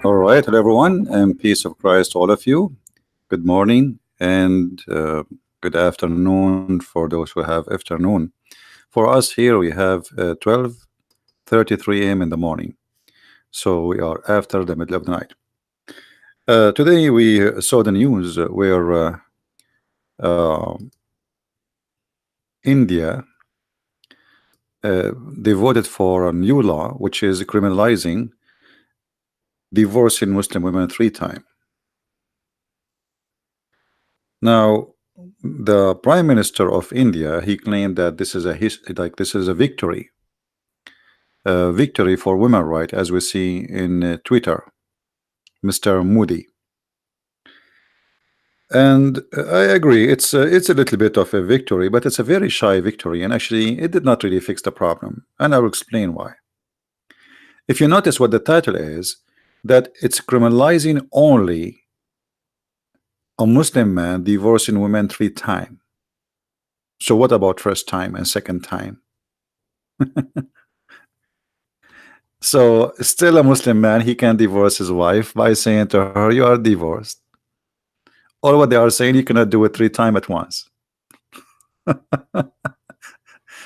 All right, hello everyone, and peace of Christ to all of you. Good morning and good afternoon for those who have afternoon. For us here, we have 12:33 a.m. in the morning, so we are after the middle of the night. Today, we saw the news where uh, India they voted for a new law which is criminalizing divorcing Muslim women 3 times. Now, the Prime Minister of India, he claimed that this is this is a victory for women right, as we see in Twitter, Mr. Modi. And I agree, it's a little bit of a victory, but it's a very shy victory, and actually it did not really fix the problem, and I will explain why. If you notice what the title is, that it's criminalizing only a Muslim man divorcing women 3 times. So what about first time and second time? So still a Muslim man, he can divorce his wife by saying to her, you are divorced. Or what they are saying, you cannot do it 3 times at once.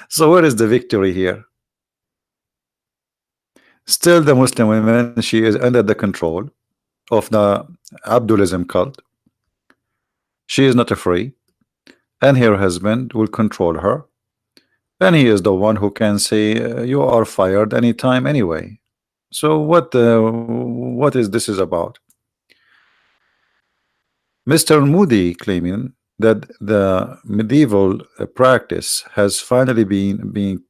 So where is the victory here? Still the Muslim woman, she is under the control of the Abdulism cult. She is not free, and her husband will control her, and he is the one who can say you are fired anytime anyway. So what is this is about? Mr. Moody claiming that the medieval practice has finally been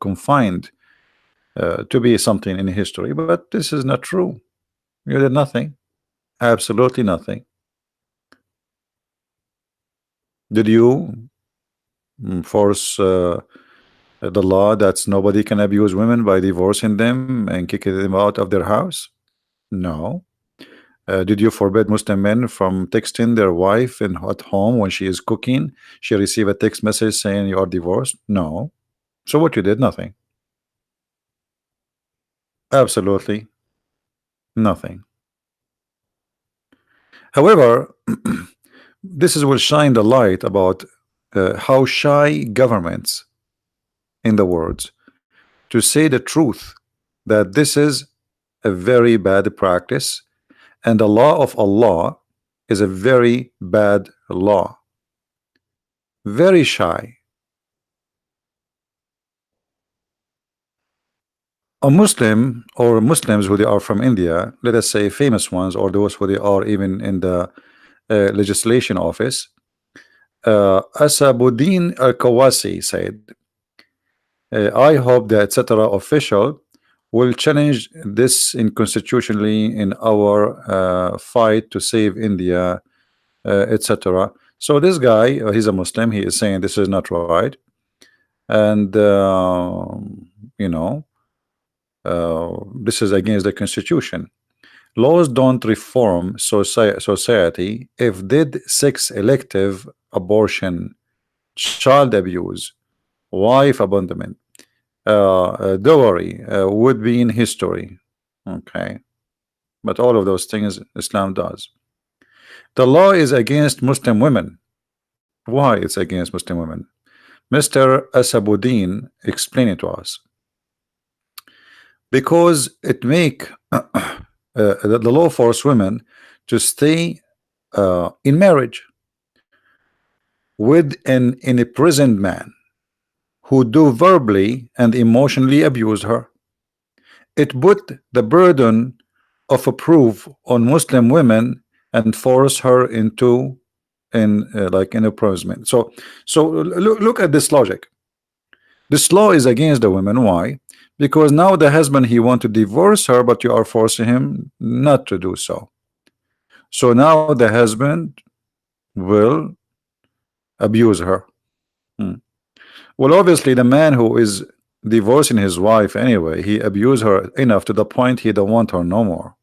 confined to be something in history, but this is not true. You did nothing, absolutely nothing. Did you force the law that nobody can abuse women by divorcing them and kicking them out of their house? No. Did you forbid Muslim men from texting their wife at home when she is cooking? She receive a text message saying you are divorced? No. So what you did? Nothing. Absolutely nothing. However, this is will shine the light about how shy governments in the world to say the truth that this is a very bad practice and the law of Allah is a very bad law. Very shy. A Muslim or Muslims who they are from India, let us say famous ones, or those who they are even in the legislation office, Asabuddin Al-Kawasi said, I hope the etc. official will challenge this inconstitutionally in our fight to save India, etc. So this guy, he's a Muslim, he is saying this is not right, and you know, this is against the constitution. Laws don't reform society if did sex elective abortion, child abuse, wife abandonment, dowry would be in history. Okay, but all of those things Islam does. The law is against Muslim women. Why it's against Muslim women? Mr. Asabuddin explained it to us. Because it make the law force women to stay in marriage with an imprisoned man who do verbally and emotionally abuse her. It put the burden of a proof on Muslim women and force her into like an imprisonment. So look at this logic. This law is against the women. Why? Because now the husband, he want to divorce her, but you are forcing him not to do so. So now the husband will abuse her. Well, obviously the man who is divorcing his wife anyway, he abused her enough to the point he don't want her no more.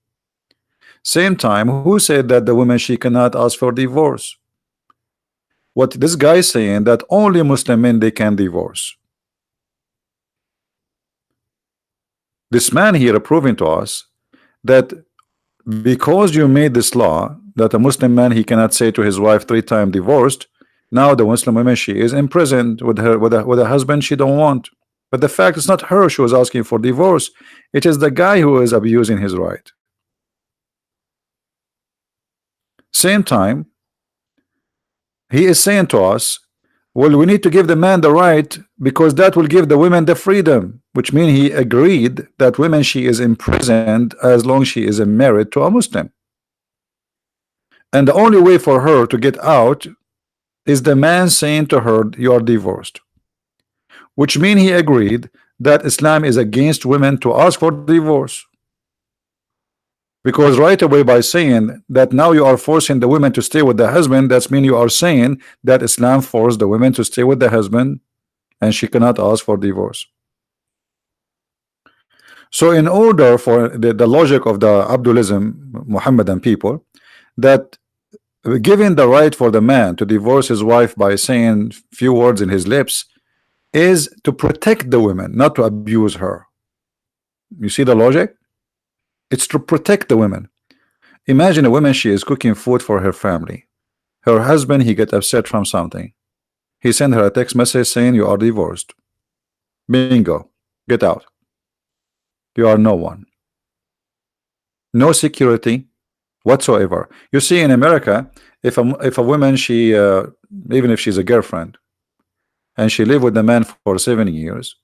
Same time, who said that the woman, she cannot ask for divorce? What this guy is saying, that only Muslim men they can divorce. This man here proving to us that because you made this law that a Muslim man he cannot say to his wife 3 times divorced. Now the Muslim woman, she is imprisoned with her with a husband she don't want. But the fact is not her she was asking for divorce. It is the guy who is abusing his right. Same time, he is saying to us, well, we need to give the man the right because that will give the women the freedom, which means he agreed that women she is imprisoned as long she is married to a Muslim. And the only way for her to get out is the man saying to her, you are divorced. Which means he agreed that Islam is against women to ask for divorce. Because right away by saying that now you are forcing the women to stay with the husband, that means you are saying that Islam forced the women to stay with the husband and she cannot ask for divorce. So in order for the logic of the Abdulism Muhammadan people, that giving the right for the man to divorce his wife by saying few words in his lips is to protect the women, not to abuse her. You see the logic? It's to protect the women. Imagine a woman, she is cooking food for her family. Her husband, he get upset from something. He sent her a text message saying you are divorced. Bingo, get out. You are no one. No security whatsoever. You see in America, if a woman, she even if she's a girlfriend and she live with the man for 7 years,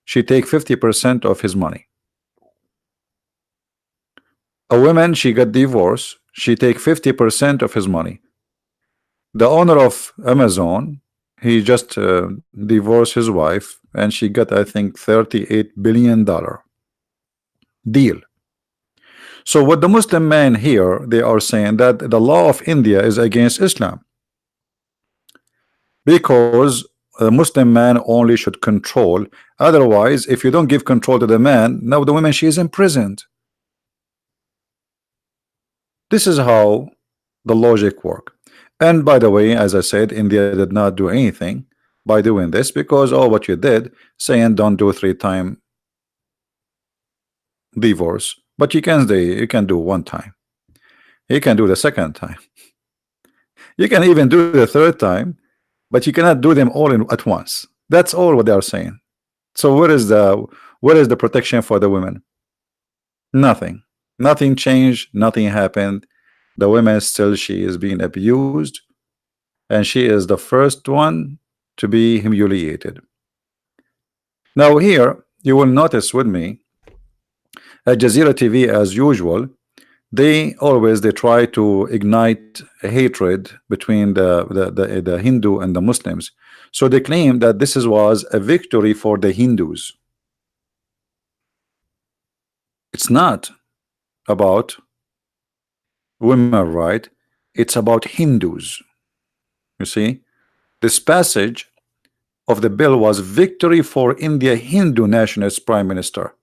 she take 50% of his money. A woman, she got divorced, she take 50% of his money. The owner of Amazon, he just divorced his wife and she got, I think, $38 billion deal. So what the Muslim men here, they are saying that the law of India is against Islam because a Muslim man only should control. Otherwise, if you don't give control to the man, now the woman, she is imprisoned. This is how the logic work. And by the way, as I said, India did not do anything by doing this because what you did, saying don't do 3-time divorce, but you can do 1 time. You can do the 2nd time. You can even do the 3rd time, but you cannot do them all at once. That's all what they are saying. So where is the protection for the women? Nothing. Nothing changed, nothing happened. The woman still, she is being abused, and she is the first one to be humiliated. Now here you will notice with me at Jazeera TV, as usual, they try to ignite hatred between the Hindu and the Muslims. So they claim that this was a victory for the Hindus. It's not about women right, it's about Hindus. You see, this passage of the bill was victory for India Hindu nationalist prime minister.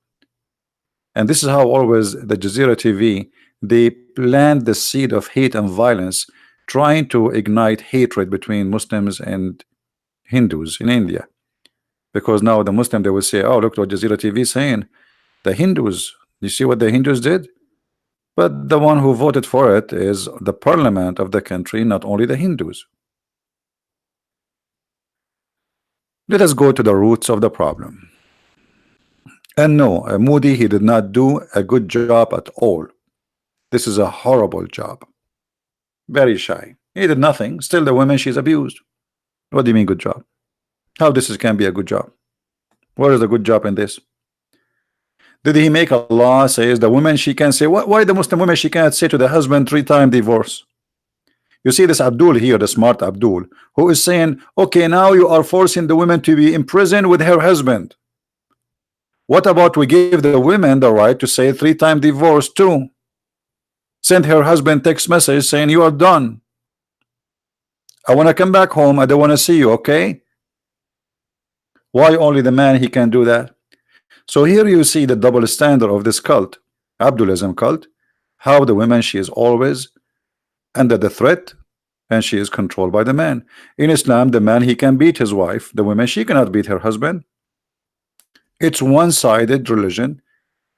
And this is how always the Jazeera TV, they plant the seed of hate and violence, trying to ignite hatred between Muslims and Hindus in India. Because now the Muslim, they will say, oh, look what Jazeera TV is saying. The Hindus, you see what the Hindus did? But the one who voted for it is the parliament of the country, not only the Hindus. Let us go to the roots of the problem. And no, Modi, he did not do a good job at all. This is a horrible job. Very shy. He did nothing. Still the women, she's abused. What do you mean good job? How this can be a good job? Where is the good job in this? Did he make a law says the woman, she can say, why the Muslim woman, she cannot say to the husband 3-time divorce? You see this Abdul here, the smart Abdul, who is saying, okay, now you are forcing the woman to be imprisoned with her husband. What about we give the women the right to say 3-time divorce too? Send her husband text message saying you are done. I want to come back home. I don't want to see you, okay? Why only the man he can do that? So here you see the double standard of this cult, Abdulism cult, how the woman, she is always under the threat and she is controlled by the man. In Islam, the man, he can beat his wife. The woman, she cannot beat her husband. It's one-sided religion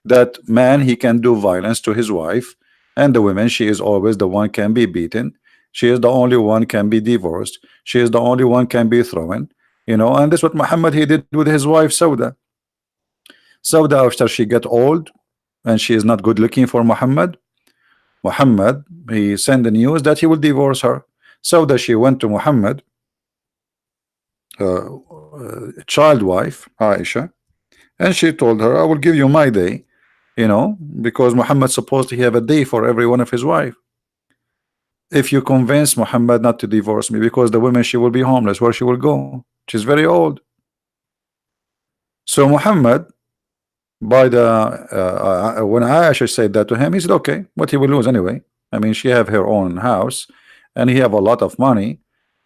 that man, he can do violence to his wife And the women, she is always the one can be beaten. She is the only one can be divorced. She is the only one can be thrown. And that's what Muhammad he did with his wife Sauda. Sauda, after she get old and she is not good looking for Muhammad he sent the news that he will divorce her. Sauda, she went to Muhammad, child wife Aisha, and she told her, I will give you my day, because Muhammad supposed to have a day for every one of his wife. If you convince Muhammad not to divorce me, because the woman, she will be homeless, where she will go? She's very old. So Muhammad, by the when Aisha said that to him, he said, okay, what he will lose anyway? I mean, she have her own house and he have a lot of money,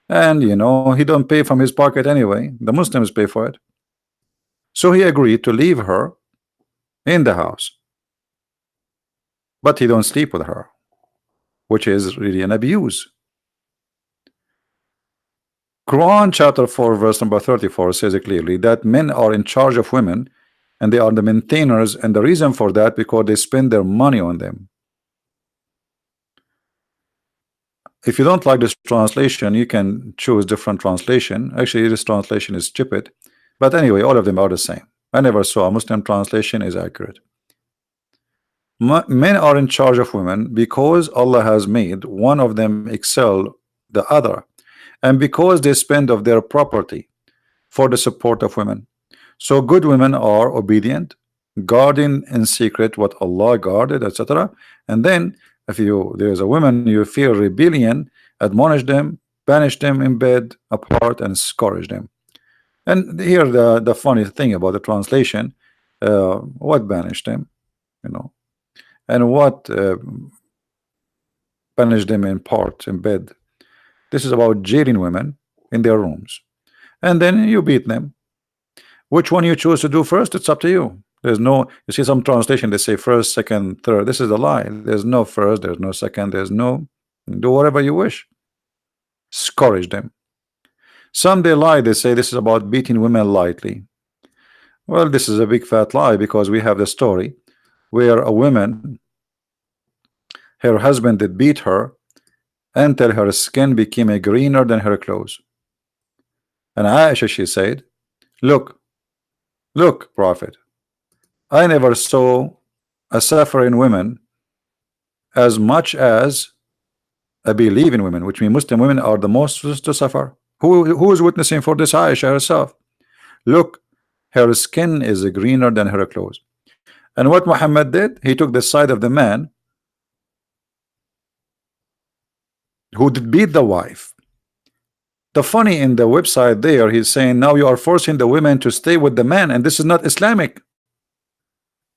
and he don't pay from his pocket anyway. The Muslims pay for it. So he agreed to leave her in the house, but he don't sleep with her, which is really an abuse. Quran chapter 4 verse number 34 says it clearly that men are in charge of women and they are the maintainers, and the reason for that because they spend their money on them. If you don't like this translation, you can choose different translation. Actually, this translation is stupid, but anyway, all of them are the same. I never saw a Muslim translation is accurate. Men are in charge of women because Allah has made one of them excel the other, and because they spend of their property for the support of women. So good women are obedient, guarding in secret what Allah guarded, etc. And then if there is a woman you fear rebellion, admonish them, banish them in bed apart, and scourge them. And here the funny thing about the translation, what banished them, and what banish them in part in bed. This is about jailing women in their rooms, and then you beat them. Which one you choose to do first, it's up to you. There's no, you see some translation they say first, second, third. This is a lie. There's no first, there's no second, there's no, do whatever you wish. Scourge them. Some they lie, they say this is about beating women lightly. Well, this is a big fat lie, because we have the story where a woman, her husband did beat her until her skin became greener than her clothes. And Aisha, she said, look, Prophet, I never saw a suffering woman as much as a believing women, which means Muslim women are the most to suffer. Who is witnessing for this? Aisha herself. Look, her skin is greener than her clothes. And what Muhammad did, he took the side of the man who did beat the wife. The funny in the website there, he's saying now you are forcing the women to stay with the man, and this is not Islamic.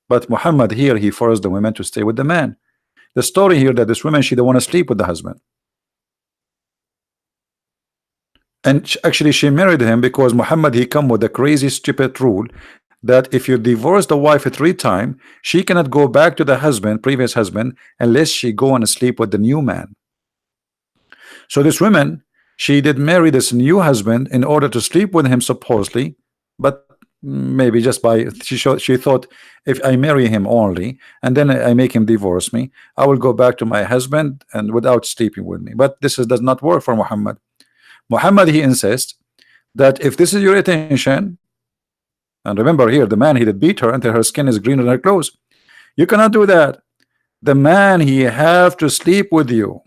But Muhammad here, he forced the women to stay with the man. The story here that this woman, she don't want to sleep with the husband, and actually she married him because Muhammad, he come with a crazy stupid rule that if you divorce the wife 3 times, she cannot go back to the husband, previous husband, unless she go and sleep with the new man. So this woman, she did marry this new husband in order to sleep with him supposedly, but maybe just by she thought, if I marry him only and then I make him divorce me, I will go back to my husband and without sleeping with me. But this does not work for Muhammad. Muhammad, he insists that if this is your intention, and remember here, the man, he did beat her until her skin is greener than her clothes. You cannot do that. The man, he have to sleep with you.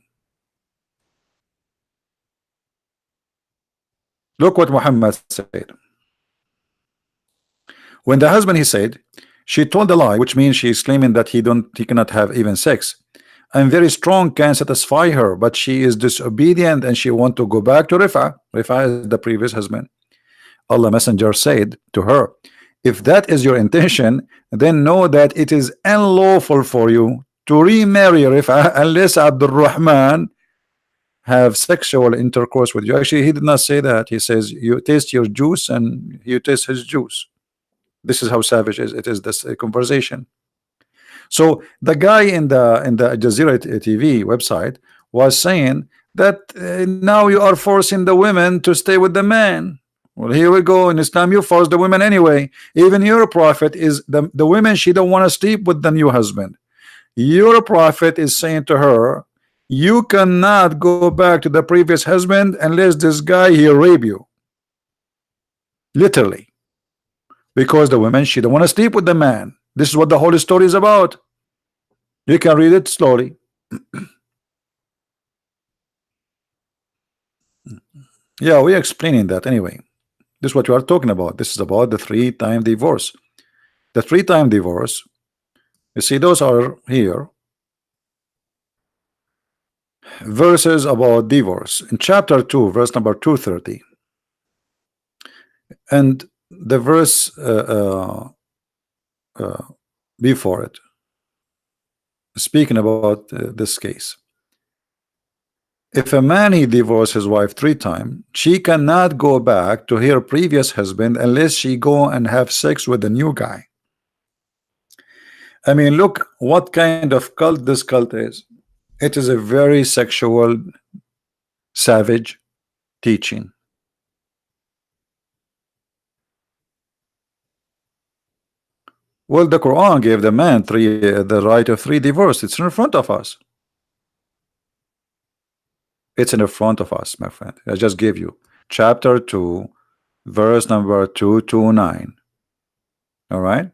Look what Muhammad said. When the husband, he said, she told a lie, which means she is claiming that he cannot have even sex. I'm very strong, can satisfy her, but she is disobedient and she want to go back to Rifa. Rifa is the previous husband. Allah Messenger said to her, if that is your intention, then know that it is unlawful for you to remarry Rifa unless Abdul Rahman have sexual intercourse with you. Actually, he did not say that. He says you taste your juice and you taste his juice. This is how savage it is, this conversation. So the guy in the Jazeera TV website was saying that now you are forcing the women to stay with the man. Well, here we go. In Islam, you force the women anyway. Even your prophet is the women, she don't want to sleep with the new husband. Your prophet is saying to her, you cannot go back to the previous husband unless this guy he rape you. Literally. Because the woman, she don't want to sleep with the man. This is what the whole story is about. You can read it slowly. Yeah, we're explaining that anyway. This is what you are talking about. This is about the 3-time divorce. The 3-time divorce, you see, those are here verses about divorce in chapter 2, verse number 230, and the verse before it, speaking about this case. If a man he divorced his wife 3 times, she cannot go back to her previous husband unless she go and have sex with the new guy. I mean, look what kind of cult this cult is. It is a very sexual, savage teaching. Well, the Quran gave the man the right of 3 divorce. It's in front of us. It's in front of us, my friend. I just gave you chapter 2, verse number 229. All right.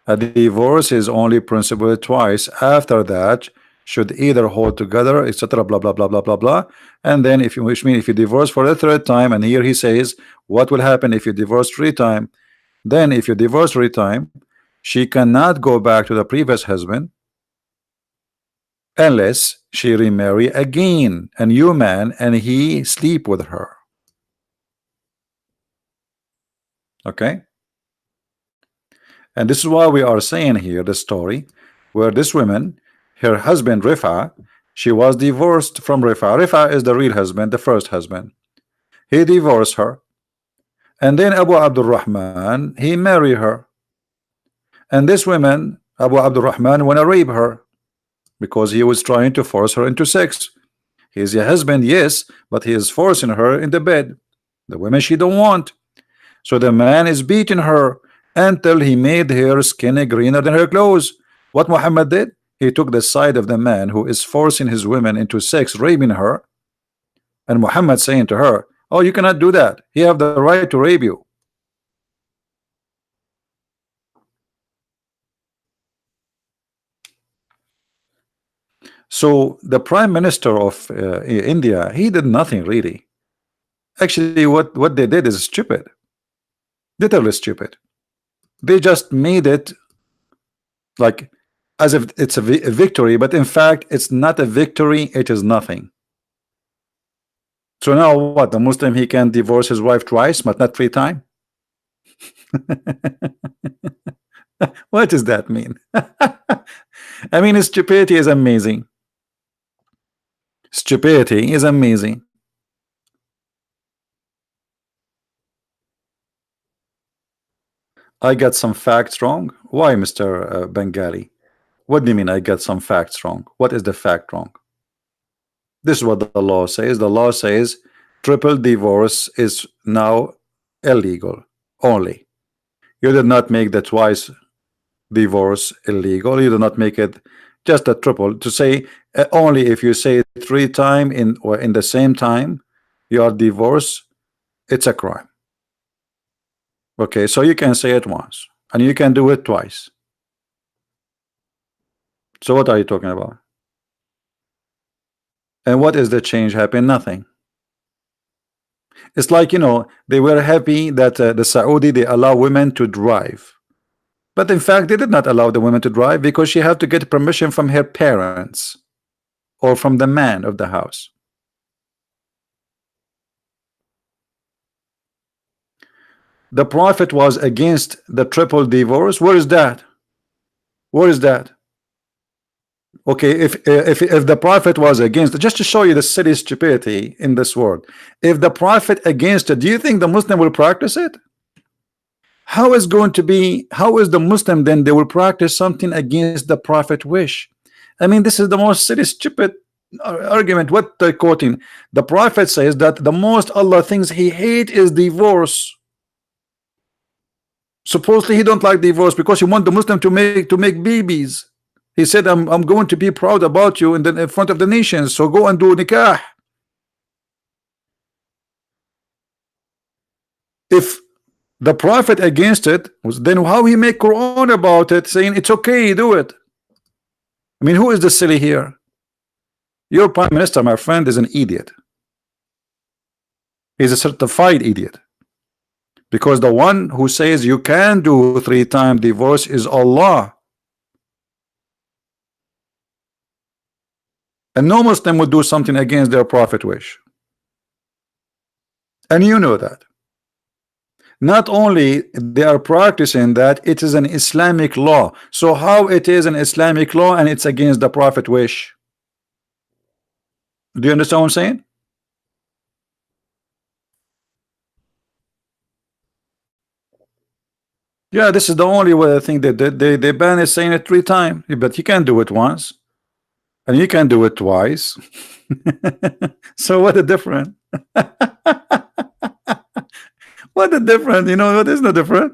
A divorce is only principally twice. After that, should either hold together, etc. Blah blah blah blah blah blah. And then, if you which mean if you divorce for the 3rd time, and here he says, what will happen if you divorce 3 times? Then, if you divorce 3 times, she cannot go back to the previous husband unless she remarry again a new man and he sleep with her. Okay. And this is why we are saying here the story where this woman, her husband Rifa, she was divorced from Rifa. Rifa is the real husband, the first husband. He divorced her, and then Abu Abdurrahman, he married her. And this woman, Abu Abdurrahman, want to rape her because he was trying to force her into sex. He is a husband, yes, but he is forcing her in the bed. The woman she don't want. So the man is beating her until he made her skin greener than her clothes. What Muhammad did? He took the side of the man who is forcing his women into sex, raping her. And Muhammad saying to her, oh, you cannot do that. He have the right to rape you. So the prime minister of India, he did nothing really. Actually, what they did is stupid. Literally stupid. They just made it like as if it's a victory, but in fact it's not a victory, it is nothing. So now what? The Muslim, he can divorce his wife twice but not 3 times? What does that mean? I mean, stupidity is amazing. Stupidity is amazing. I got some facts wrong. Why, Mr. Bengali? What do you mean I got some facts wrong? What is the fact wrong? This is what the law says. The law says triple divorce is now illegal only. You did not make the twice divorce illegal. You did not make it just a triple. To say only if you say 3 times in the same time you are divorced, it's a crime. Okay, so you can say it once and you can do it twice. So what are you talking about? And what is the change happen? Nothing. It's like, you know, they were happy that the Saudi, they allow women to drive, but in fact they did not allow the women to drive because she had to get permission from her parents or from the man of the house. The Prophet was against the triple divorce. Where is that? Where is that? Okay, if the Prophet was against, just to show you the silly stupidity in this world, if the Prophet against it, do you think the Muslim will practice it? How is going to be? How is the Muslim then they will practice something against the Prophet wish? I mean, this is the most silly stupid argument. What they're quoting, the Prophet says that the most Allah things he hate is divorce. Supposedly he don't like divorce because he want the Muslim to make babies. He said, I'm going to be proud about you in front of the nations. So go and do nikah. If the prophet against it, then how he make Quran about it, saying it's okay, do it? I mean, who is the silly here? Your prime minister, my friend, is an idiot. He's a certified idiot. Because the one who says you can do 3-time divorce is Allah. And no Muslim would do something against their prophet wish. And you know that. Not only they are practicing that, it is an Islamic law. So how it is an Islamic law and it's against the prophet wish? Do you understand what I'm saying? Yeah, this is the only way I think that they ban is saying it 3 times, but you can do it once and you can do it twice. So what a difference. What a difference, you know, what is no different?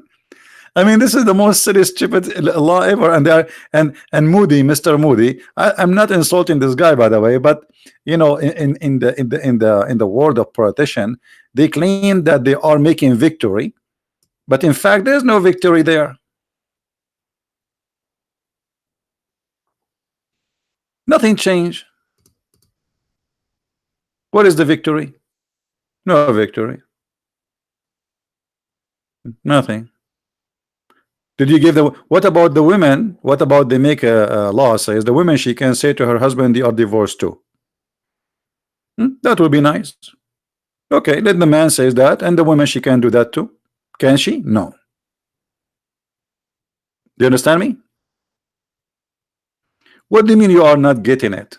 I mean, this is the most silly, stupid law ever, and they are, and Moody, Mr. Moody. I'm not insulting this guy, by the way, but you know, in the world of politician, they claim that they are making victory, but in fact, there's no victory there. Nothing changed. What is the victory? No victory. Nothing. Did you give the what about the women? What about they make a law says the women she can say to her husband they are divorced too? That would be nice. Okay, let the man says that, and the woman she can do that too. Can she? No. Do you understand me? What do you mean you are not getting it?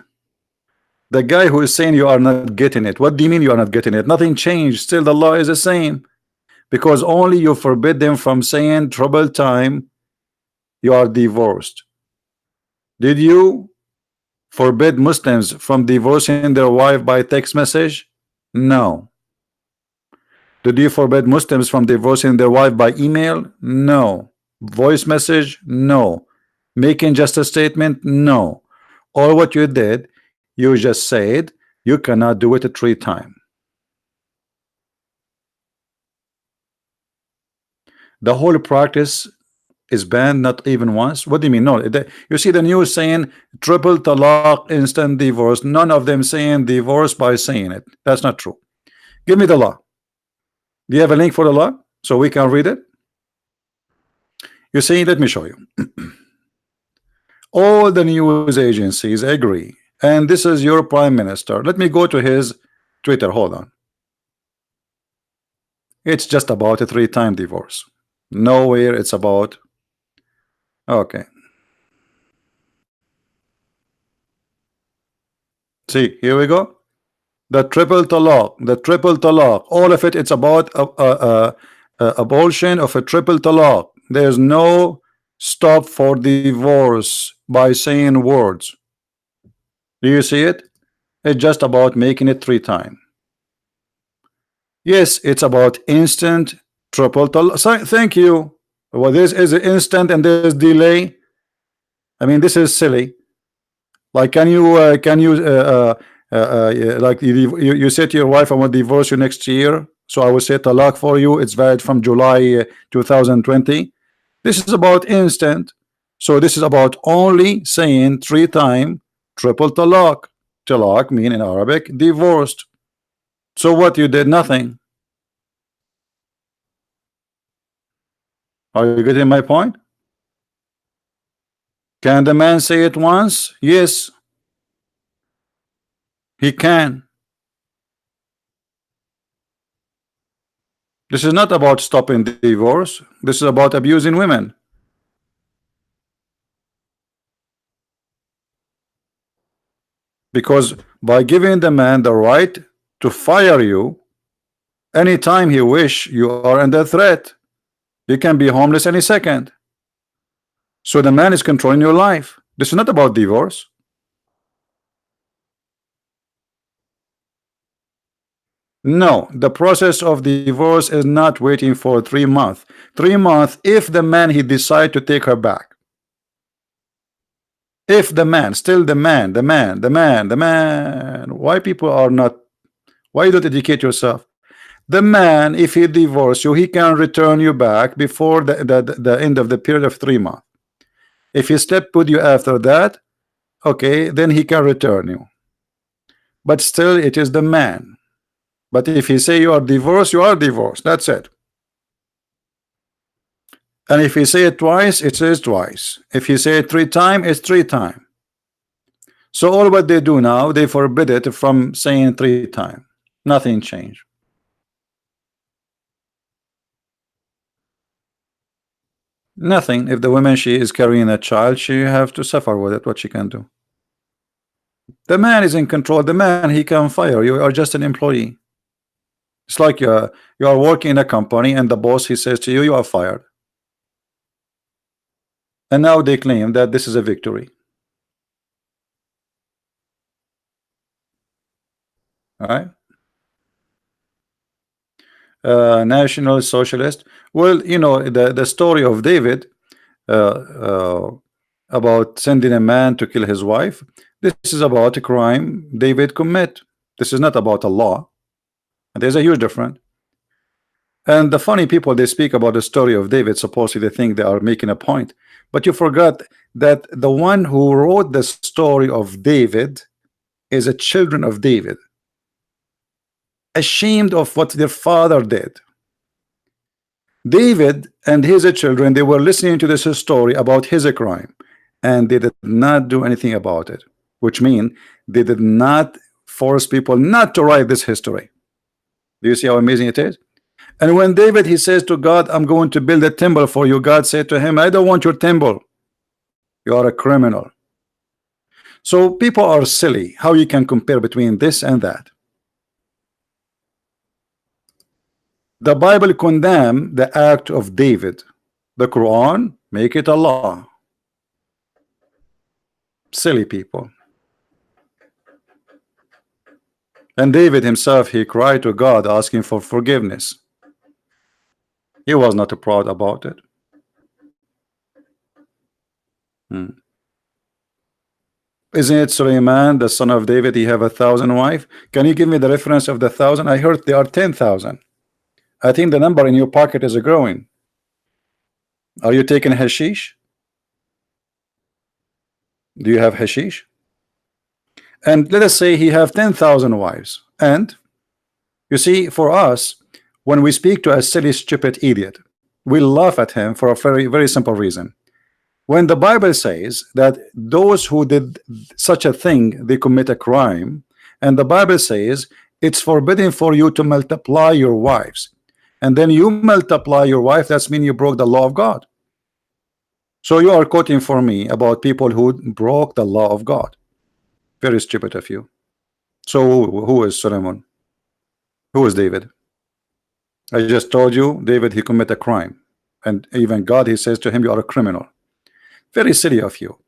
The guy who is saying you are not getting it, what do you mean you are not getting it? Nothing changed. Still the law is the same. Because only you forbid them from saying trouble time you are divorced. Did you forbid Muslims from divorcing their wife by text message? No. Did you forbid Muslims from divorcing their wife by email? No. Voice message? No. Making just a statement? No. All what you did, you just said you cannot do it 3 times. The whole practice is banned, not even once. What do you mean? No, you see the news saying triple talaq, instant divorce. None of them saying divorce by saying it. That's not true. Give me the law. Do you have a link for the law so we can read it? You see, let me show you. All the news agencies agree, and this is your prime minister. Let me go to his Twitter. Hold on. It's just about a 3-time divorce. Nowhere it's about. Okay. See, here we go. The triple talaq, all of it, it's about abortion of a triple talaq. There's no stop for divorce by saying words. Do you see it? It's just about making it 3 times. Yes, it's about instant triple talaq. Thank you. Well, this is instant and there's delay. I mean, this is silly. Like, can you like you say to your wife, I want to divorce you next year, so I will say talaq for you. It's valid from July 2020. This is about instant. So this is about only saying 3 times triple talaq. Talaq mean in Arabic divorced. So what you did? Nothing. Are you getting my point? Can the man say it once? Yes, he can. This is not about stopping divorce. This is about abusing women. Because by giving the man the right to fire you anytime he wish, you are under threat. You can be homeless any second. So the man is controlling your life. This is not about divorce. No, the process of divorce is not waiting for 3 months. 3 months if the man he decide to take her back. If the man, still the man, why people are not, why you don't educate yourself? The man, if he divorce you, he can return you back before the end of the period of 3 months. If he slept with you after that, okay, then he can return you. But still, it is the man. But if he say you are divorced, you are divorced. That's it. And if he say it twice, it says twice. If he say it 3 times, it's 3 times. So all what they do now, they forbid it from saying 3 times. Nothing changed. Nothing. If the woman she is carrying a child, she have to suffer with it. What she can do? The man is in control. The man, he can fire you. You are just an employee. It's like you are working in a company and the boss, he says to you, you are fired. And now they claim that this is a victory. All right. National Socialist. Well, you know, the story of David about sending a man to kill his wife. This is about a crime David commit. This is not about a law. And there's a huge difference. And the funny people, they speak about the story of David, supposedly they think they are making a point, but you forgot that the one who wrote the story of David is a children of David, ashamed of what their father did. David and his children, they were listening to this story about his crime, and they did not do anything about it, which means they did not force people not to write this history. Do you see how amazing it is? And when David, he says to God, I'm going to build a temple for you, God said to him, I don't want your temple. You are a criminal. So people are silly. How you can compare between this and that? The Bible condemn the act of David. The Quran make it a law. Silly people. And David himself, he cried to God asking for forgiveness. He was not proud about it. Isn't it Suleiman, the son of David, he have 1,000 wives? Can you give me the reference of the 1,000? I heard there are 10,000. I think the number in your pocket is growing. Are you taking hashish? Do you have hashish? And let us say he have 10,000 wives. And you see, for us, when we speak to a silly, stupid idiot, we laugh at him for a very, very simple reason. When the Bible says that those who did such a thing, they commit a crime, and the Bible says it's forbidden for you to multiply your wives, and then you multiply your wife, that's mean you broke the law of God. So you are quoting for me about people who broke the law of God. Very stupid of you. So who is Solomon? Who is David? I just told you, David, he committed a crime, and even God, he says to him, you are a criminal. Very silly of you.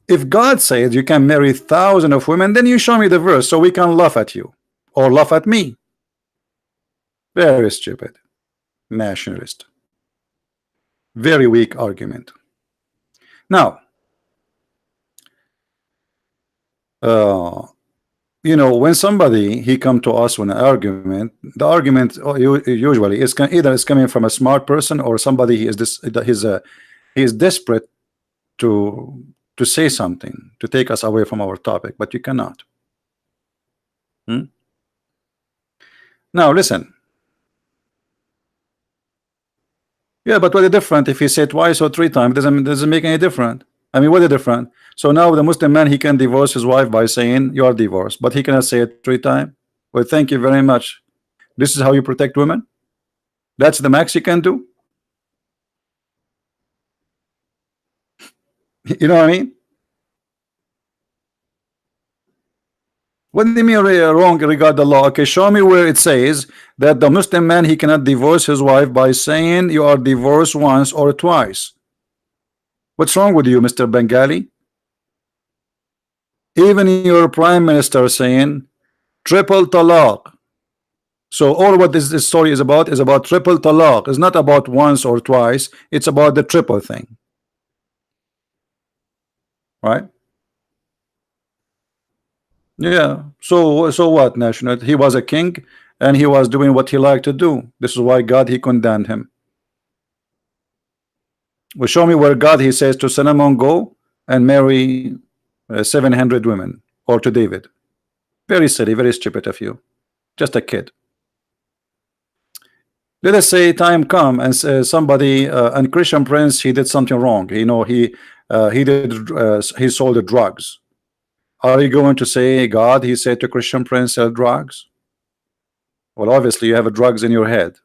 If God says you can marry thousands of women, then you show me the verse so we can laugh at you or laugh at me. Very stupid. Nationalist. Very weak argument. Now, you know, when somebody he come to us with an argument, the argument usually is either it's coming from a smart person or somebody he is desperate to say something to take us away from our topic, but you cannot. Now listen. Yeah, but what is different if he said twice or 3 times? Doesn't make any difference. I mean, what is different? So now the Muslim man, he can divorce his wife by saying you are divorced, but he cannot say it 3 times. Well, thank you very much. This is how you protect women? That's the max you can do? You know what I mean? What do you mean wrong regard the law? Okay, show me where it says that the Muslim man, he cannot divorce his wife by saying you are divorced once or twice. What's wrong with you, Mr. Bengali? Even your prime minister saying triple talaq. So all what this story is about triple talaq. It's not about once or twice. It's about the triple thing. Right? Yeah. So what, national? He was a king and he was doing what he liked to do. This is why God he condemned him. Well, show me where God he says to Solomon, go and marry 700 women, or to David. Very silly, very stupid of you. Just a kid. Let us say time come and somebody and Christian Prince he did something wrong. You know he sold the drugs. Are you going to say God he said to Christian Prince sell drugs? Well, obviously you have drugs in your head.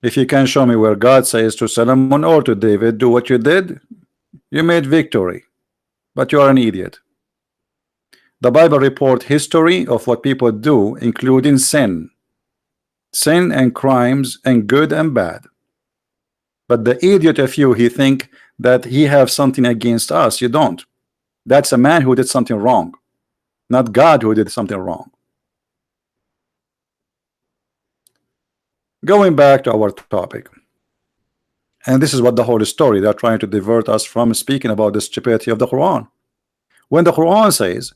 If you can show me where God says to Solomon or to David, do what you did, you made victory, but you are an idiot. The Bible report history of what people do, including sin and crimes and good and bad. But the idiot of you, he think that he have something against us. You don't. That's a man who did something wrong, not God who did something wrong. Going back to our topic, and this is what the whole story, they're trying to divert us from speaking about the stupidity of the Quran. When the Quran says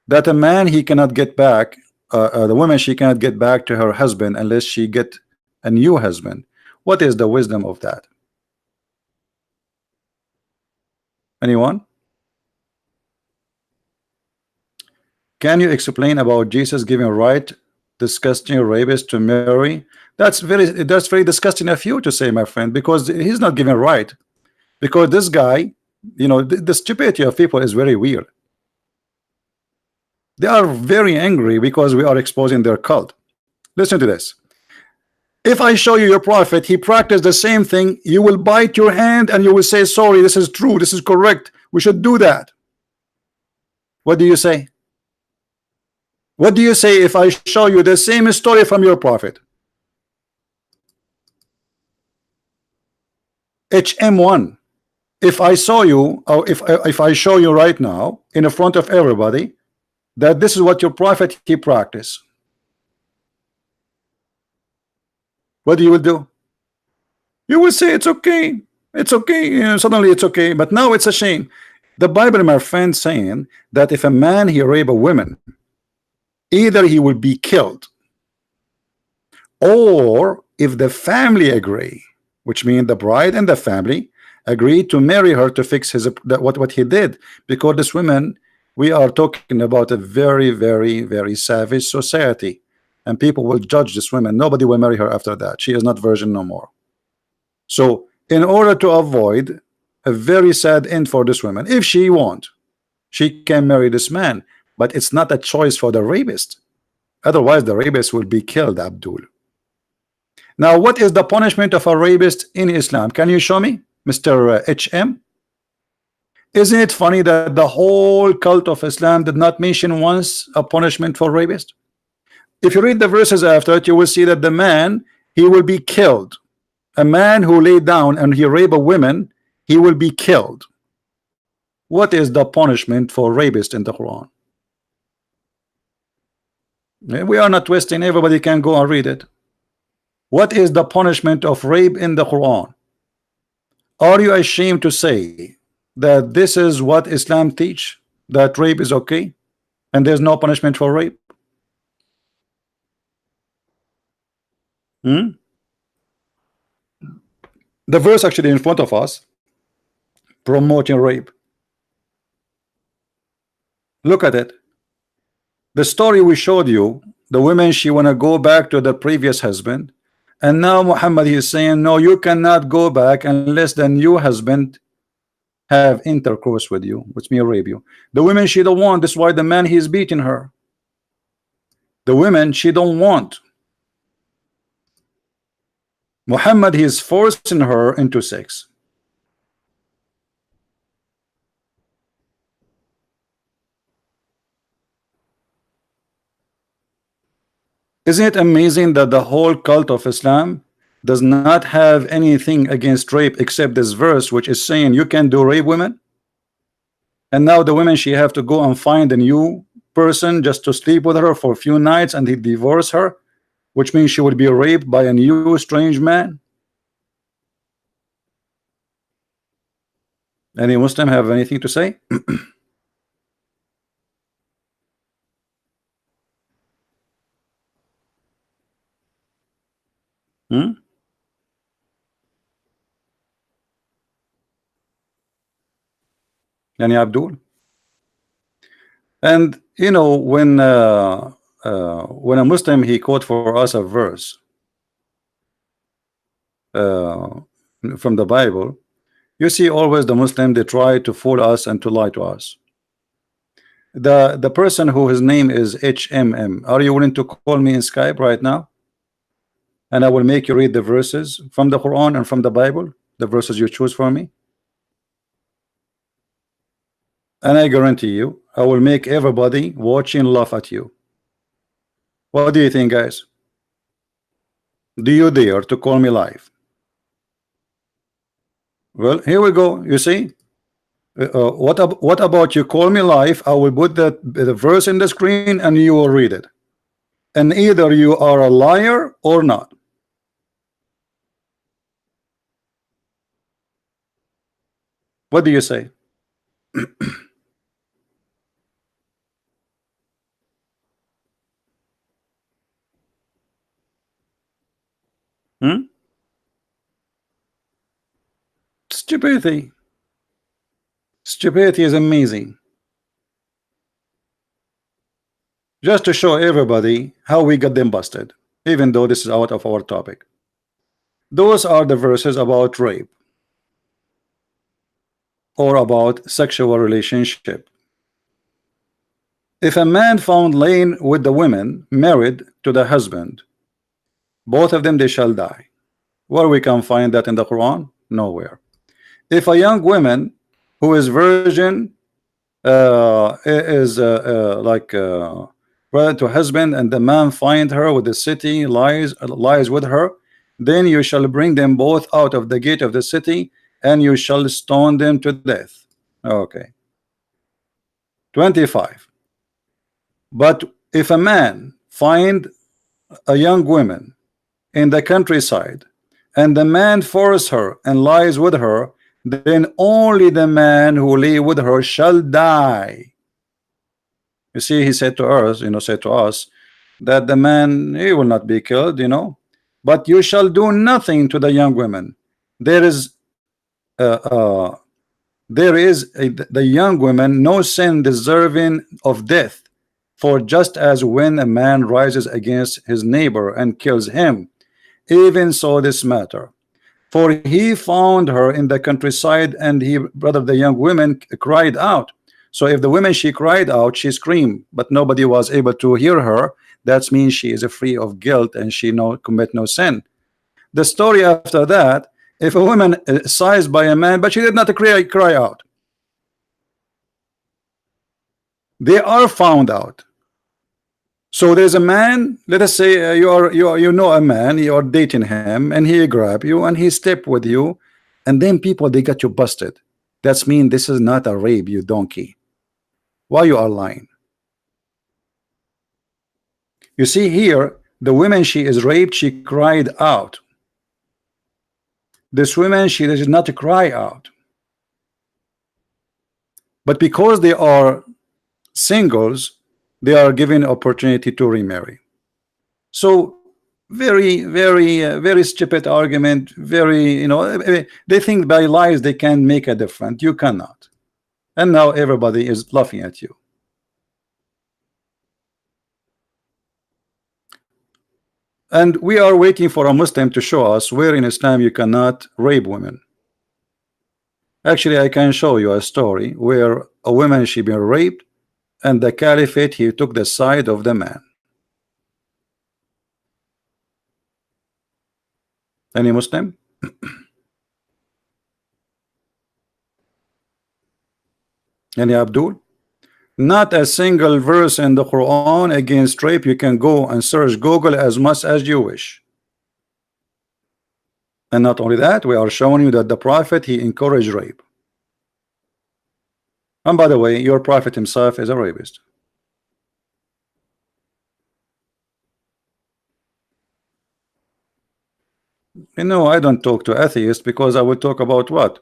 that a man he cannot get back, the woman she cannot get back to her husband unless she get a new husband, what is the wisdom of that? Anyone? Can you explain about Jesus giving right disgusting rapists to marry? That's very disgusting of you to say, my friend, because he's not giving right. Because this guy, you know, the stupidity of people is very weird. They are very angry because we are exposing their cult. Listen to this. If I show you your prophet, he practiced the same thing, you will bite your hand and you will say, sorry, this is true, this is correct, we should do that. What do you say? What do you say if I show you the same story from your prophet? HM1. If I saw you, or if I show you right now in front of everybody that this is what your prophet he practiced, what you will do? You will say it's okay, it's okay. You know, suddenly it's okay, but now it's a shame. The Bible, my friend, saying that if a man he rape a woman, either he will be killed, or if the family agree, which means the bride and the family agreed to marry her to fix his what he did, because this woman, we are talking about a very savage society, and people will judge this woman. Nobody will marry her after that. She is not virgin no more. So in order to avoid a very sad end for this woman, if she wants, she can marry this man, but it's not a choice for the rapist. Otherwise the rapist will be killed, Abdul. Now what is the punishment of a rapist in Islam? Can you show me, Mr. HM? Isn't it funny that the whole cult of Islam did not mention once a punishment for rapist? If you read the verses after it, you will see that the man, he will be killed. A man who lay down and he rape a woman, he will be killed. What is the punishment for rapist in the Quran? We are not twisting, everybody can go and read it. What is the punishment of rape in the Quran? Are you ashamed to say that this is what Islam teach, that rape is okay and there's no punishment for rape? The verse actually in front of us promoting rape. Look at it. The story we showed you, the woman, she want to go back to the previous husband, and now Muhammad is saying no, you cannot go back unless the new husband have intercourse with you, which means rape you. The woman, she don't want. That's why the man, he is beating her. The women, she don't want. Muhammad, he is forcing her into sex. Isn't it amazing that the whole cult of Islam does not have anything against rape except this verse which is saying you can do rape women? And now the women, she have to go and find a new person just to sleep with her for a few nights and he divorce her, which means she would be raped by a new strange man. Any Muslim have anything to say? Yani Abdul. And you know, when a Muslim he quote for us a verse uh, from the Bible, you see always the Muslim they try to fool us and to lie to us. The person who his name is HMM, are you willing to call me in Skype right now? And I will make you read the verses from the Quran and from the Bible, the verses you choose for me. And I guarantee you, I will make everybody watching laugh at you. What do you think, guys? Do you dare to call me live? Well, here we go. You see, what about you call me live? I will put the verse in the screen and you will read it. And either you are a liar or not. What do you say? Hmm? Stupidity. Stupidity is amazing. Just to show everybody how we got them busted, even though this is out of our topic. Those are the verses about rape or about sexual relationship. If a man found laying with the women married to the husband, both of them they shall die. Where we can find that in the Quran? Nowhere. If a young woman who is virgin is like brother to husband, and the man find her with the city, lies with her, then you shall bring them both out of the gate of the city, and you shall stone them to death. Okay. 25. But if a man find a young woman in the countryside, and the man force her and lies with her, then only the man who lay with her shall die. You see, he said to us, said to us that the man he will not be killed, but you shall do nothing to the young women. There is uh, uh, the young women no sin deserving of death, for just as when a man rises against his neighbor and kills him, even so this matter. For he found her in the countryside, and he, brother, the young women cried out. So if the women she cried out, she screamed, but nobody was able to hear her. That means she is free of guilt and she no commit no sin. The story after that, if a woman is sized by a man, but she did not cry out, they are found out. So there's a man, let us say you know a man, you are dating him, and he grab you and he step with you, and then people they got you busted. That's mean this is not a rape, you donkey. Why you are lying? You see here, the woman she is raped, she cried out. This woman she does not cry out, but because they are singles, they are given opportunity to remarry. So very stupid argument. Very, they think by lies they can make a difference. You cannot. And now everybody is laughing at you. And we are waiting for a Muslim to show us where in Islam you cannot rape women. Actually, I can show you a story where a woman she been raped, and the caliphate he took the side of the man. Any Muslim? Any Abdul? Not a single verse in the Quran against rape. You can go and search Google as much as you wish. And not only that, we are showing you that the Prophet he encouraged rape. And by the way, your Prophet himself is a rapist. I don't talk to atheists because I would talk about what?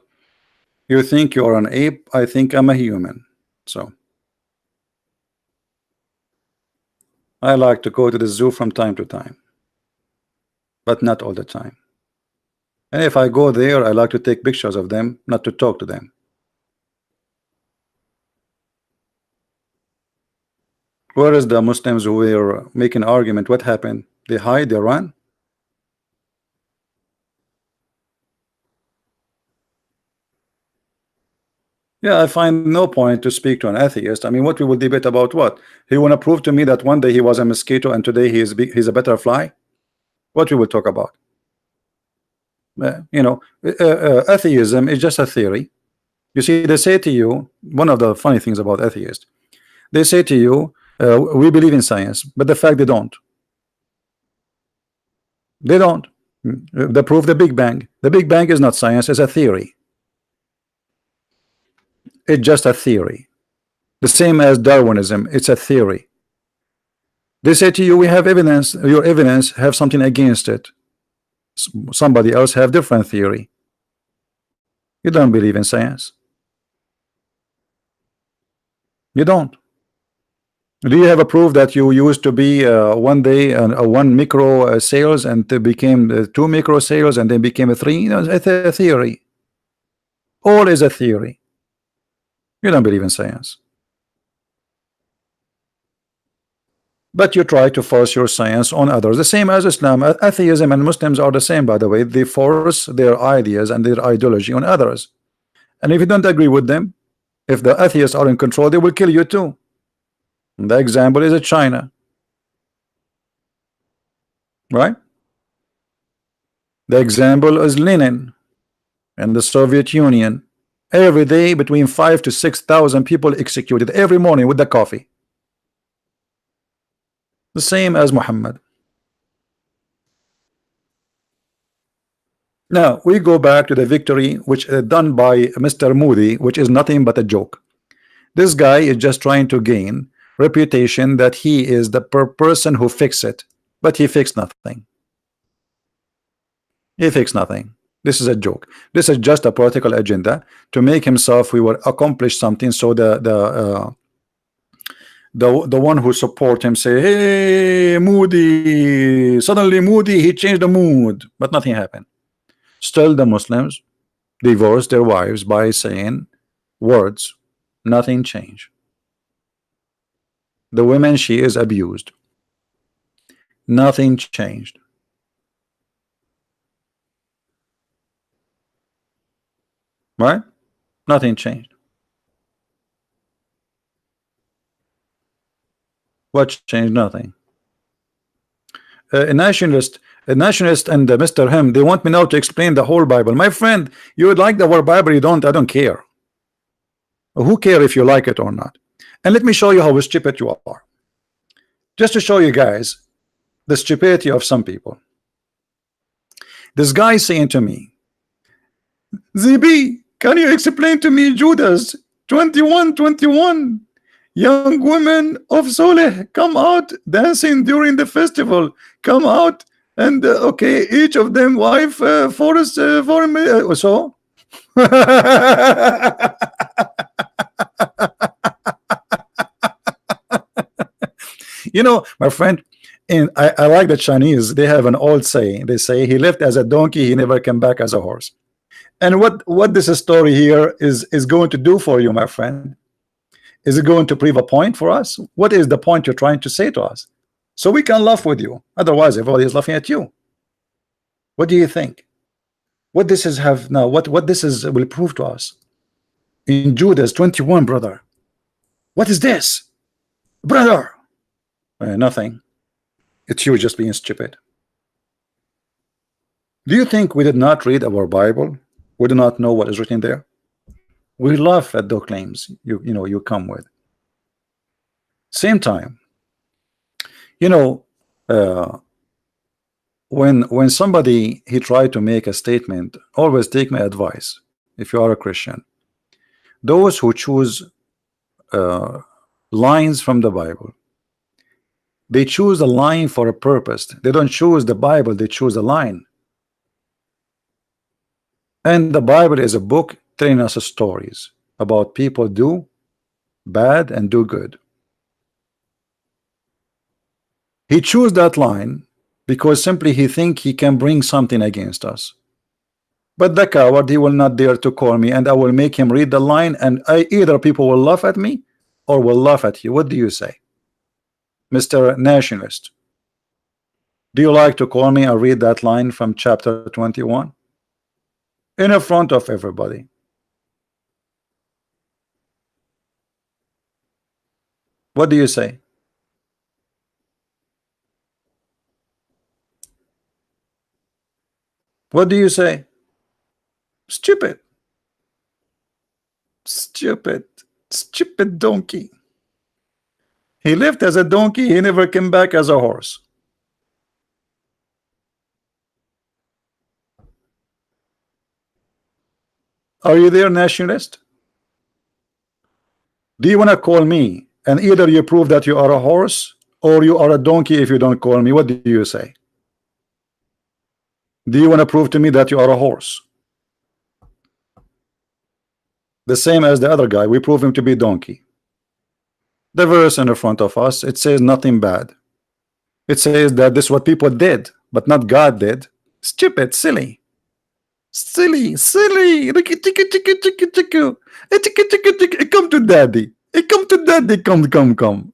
You think you are an ape, I think I'm a human. So I like to go to the zoo from time to time, but not all the time. And if I go there, I like to take pictures of them, not to talk to them. Where is the Muslims who were making argument? What happened? They hide, they run. Yeah, I find no point to speak to an atheist. I mean, what we will debate about what? He want to prove to me that one day he was a mosquito and today he's a butterfly? What we will talk about? Atheism is just a theory. You see, they say to you, one of the funny things about atheists, they say to you, we believe in science, but the fact they don't. They don't. They prove the Big Bang. The Big Bang is not science, it's a theory. It's just a theory. The same as Darwinism, it's a theory. They say to you, we have evidence, your evidence have something against it. Somebody else have different theory. You don't believe in science. You don't. Do you have a proof that you used to be one day one micro sales and they became two micro sales and then became a three? You know, it's a theory. All is a theory. You don't believe in science. But you try to force your science on others. The same as Islam. Atheism and Muslims are the same, by the way. They force their ideas and their ideology on others. And if you don't agree with them, if the atheists are in control, they will kill you too. And the example is China. Right? The example is Lenin and the Soviet Union. Every day between 5,000 to 6,000 people executed every morning with the coffee. The same as Muhammad. Now we go back to the victory which done by Mr. Moody, which is nothing but a joke. This guy is just trying to gain reputation that he is the person who fixed it, but he fixed nothing. He fixed nothing. This is a joke. This is just a political agenda to make himself we will accomplish something. So the one who support him say, hey, Moody, suddenly Moody, he changed the mood, but nothing happened. Still the Muslims divorce their wives by saying words. Nothing changed. The women, she is abused. Nothing changed. Right? Nothing changed. What changed? Nothing. A nationalist and Mr. Him, they want me now to explain the whole Bible. My friend, you would like the whole Bible, you don't, I don't care. Who care if you like it or not? And let me show you how stupid you are. Just to show you guys the stupidity of some people. This guy saying to me, ZB, can you explain to me Judas 21:21? Young women of Soleh come out dancing during the festival. Come out and okay, each of them wife for us for me. So you know, my friend, and I like the Chinese. They have an old saying. They say he lived as a donkey, he never came back as a horse. And what this story here is going to do for you, my friend? Is it going to prove a point for us? What is the point you're trying to say to us? So we can laugh with you. Otherwise, everybody is laughing at you. What do you think? What this is have now? What this is will prove to us? In Judas 21, brother. What is this, brother? Nothing. It's you just being stupid. Do you think we did not read our Bible? We do not know what is written there? We laugh at those claims you come with. Same time, when somebody he tried to make a statement, always take my advice. If you are a Christian, those who choose lines from the Bible, they choose a line for a purpose. They don't choose the Bible, they choose a line. And the Bible is a book telling us stories about people do bad and do good. He chose that line because simply he think he can bring something against us. But the coward, he will not dare to call me, and I will make him read the line, and either people will laugh at me or will laugh at you. What do you say? Mr. Nationalist, do you like to call me and read that line from chapter 21 in front of everybody? What do you say? What do you say? Stupid, stupid, stupid donkey. He lived as a donkey, he never came back as a horse. Are you there, Nationalist? Do you want to call me and either you prove that you are a horse or you are a donkey if you don't call me? What do you say? Do you want to prove to me that you are a horse? The same as the other guy, we prove him to be donkey. The verse in the front of us, it says nothing bad. It says that this is what people did, but not God did. Stupid, silly. Silly, silly. Come to daddy. Come to daddy. Come.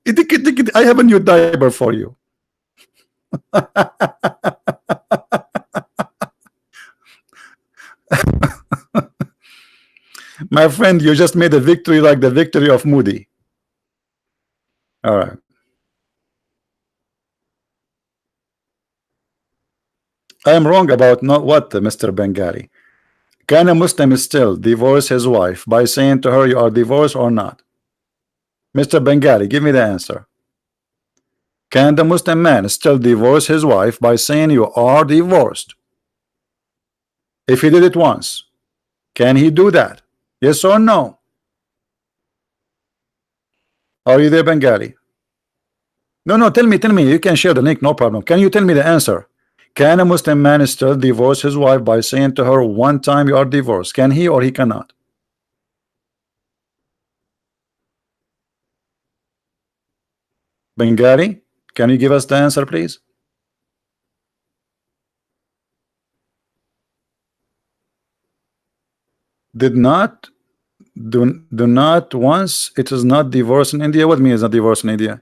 I have a new diaper for you. My friend, you just made a victory like the victory of Moody. All right. I am wrong about not what, Mr. Bengali. Can a Muslim still divorce his wife by saying to her you are divorced or not? Mr. Bengali, give me the answer. Can the Muslim man still divorce his wife by saying you are divorced? If he did it once, can he do that? Yes or no? Are you there, Bengali? No, tell me. You can share the link, no problem. Can you tell me the answer? Can a Muslim man still divorce his wife by saying to her one time you are divorced? Can he or he cannot? Bengali, can you give us the answer, please? Did not do not once. It is not divorce in India. What means not divorce in India?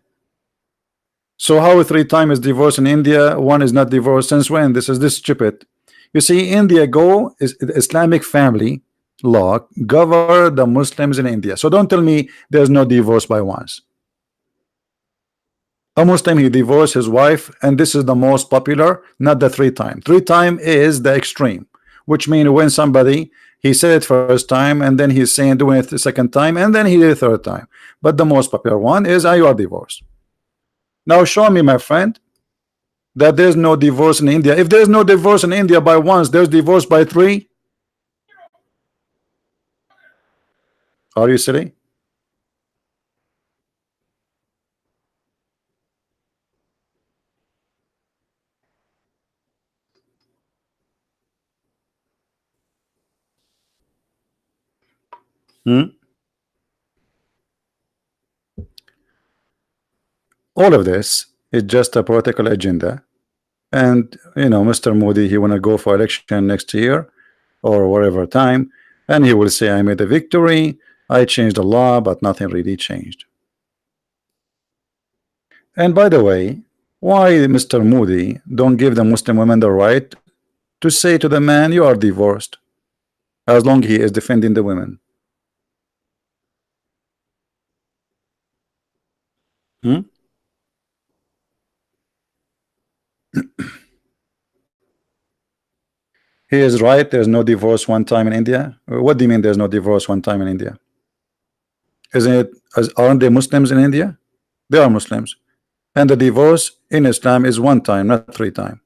So how 3 times is divorce in India, one is not divorced? Since when? This stupid. You see, India is Islamic family law govern the Muslims in India. So don't tell me there's no divorce by once. A Muslim, he divorced his wife, and this is the most popular, not the 3 times. 3 times is the extreme, which means when somebody he said it first time and then he's saying doing it the second time and then he did it 3rd time. But the most popular one is you are divorced. Now show me, my friend, that there's no divorce in India. If there's no divorce in India by once, there's divorce by 3. Are you silly? All of this is just a political agenda. And Mr. Modi, he wanna go for election next year or whatever time, and he will say I made a victory, I changed the law, but nothing really changed. And by the way, why Mr. Modi don't give the Muslim women the right to say to the man you are divorced, as long he is defending the women? He is right, there's no divorce one time in India. What do you mean there's no divorce one time in India? Isn't it, aren't they Muslims in India? They are Muslims. And the divorce in Islam is 1 time, not 3 times.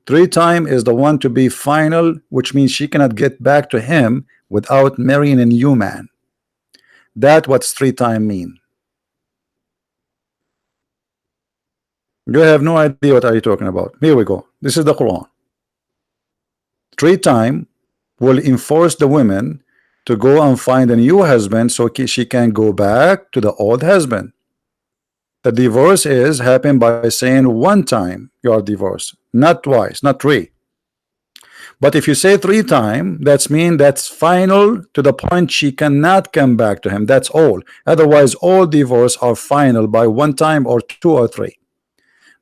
3 times is the one to be final, which means she cannot get back to him without marrying a new man. That's what 3 times mean. You have no idea what are you talking about. Here we go. This is the Quran. 3 times will enforce the women to go and find a new husband so she can go back to the old husband. The divorce is happened by saying 1 time you are divorced, not twice, not 3. But if you say 3 times, that's mean that's final to the point she cannot come back to him. That's all. Otherwise, all divorce are final by 1 time or 2 or 3.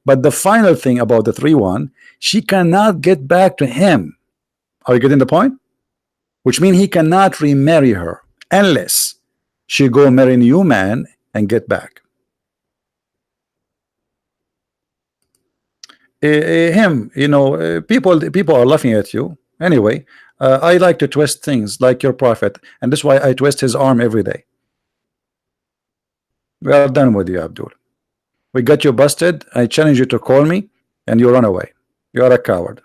But the final thing about the 3-1, she cannot get back to him. Are you getting the point? Which means he cannot remarry her unless she go marry a new man and get back. Him, people are laughing at you. Anyway, I like to twist things like your prophet, and that's why I twist his arm every day. We are done with you, Abdul. We got you busted. I challenge you to call me, and you run away. You are a coward.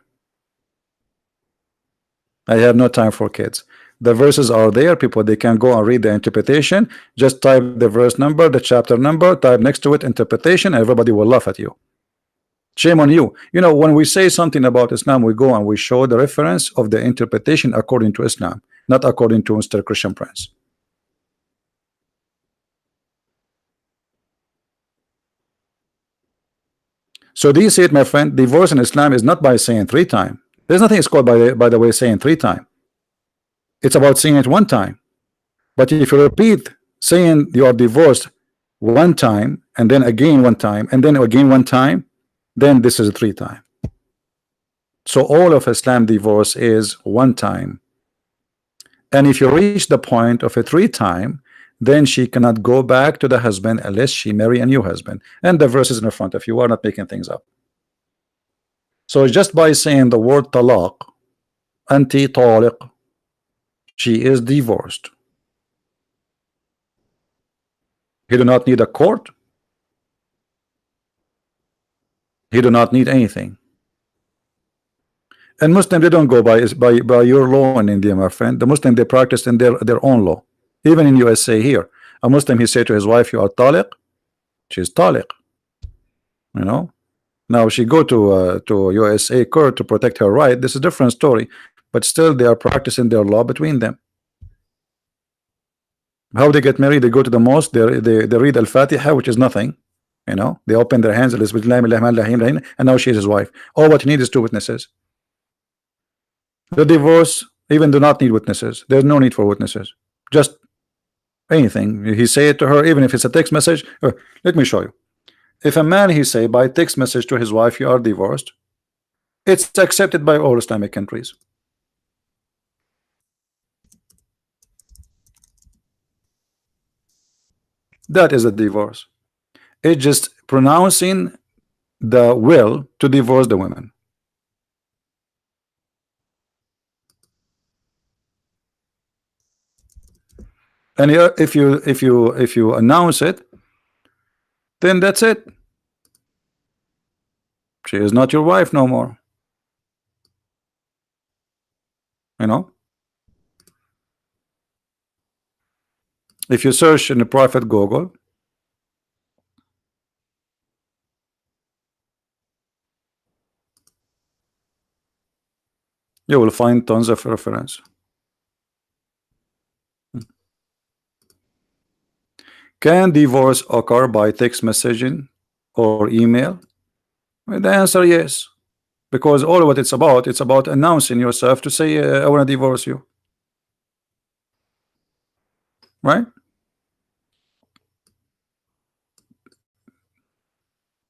I have no time for kids. The verses are there. People, they can go and read the interpretation. Just type the verse number, the chapter number, type next to it interpretation, and everybody will laugh at you. Shame on you. When we say something about Islam, we go and we show the reference of the interpretation according to Islam, not according to Mr. Christian Prince. So do you see it, my friend? Divorce in Islam is not by saying 3 times. There's nothing is called by the way saying 3 times. It's about saying it 1 time. But if you repeat saying you are divorced 1 time, and then again 1 time, and then again 1 time, then this is 3 times. So all of Islam divorce is 1 time. And if you reach the point of a 3 time, then she cannot go back to the husband unless she marry a new husband. And the verse is in front of you. We are not making things up. So just by saying the word talaq, anti taliq, she is divorced. He do not need a court. He do not need anything. And Muslims, they don't go by your law in India, my friend. The Muslim, they practice in their own law. Even in USA here, a Muslim, he say to his wife, you are taliq, she's taliq. Now she go to USA court to protect her right. This is a different story, but still they are practicing their law between them. How they get married? They go to the mosque, they read Al-Fatiha, which is nothing. They open their hands, and now she is his wife. All what you need is 2 witnesses. The divorce even do not need witnesses. There's no need for witnesses. Just anything he say it to her, even if it's a text message. Let me show you. If a man, he say by text message to his wife, you are divorced, it's accepted by all Islamic countries. That is a divorce. It's just pronouncing the will to divorce the women. And if you announce it, then that's it. She is not your wife no more. If you search in the private Google, you will find tons of reference. Can divorce occur by text messaging or email? Well, the answer yes, because all what it's about announcing yourself to say I want to divorce you, right?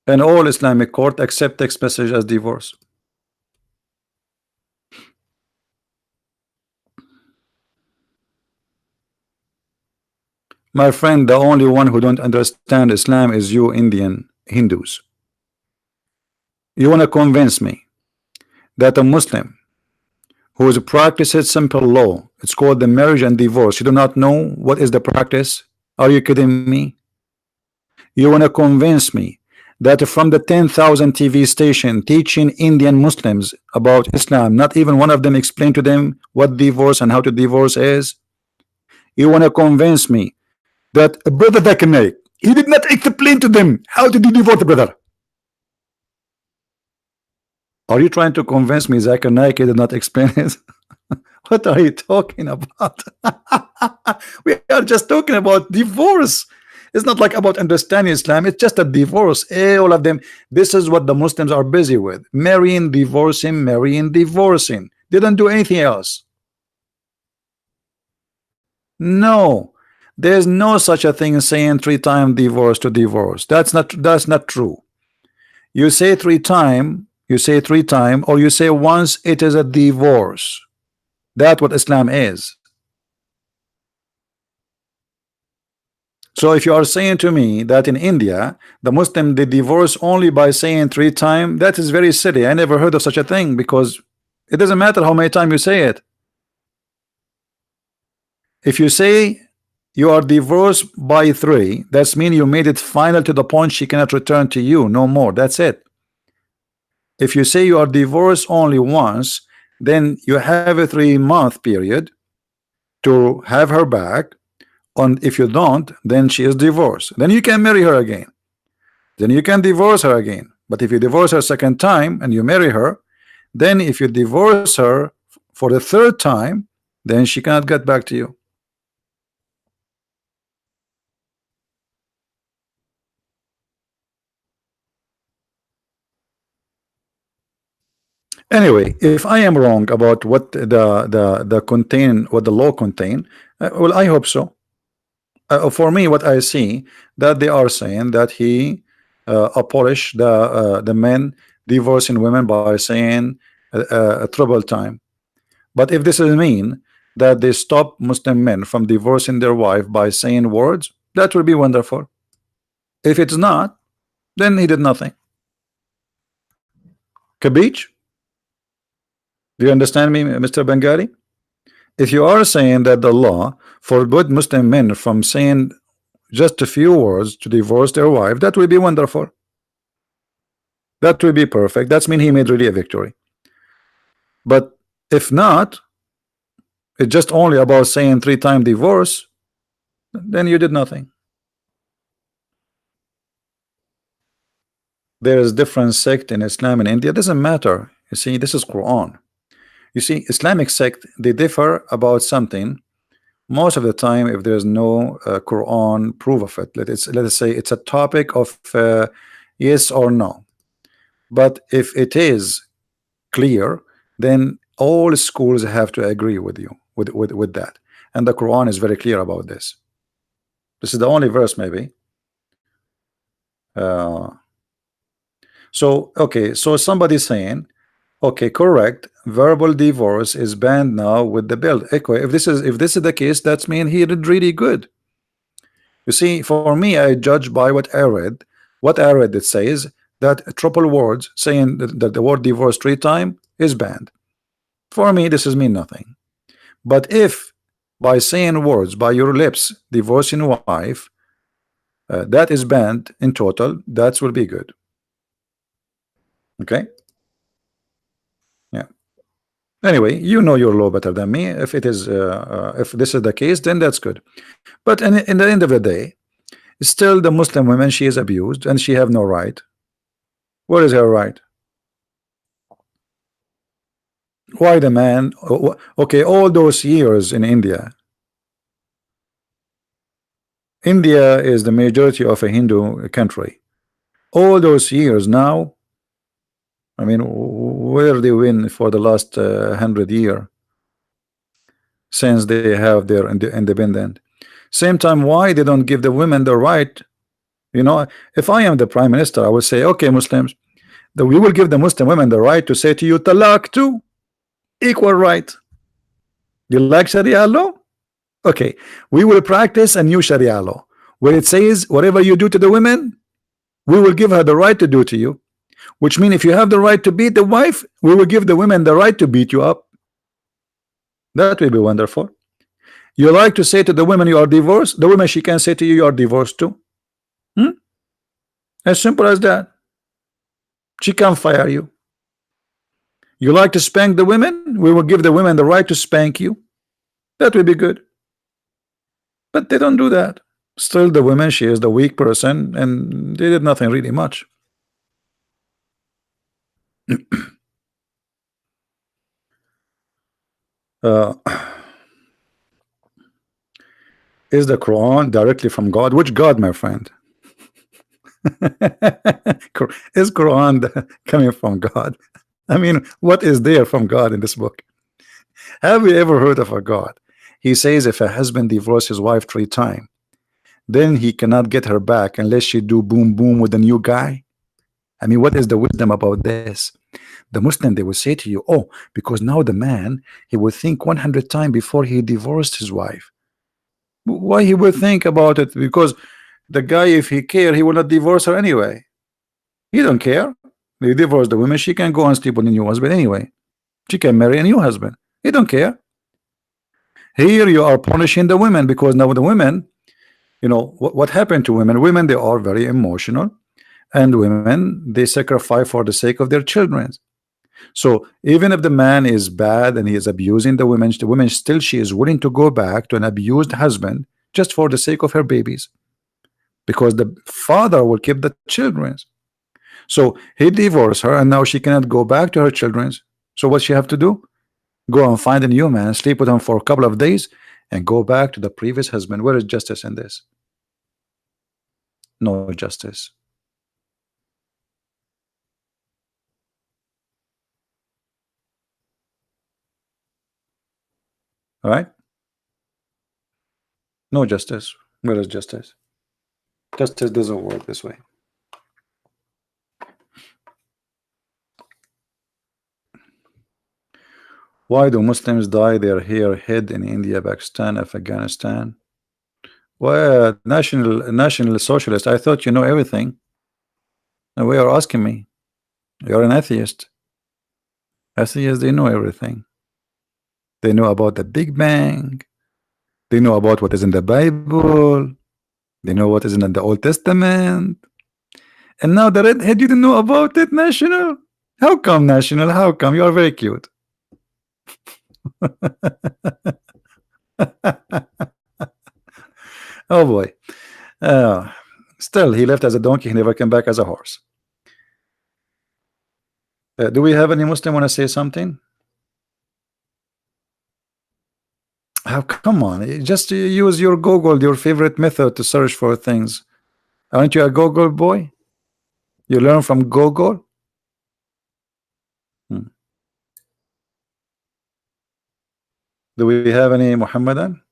And all Islamic court accept text message as divorce. My friend, the only one who don't understand Islam is you Indian Hindus. You want to convince me that a Muslim who is practices simple law, it's called the marriage and divorce, you do not know what is the practice? Are you kidding me? You want to convince me that from the 10,000 TV station teaching Indian Muslims about Islam, not even one of them explained to them what divorce and how to divorce is? You want to convince me that Brother Zakir, he did not explain to them how to do divorce, brother? Are you trying to convince me Zakir Naik did not explain it? What are you talking about? We are just talking about divorce. It's not like about understanding Islam. It's just a divorce. All of them. This is what the Muslims are busy with: marrying, divorcing, marrying, divorcing. They don't do anything else. No, there's no such a thing as saying 3 times divorce to divorce. That's not true. You say three time, or you say once, it is a divorce. That's what Islam is. So if you are saying to me that in India the Muslim they divorce only by saying three times, that is very silly. I never heard of such a thing, because it doesn't matter how many times you say it. If you say you are divorced by three, that's mean you made it final to the point she cannot return to you no more. That's it. If you say you are divorced only once, then you have a 3-month period to have her back. And if you don't, then she is divorced. Then you can marry her again. Then you can divorce her again. But if you divorce her second time and you marry her, then if you divorce her for the third time, then she cannot get back to you. Anyway, if I am wrong about what what the law contain, well, I hope so. For me, what I see that they are saying that he abolished the men divorcing women by saying a triple time. But if this is mean that they stop Muslim men from divorcing their wife by saying words, that would be wonderful. If it's not, then he did nothing. Kabich? Do you understand me, Mr. Bengali? If you are saying that the law forbid Muslim men from saying just a few words to divorce their wife, that will be wonderful. That will be perfect. That's mean he made really a victory. But if not, it's just only about saying 3-time divorce, then you did nothing. There is different sect in Islam in India. It doesn't matter. You see, this is Quran. You see, Islamic sect, they differ about something. Most of the time, if there's no Quran proof of it, let's say it's a topic of yes or no. But if it is clear, then all schools have to agree with you with that. And the Quran is very clear about this. This is the only verse, maybe. So okay, so somebody's saying, okay, correct, verbal divorce is banned now with the bill. Okay, if this is the case, that's mean he did really good. You see, for me, I judge by what I read. What I read, it says that triple words saying that the word divorce 3 times is banned. For me, this is mean nothing. But if by saying words by your lips divorcing wife, that is banned in total, that will be good. Okay. Yeah. Anyway, you know your law better than me. If it is if this is the case, then that's good. But in the end of the day, still the Muslim woman, she is abused and she have no right. What is her right? Why the man? Okay, all those years in India is the majority of a Hindu country. All those years now, I mean, where they win for the last 100 years since they have their independent. Same time, why they don't give the women the right? You know, if I am the prime minister, I would say, okay, Muslims, that we will give the Muslim women the right to say to you, talaq too, equal right. You like Sharia law? Okay, we will practice a new Sharia law where it says whatever you do to the women, we will give her the right to do to you. Which means if you have the right to beat the wife, we will give the women the right to beat you up. That will be wonderful. You like to say to the women you are divorced, the woman she can say to you you are divorced too. As simple as that. She can't fire you. You like to spank the women, we will give the women the right to spank you. That will be good. But they don't do that. Still the woman, she is the weak person and they did nothing really much. Is the Quran directly from God? Which God, my friend? Is Quran coming from God? I mean, what is there from God in this book? Have you ever heard of a God? He says if a husband divorces his wife 3 times, then he cannot get her back unless she do boom boom with a new guy. I mean, what is the wisdom about this? The Muslim, they will say to you, oh, because now the man, he will think 100 times before he divorced his wife. Why he will think about it? Because the guy, if he care, he will not divorce her anyway. He don't care. He divorce the woman, she can go and sleep with a new husband anyway. She can marry a new husband. He don't care. Here you are punishing the women, because now the women, you know what happened to women? Women, they are very emotional, and women, they sacrifice for the sake of their children. So even if the man is bad and he is abusing the woman still, she is willing to go back to an abused husband just for the sake of her babies, because the father will keep the children. So he divorced her, and now she cannot go back to her children. So what she have to do? Go and find a new man, sleep with him for a couple of days, and go back to the previous husband. Where is justice in this? No justice. All right? No justice. Where is justice? Justice doesn't work this way. Why do Muslims dye their hair head in India, Pakistan, Afghanistan? Well, national socialist. I thought you know everything. And why are asking me? You're an atheist. Atheists, they know everything. They know about the Big Bang. They know about what is in the Bible. They know what is in the Old Testament. And now the redhead, you didn't know about it, National? How come, National? How come? You are very cute. Oh boy. Still, he left as a donkey. He never came back as a horse. Do we have any Muslim want to say something? How come on? Just use your Google, your favorite method to search for things. Aren't you a Google boy? You learn from Google? Hmm. Do we have any Muhammadan?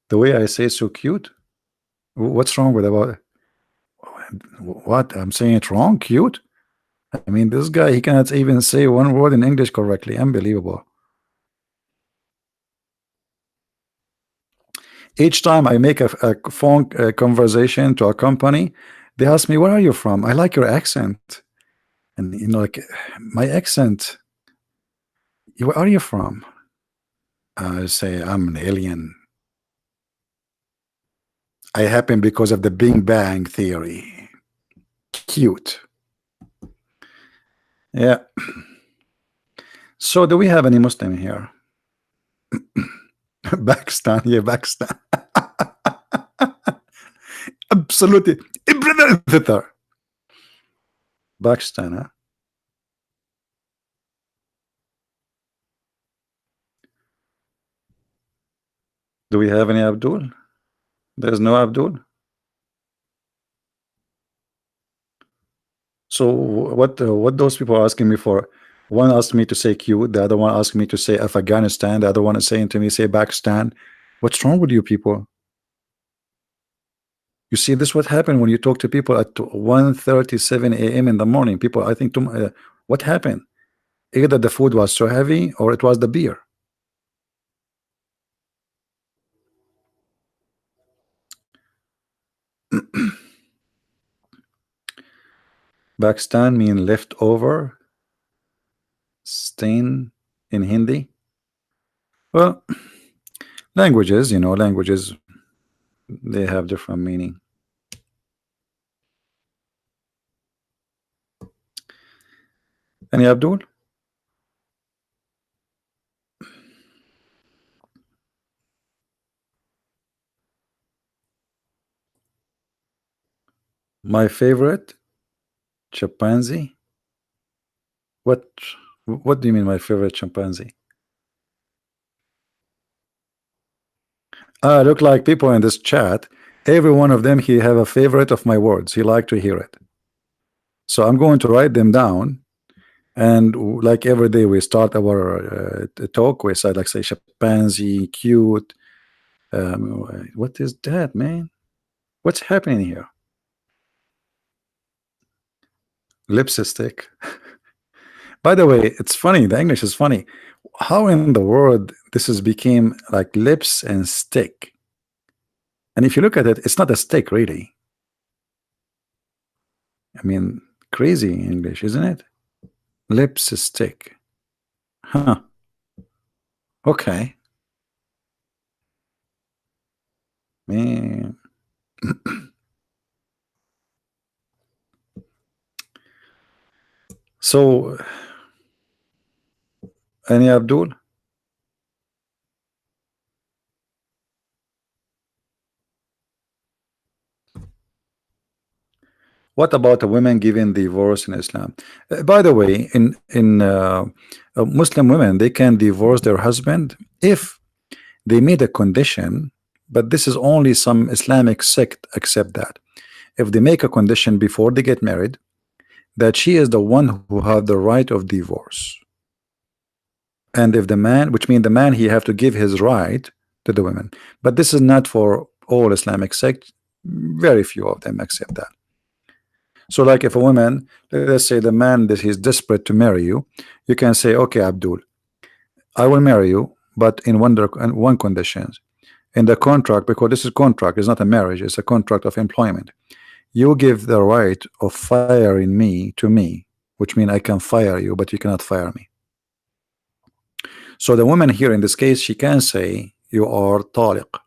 The way I say so cute? What's wrong with about it? What? I'm saying it wrong? Cute? I mean, this guy, he cannot even say one word in English correctly. Unbelievable. Each time I make a phone conversation to a company, they ask me, where are you from? I like your accent. And you know, like my accent, where are you from? I say, I'm an alien. I happen because of the Big Bang theory. Cute. Yeah. So do we have any Muslim here? Pakistan, yeah, Pakistan. Absolutely. Pakistan, huh? Do we have any Abdul? There's no Abdul. So what those people are asking me for? One asked me to say Q, the other one asked me to say Afghanistan, the other one is saying to me say Pakistan. What's wrong with you people? You see, this what happened when you talk to people at 1:37 a.m. in the morning. People, I think, what happened? Either the food was so heavy or it was the beer. Pakistan mean leftover, stain in Hindi. Well, languages, you know, languages, they have different meaning. Any Abdul? My favorite chimpanzee? What what do you mean my favorite chimpanzee? Look like people in this chat, every one of them he have a favorite of my words. He like to hear it. So I'm going to write them down, and like every day we start our talk, we say like say chimpanzee, cute. What is that, man? What's happening here? Lipstick. By the way, it's funny. The English is funny. How in the world this has became like lips and stick? And if you look at it, it's not a stick really. I mean, crazy English, isn't it? Lips stick. Huh. Okay. Man. So, any Abdul? What about a woman giving divorce in Islam? By the way, in Muslim women, they can divorce their husband if they made a condition, but this is only some Islamic sect accept that. If they make a condition before they get married, that she is the one who have the right of divorce. And if the man, which means the man, he have to give his right to the women. But this is not for all Islamic sects. Very few of them accept that. So like if a woman, let's say the man that he's desperate to marry you, you can say, okay, Abdul, I will marry you, but in one condition. In the contract, because this is contract, it's not a marriage, it's a contract of employment. You give the right of firing me to me, which means I can fire you, but you cannot fire me. So the woman here in this case, she can say you are taliq,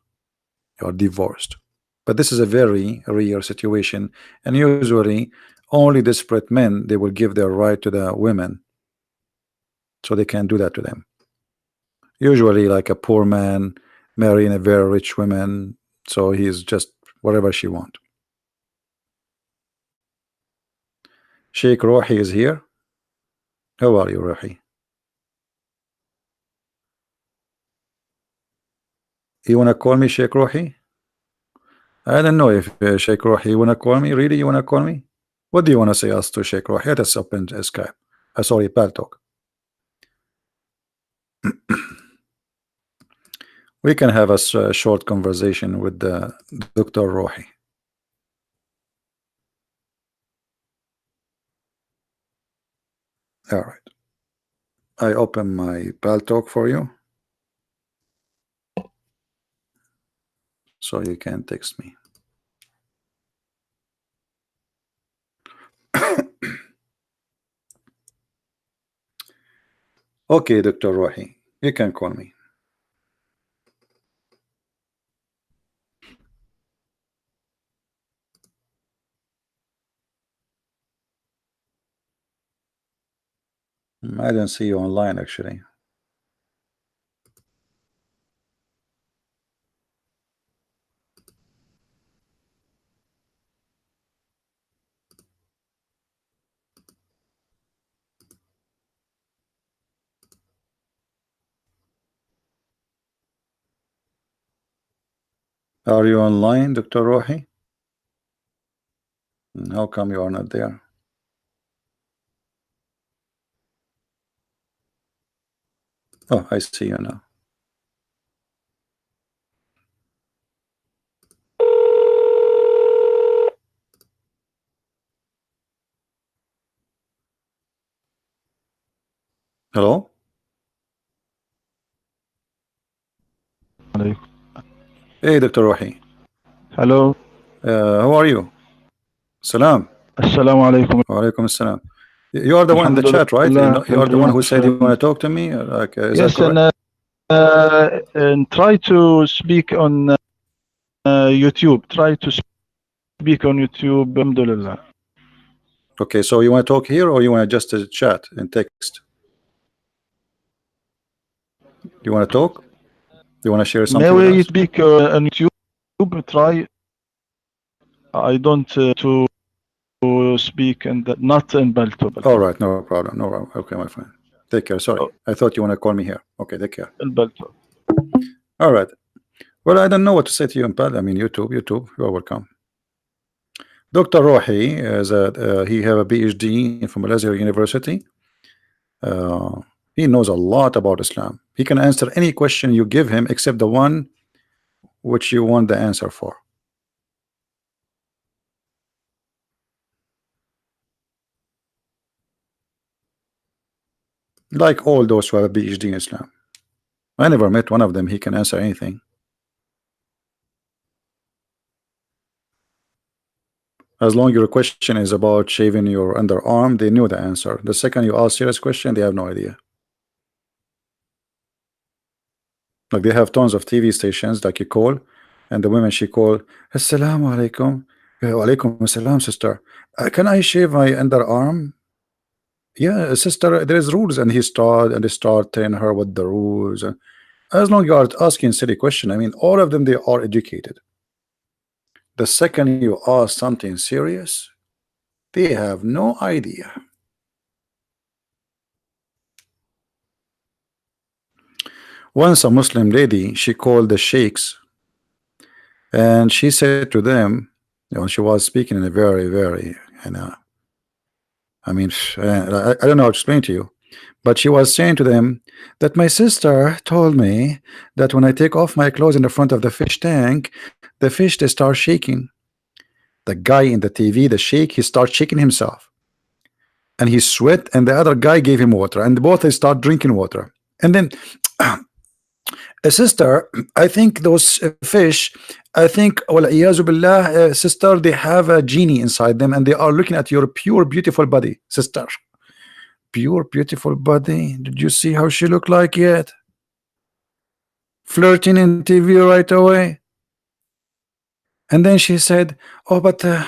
you are divorced. But this is a very rare situation, and usually only desperate men, they will give their right to the women, so they can do that to them. Usually like a poor man marrying a very rich woman, so he's just whatever she want. Sheikh Rohi is here. How are you, Rohi? You wanna call me Sheikh Rohi? I don't know if Sheikh Rohi, you wanna call me? Really, you wanna call me? What do you wanna say us to Sheikh Rohi? Let us open Skype. Sorry, Paltalk. We can have a short conversation with Dr. Rohi. All right. I open my Paltalk for you, so you can text me. Okay, Dr. Rohi, you can call me. I don't see you online actually. Are you online, Dr. Rohi? How come you are not there? Oh, I see you now. Hello? Hey, Dr. Rohi. Hello. How are you? Salam. Assalamu alaikum. Wa alaikum assalam. You are the one in the chat, right? You are the one who said you want to talk to me? Like, is yes, that correct? and try to speak on YouTube. Try to speak on YouTube. Alhamdulillah. Okay, so you want to talk here or you want to just chat and text? You want to talk? You want to share something with May us? speak on YouTube. Try. I don't to speak and not in Balto. All right, no problem. No problem. Okay, my friend. Take care. Sorry, I thought you want to call me here. Okay, take care. In Balto. All right. Well, I don't know what to say to you in Pal. I mean, YouTube, you are welcome. Dr. Rohi is he have a PhD from Al-Azhar University. He knows a lot about Islam. He can answer any question you give him except the one which you want the answer for. like all those who have a PhD in Islam. I never met one of them. He can answer anything. As long your question is about shaving your underarm, they knew the answer. The second you ask serious question, they have no idea. Like they have tons of TV stations, like you call, and the women she call, Assalamu alaikum. Wa alaikum assalam, sister. Can I shave my underarm? Yeah, sister, there is rules, and they start telling her what the rules. And as long you are asking silly question, I mean, all of them they are educated. The second you ask something serious, they have no idea. Once a Muslim lady, she called the sheikhs, and she said to them, she was speaking in a very, very, I mean, I don't know how to explain to you, but she was saying to them that my sister told me that when I take off my clothes in the front of the fish tank, the fish they start shaking. The guy in the TV, the sheikh, he starts shaking himself, and he sweat, and the other guy gave him water, and both they start drinking water, and then sister, I think those fish, I think, well, billah, sister, they have a genie inside them, and they are looking at your pure, beautiful body, sister. Pure, beautiful body. Did you see how she looked like yet? Flirting in TV right away. And then she said, "Oh, but uh,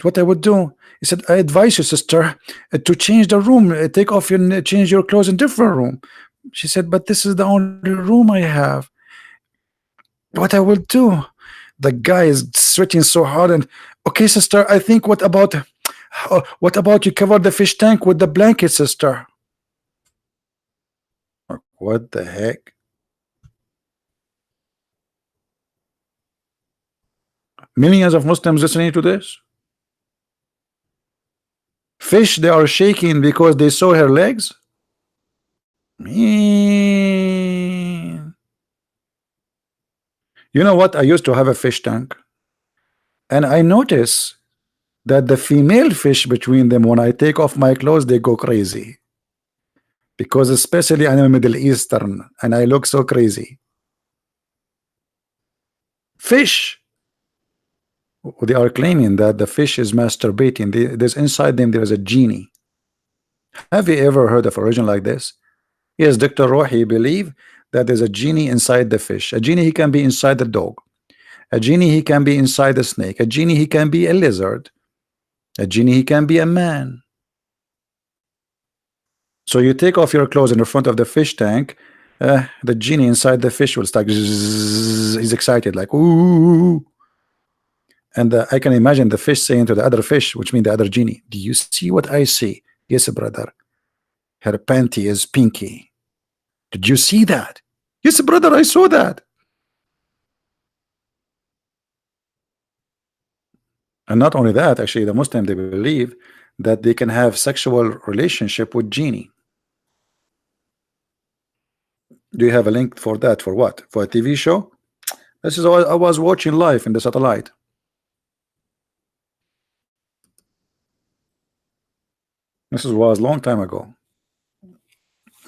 what I would do?" He said, "I advise you, sister, to change the room, take off your, change your clothes in different room." She said, "But this is the only room I have. What I will do?" The guy is sweating so hard, and okay, sister, I think what about you cover the fish tank with the blanket, sister? What the heck? Millions of Muslims listening to this. Fish, they are shaking because they saw her legs. Man. You know what? I used to have a fish tank, and I notice that the female fish between them, when I take off my clothes, they go crazy. Because especially I'm a Middle Eastern and I look so crazy. Fish, they are claiming that the fish is masturbating. There's inside them there is a genie. Have you ever heard of a religion like this? Yes, Dr. Rohi believe that there's a genie inside the fish. A genie, he can be inside the dog. A genie, he can be inside the snake. A genie, he can be a lizard. A genie, he can be a man. So you take off your clothes in the front of the fish tank, the genie inside the fish will start. He's excited, like ooh. And I can imagine the fish saying to the other fish, which means the other genie, "Do you see what I see?" "Yes, brother. Her panty is pinky." "Did you see that?" "Yes, brother, I saw that." And not only that, actually, the Muslim, they believe that they can have sexual relationship with genie. Do you have a link for that? For what? For a TV show? This is what I was watching live in the satellite. This was a long time ago.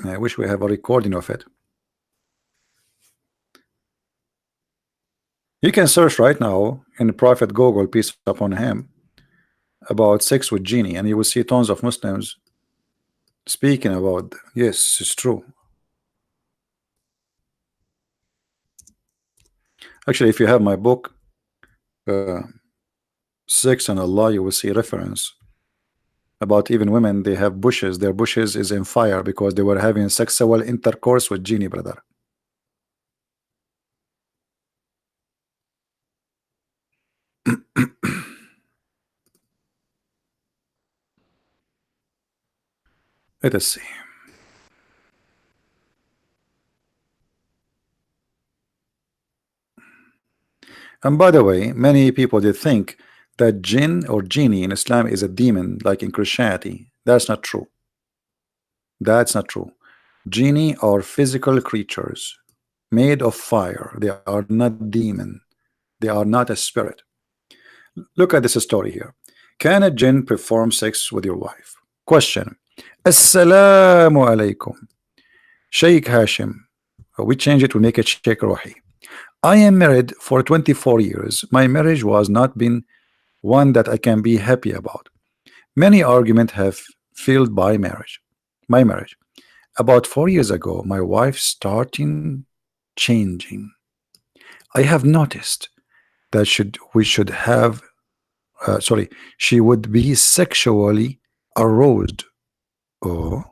I wish we have a recording of it. You can search right now in Prophet Google, peace upon him, about sex with genie, and you will see tons of Muslims speaking about. Yes, it's true. Actually, if you have my book, uh, Sex and Allah, you will see reference about even women. They have bushes. Their bushes is in fire because they were having sexual intercourse with genie, brother. Let us see. And by the way, many people they think that jinn or genie in Islam is a demon, like in Christianity. That's not true. That's not true. Genie are physical creatures made of fire. They are not demon. They are not a spirit. Look at this story here. Can a jinn perform sex with your wife? Question: Assalamu alaikum. Sheikh Hashim. We change it, we make it Sheikh Rohi. I am married for 24 years. My marriage was not been one that I can be happy about. Many arguments have failed by my marriage. About 4 years ago, my wife started changing. I have noticed that we should have sorry, she would be sexually aroused, oh,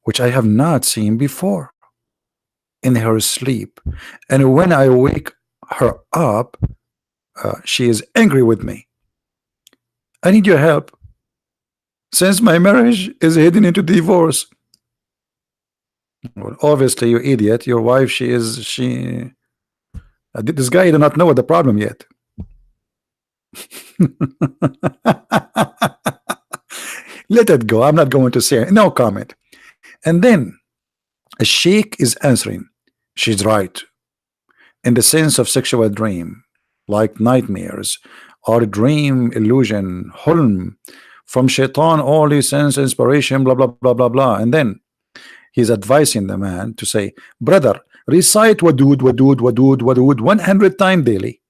which I have not seen before, in her sleep. And when I wake her up, she is angry with me. I need your help since my marriage is heading into divorce. Well, obviously, you idiot. Your wife, she. This guy do not know the problem yet. Let it go. I'm not going to say no comment. And then a sheikh is answering. She's right. In the sense of sexual dream, like nightmares or dream illusion, hulm, from shaitan, only sense inspiration, blah, blah, blah, blah, blah. And then he's advising the man to say, brother, recite wadud, wadud, wadud, wadud 100 times daily.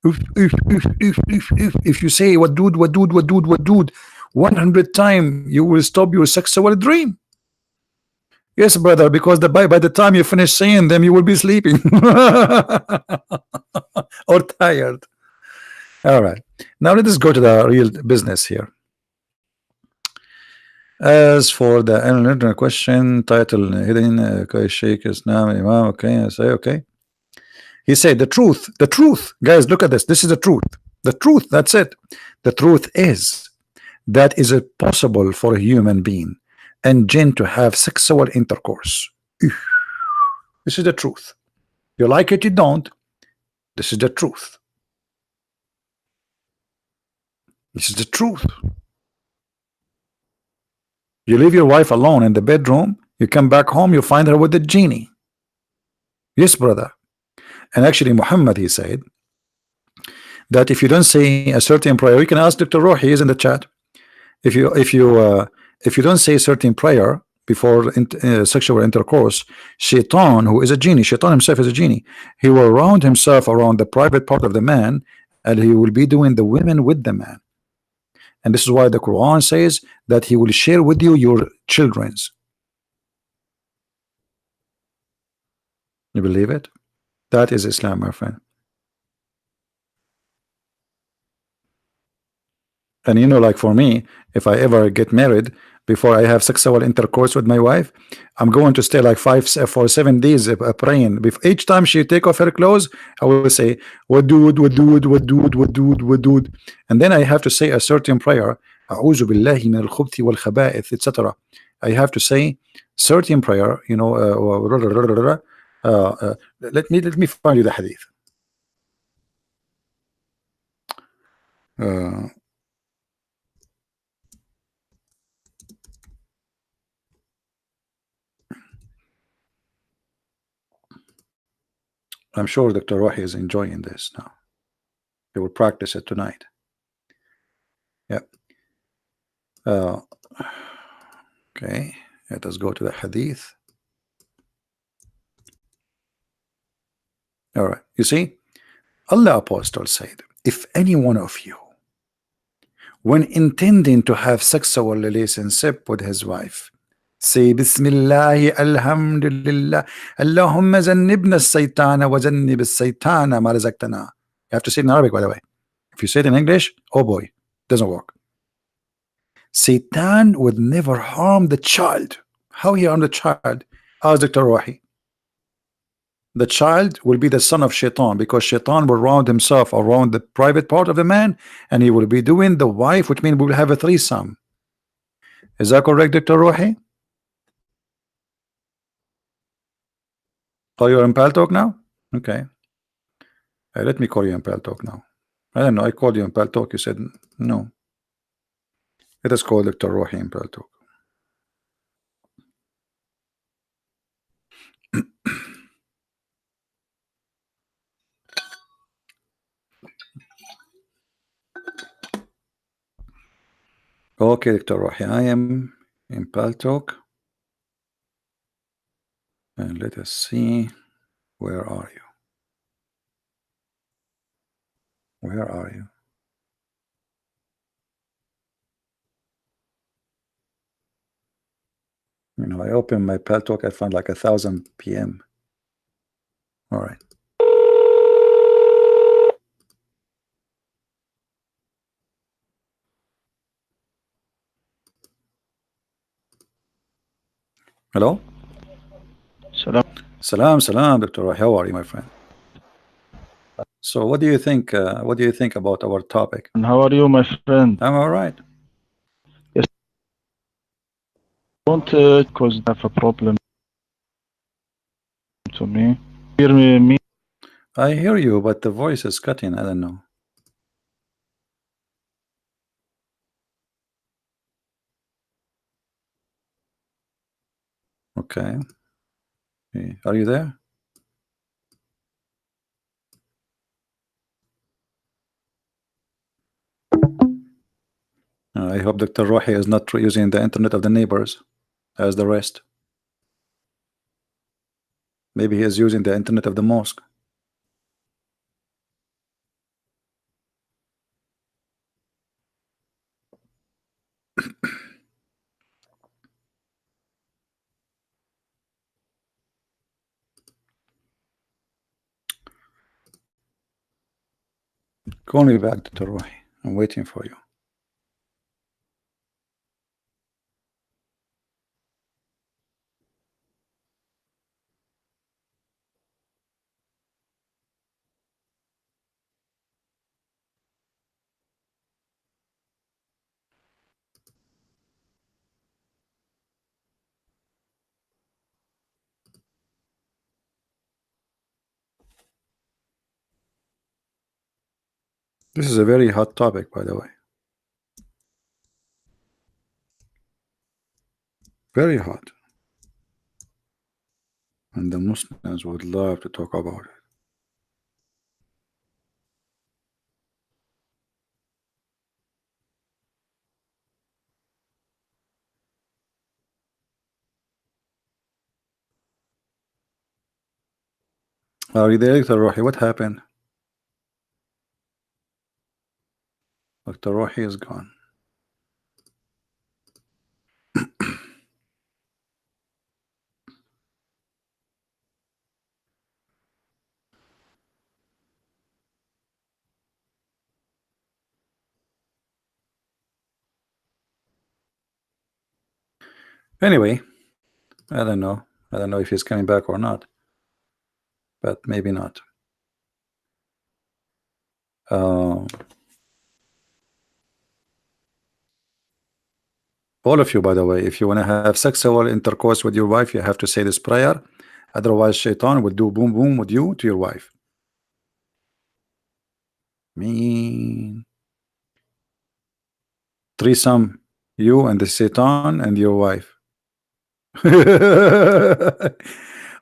If you say wadud, wadud, wadud, wadud 100 times, you will stop your sexual dream. Yes, brother, because by the time you finish saying them, you will be sleeping or tired. All right. Now let us go to the real business here. As for the internet question, title hidden, okay, Sheikh Islam Imam, okay, I say okay. He said the truth, guys, look at this. This is the truth. That's it. The truth is that is it possible for a human being and jinn to have sexual intercourse. This is the truth. You like it, you don't. This is the truth. This is the truth. You leave your wife alone in the bedroom, you come back home, you find her with the genie. Yes, brother. And actually, Muhammad, he said that if you don't say a certain prayer, you can ask Dr. Rohi, he is in the chat. If you don't say a certain prayer before sexual intercourse, shaitan, who is a genie, shaitan himself is a genie, he will round himself around the private part of the man, and he will be doing the women with the man. And this is why the Quran says that he will share with you your children's. You believe it? That is Islam, my friend. And you know, like for me, if I ever get married, before I have sexual intercourse with my wife, I'm going to stay like 7 days praying. Each time she take off her clothes, I will say wadud, wadud, wadud, wadud, wadud, and then I have to say a certain prayer. A'udhu billahi min al-khubthi wal khaba'ith, etc. I have to say certain prayer. You know, let me find you the hadith. I'm sure Dr. Rohi is enjoying this now. He will practice it tonight. Yep. Okay, let us go to the hadith. All right, you see, Allah Apostle said, if any one of you, when intending to have sexual relationship with his wife, say Bismillah, Alhamdulillah, Allahumma zannibna as-saytana wa zannib as-saytana ma razaqtana. You have to say it in Arabic, by the way. If you say it in English, oh boy, doesn't work. Satan would never harm the child. How he harmed the child? Ask Dr. Rohi. The child will be the son of Shaitan, because Shaitan will round himself around the private part of the man, and he will be doing the wife, which means we will have a threesome. Is that correct, Dr. Rohi? Oh, you're in Paltalk now? Okay. Let me call you in Paltalk now. I don't know. I called you in Paltalk. You said no. Let us call Dr. Rohi in Paltalk. Okay, Dr. Rohi, I am in Paltalk, and let us see, where are you? Where are you? You know, I open my Paltalk, I found like 1000 PM. All right. Hello? Salam. Salam, Dr. Roy. How are you, my friend? So what do you think? What do you think about our topic? And how are you, my friend? I'm all right. Yes. Don't cause I have a problem to me. Hear me? I hear you, but the voice is cutting. I don't know. Okay. Hey, are you there? I hope Dr. Rohi is not using the internet of the neighbors as the rest. Maybe he is using the internet of the mosque. Call me back, Dr. Rohi. I'm waiting for you. This is a very hot topic, by the way. Very hot. And the Muslims would love to talk about it. Are you there, Dr. Rohi? What happened? Dr. Rohi is gone. Anyway, I don't know. I don't know if he's coming back or not, but maybe not. All of you, by the way, if you want to have sexual intercourse with your wife, you have to say this prayer. Otherwise, Shaitan will do boom boom with you to your wife. Mean threesome, you and the Satan and your wife.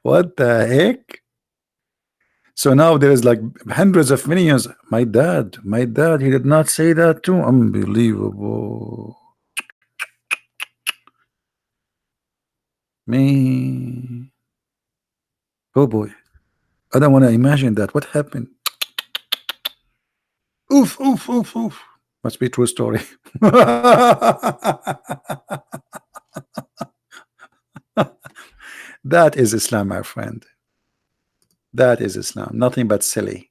What the heck? So now there is like hundreds of millions. My dad, he did not say that too. Unbelievable. Me. Oh boy. I don't want to imagine that. What happened? Oof, oof, oof, oof. Must be true story. That is Islam, my friend. That is Islam. Nothing but silly.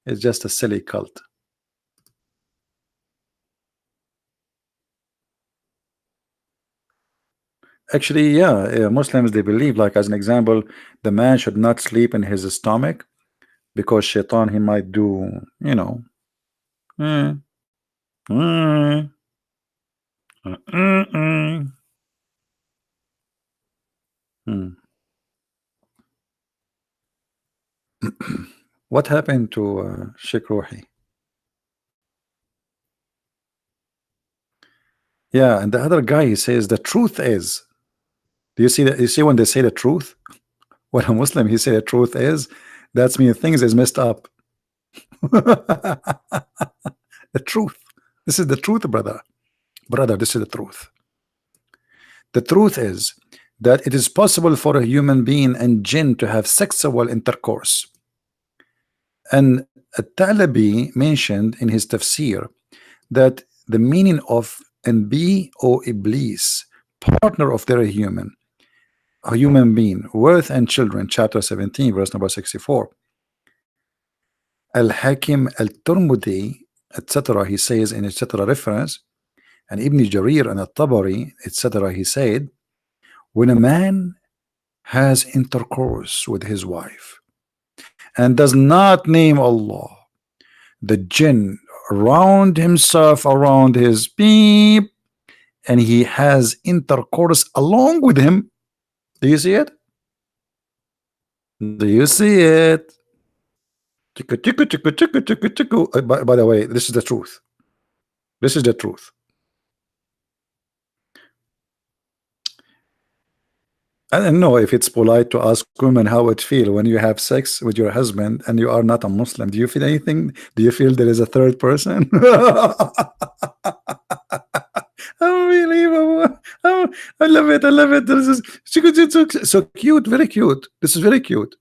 It's just a silly cult. Actually, yeah, Muslims, they believe, like as an example, the man should not sleep in his stomach because Shaitan, he might do, you know, mm, mm, mm. Mm. What happened to Sheikh Ruhi? Yeah, and the other guy, he says the truth is. Do you see that? You see when they say the truth? When a Muslim he say the truth is, that's mean things is messed up. The truth. This is the truth, brother. Brother, this is the truth. The truth is that it is possible for a human being and jinn to have sexual intercourse. And At-Talabi mentioned in his tafsir that the meaning of and be o Iblis, partner of their human, a human being, worth and children, chapter 17, verse number 64. Al-Hakim al-Turmudi, etc., he says in etc. reference, and Ibn Jarir and Al-Tabari, etc., he said, when a man has intercourse with his wife and does not name Allah, the jinn round himself around his beep, and he has intercourse along with him. Do you see it? Do you see it? By the way, this is the truth. This is the truth. I don't know if it's polite to ask women how it feel when you have sex with your husband and you are not a Muslim. Do you feel anything? Do you feel there is a third person? Unbelievable. Oh, I love it. I love it. This is so cute. Very cute. This is very cute.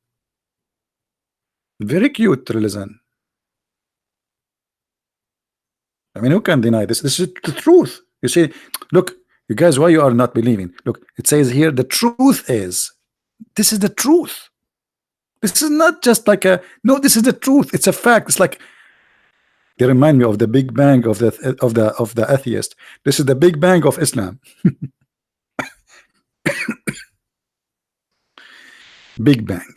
Very cute, Rilizan. I mean, who can deny this? This is the truth. You see, look, you guys, why you are not believing? Look, it says here, the truth is, this is the truth. This is not just like a, no, this is the truth. It's a fact. It's like, they remind me of the Big Bang of the atheist. This is the Big Bang of Islam. Big Bang.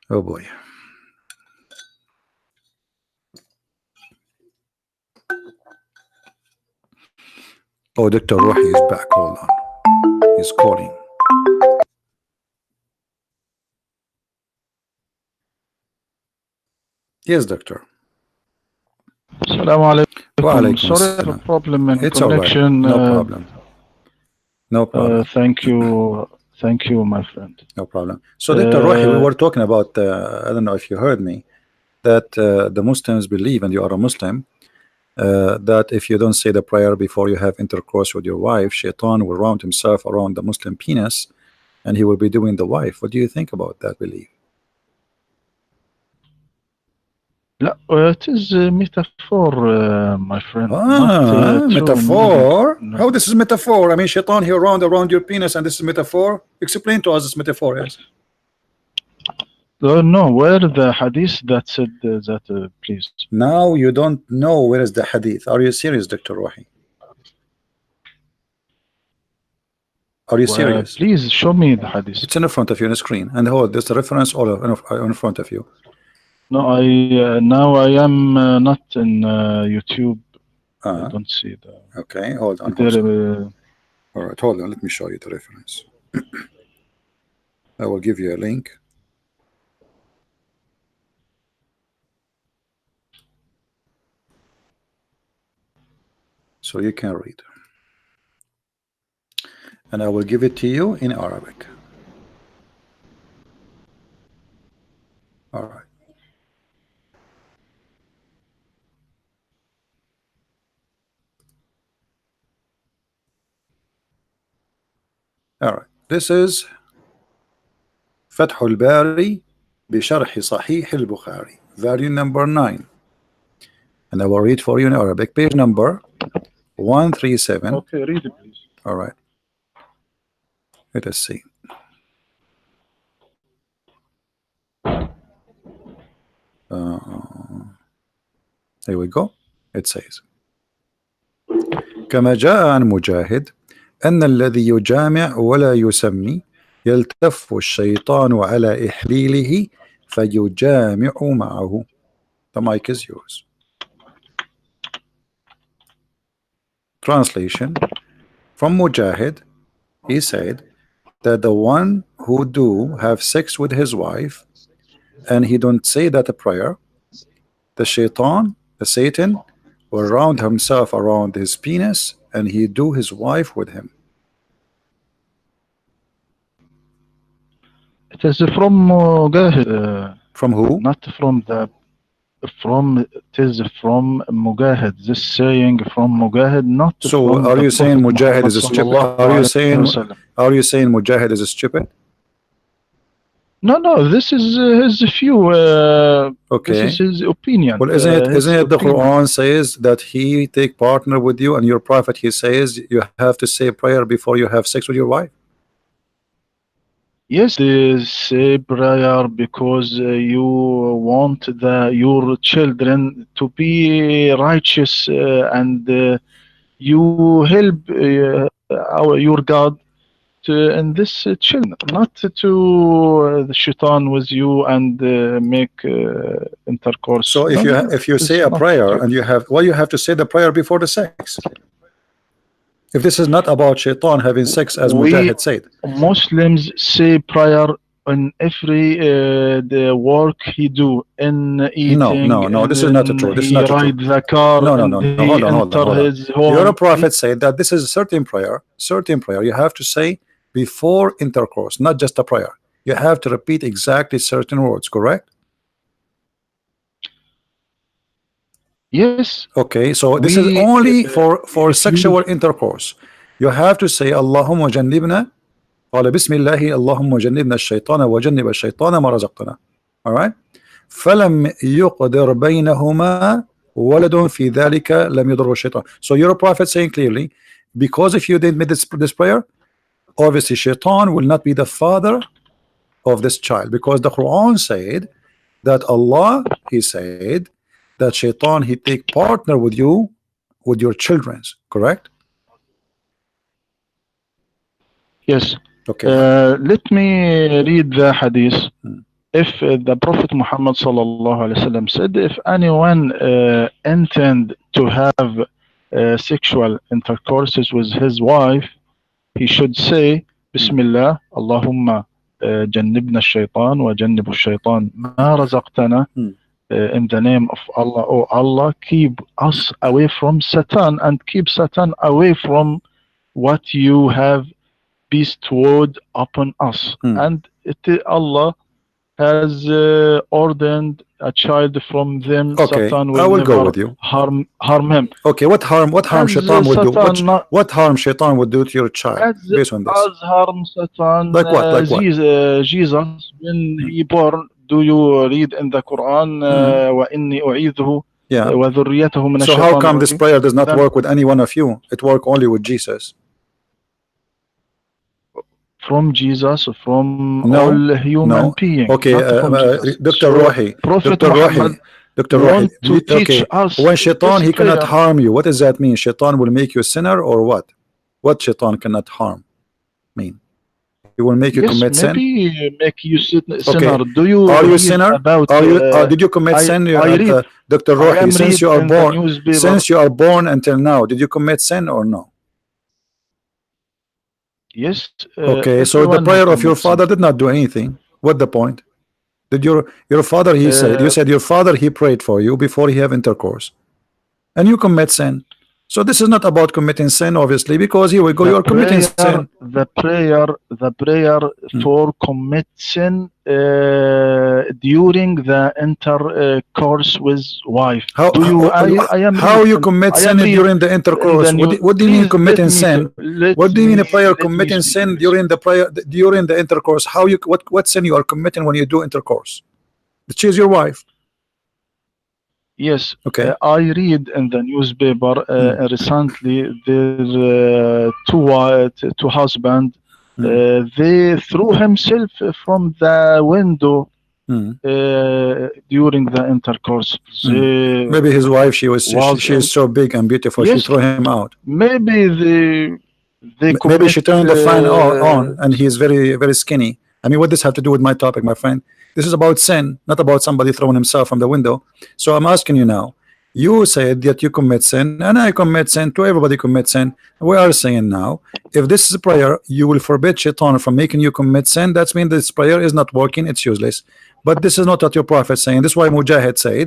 Oh boy. Oh, Dr. Rohi is back. Hold on. He's calling. Yes, doctor. Assalamu alaikum. Sorry, I have a assalam. problem in It's all right. connection. No problem. No problem. Thank you, my friend. No problem. So, Dr. Rohi, we were talking about, I don't know if you heard me, that the Muslims believe, and you are a Muslim, that if you don't say the prayer before you have intercourse with your wife, Shaitan will round himself around the Muslim penis and he will be doing the wife. What do you think about that belief? It is a metaphor, my friend. Not metaphor? No. How this is metaphor? I mean, Shaitan here around your penis, and this is metaphor? Explain to us this metaphor is. No, where the hadith that said that, please? Now you don't know where is the hadith. Are you serious, Dr. Rohi? Are you serious? Please show me the hadith. It's in front of you on the screen, and hold, there's a reference all in front of you. No, now I am not in YouTube. I don't see the. Okay, hold on. All right, hold on. Let me show you the reference. I will give you a link. So you can read. And I will give it to you in Arabic. All right. All right. This is فتح الباري بشرح صحيح البخاري, volume number 9. And I will read for you in Arabic, page number 137. Okay, read it, please. All right. Let us see. Here we go. It says, كما جاء عن مجاهد أن الذي يجامع ولا يسمي يلتف الشيطان على إحليله فيجامع معه. The mic is yours. Translation from Mujahid, he said that the one who do have sex with his wife and he don't say that a prayer, the shaitan, the Satan, will round himself around his penis and he do his wife with him. It is from Mujahid. From who? Not from the. it is from Mujahid. This saying from Mujahid, not So from are the you saying Prophet Mujahid Muhammad is a stupid? sallallahu alaihi wasallam. Are you saying Mujahid is a stupid? No, no, this is his view. This is Okay. his opinion. Well, isn't His it the opinion. Quran says that he take partner with you, and your prophet he says you have to say prayer before you have sex with your wife? Yes, they say prayer because you want your children to be righteous, and you help your God in this children, not to the shaitan with you and make intercourse. So No, no, no. if you It say is a not prayer true. and you have, well, you have to say the prayer before the sex. If this is not about shaitan having sex, as Mujahid We said. Muslims say prayer in every the work he do, in No, eating, no, no. This is not in true. This is he not true. ride the car, No, no, and no, no. Hold he on, hold on, enter hold on. his Your home. prophet said that this is a certain prayer. Certain prayer you have to say before intercourse, not just a prayer. You have to repeat exactly certain words, correct? Yes, Okay, so this is we only for if you sexual intercourse. You have to say Allahumma jannibna قال بسم الله اللهم جنبنا الشيطان وجنب الشيطان ما رزقتنا. All right. فلم يقدر بينهما ولد في ذلك لم يضر الشيطان. So your prophet saying clearly, because if you didn't make this prayer, obviously shaitan will not be the father of this child, because the Quran said that Allah, he said that shaitan he take partner with you with your children's, correct? yes. Okay. Let me read the hadith. Hmm. If the Prophet Muhammad sallallahu alaihi wasallam said, if anyone intend to have sexual intercourses with his wife, he should say Hmm. Bismillah, Allahumma jannibna shaitan wa jannibu shaitan ma razaqtana, Hmm. in the name of Allah. Oh Allah, keep us away from Satan and keep Satan away from what you have bestowed upon us. Hmm. And Allah has ordained a child from them. Okay, Satan I will will go never with you. harm him. Okay, what harm As shaitan would do? Satan not What harm shaitan would do to your child as based on this? as harm Satan Like what? Like what? Jesus when Hmm. he born. Do you read in the Quran Hmm. وإني أعيذه Yeah. وذريته من So how الشيطان come this الرجيم? prayer does not Then work with any one of you? It work only with Jesus. from Jesus, from No, all human no. being, Okay, not from Jesus. Dr. So Rohi, Prophet Dr. Muhammad Rohi, Dr. Rohi. want to teach Okay, us when shaitan this he cannot prayer. harm you, what does that mean? Shaitan will make you a sinner or what? What shaitan cannot harm mean? He will make you Yes, commit sin. maybe make you sinner. Okay, Do you are you a read sinner? about? Are you? Did you commit sin, I read. Dr. I Rohi? am read in the newspaper. Since you are born until now, did you commit sin or no? Yes, Okay, so the everyone who prayer of your commits sin. father did not do anything. What the point? Did your father, he said, you Uh, said your father he prayed for you before he have intercourse, and you commit sin. So this is not about committing sin, obviously, because here we go, you are committing sin. the prayer Hmm. for commit sin during the intercourse with wife. How Do you? I am how read. you commit I sin am read during the in the intercourse? new. What do you mean Please committing sin? What do you mean a prayer let me committing speak, sin please. during the prayer during the intercourse? How you what sin you are committing when you do intercourse? Choose your wife. Yes, Okay. I read in the newspaper Hmm. recently there two husband Hmm. they threw himself from the window Hmm. during the intercourse. Hmm. They Maybe his wife, was she is in, so big and beautiful, she yes, threw him out. maybe they Maybe commit she turned the fan on and he's very skinny. I mean, what does have to do with my topic, my friend? This is about sin, not about somebody throwing himself from the window. So I'm asking you now, you said that you commit sin and I commit sin, to everybody commits sin. We are saying now, if this is a prayer you will forbid shaitan from making you commit sin, that means this prayer is not working, it's useless. But this is not what your prophet is saying. This is why Mujahid said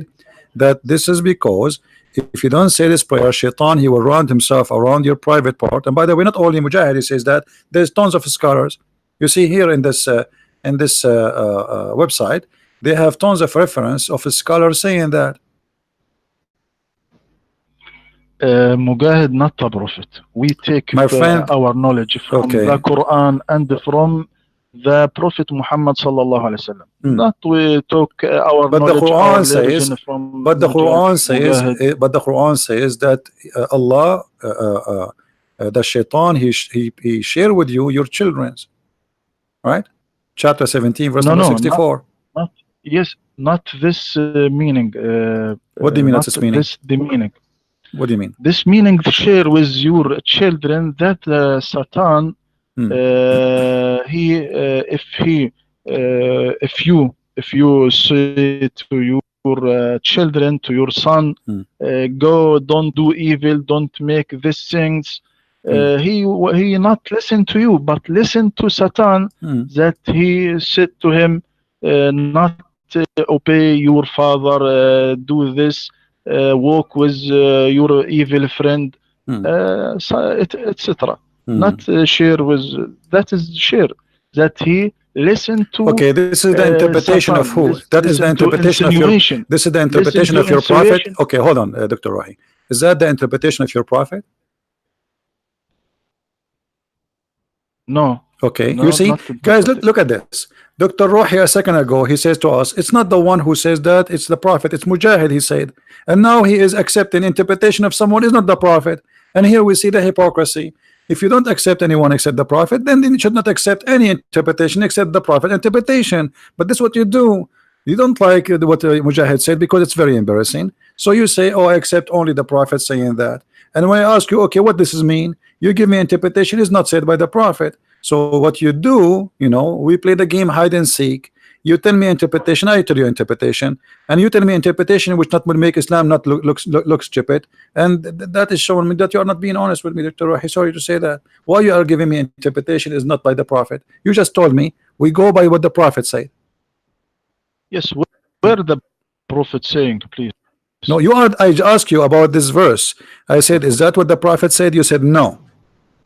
that this is because if you don't say this prayer, shaitan he will round himself around your private part. And by the way, not only Mujahid he says that, there's tons of scholars. You see here in this website, They have tons of reference of scholars saying that. Mujahid, not a prophet. We take My friend, our knowledge from the okay. Quran and from the Prophet Muhammad sallallahu alaihi wasallam. Hmm. Not we took our But the knowledge, our Quran says, religion from Mujahid. but the Quran says that Allah, the shaitan, he share with you your children's, right? Chapter 17, verse No, number no, not 64. not yes, not this meaning. What do you mean that's Not its meaning? this the meaning. What do you mean? This meaning share with your children that Satan Hmm. if you say to your children, to your son, Hmm. go, don't do evil, don't make these things, he not listen to you, but listen to Satan, Hmm. that he said to him, not obey your father, do this, walk with your evil friend, Hmm. etc. Hmm. Not share with, that is share, that he listen to Okay, this is the interpretation of Satan, who? That is the listen to interpretation of your. insinuation, This is the listen interpretation to of your prophet. insinuation. Okay, hold on, Dr. Rohi. Is that the interpretation of your prophet? No, Okay, you no, see, not guys, interpretation. look at this. Dr. Rohi a second ago, he says to us, it's not the one who says that, it's the prophet, it's Mujahid, he said. And now he is accepting interpretation of someone is not the prophet. And here we see the hypocrisy. If you don't accept anyone except the prophet, then you should not accept any interpretation except the prophet interpretation. But this is what you do. You don't like what Mujahid said because it's very embarrassing. So you say, oh, I accept only the prophet saying that. And when I ask you, okay, what does this mean? You give me interpretation is not said by the prophet. So what you do, we play the game hide and seek. You tell me interpretation, I tell you interpretation, and you tell me interpretation which not will make Islam not look stupid, and that is showing me that you are not being honest with me, Dr. Rohi. Sorry to say that. Why you are giving me interpretation is not by the prophet. You just told me we go by what the prophet said. Yes, where the prophet saying, please? No, you are. I asked you about this verse. I said, is that what the prophet said? You said no.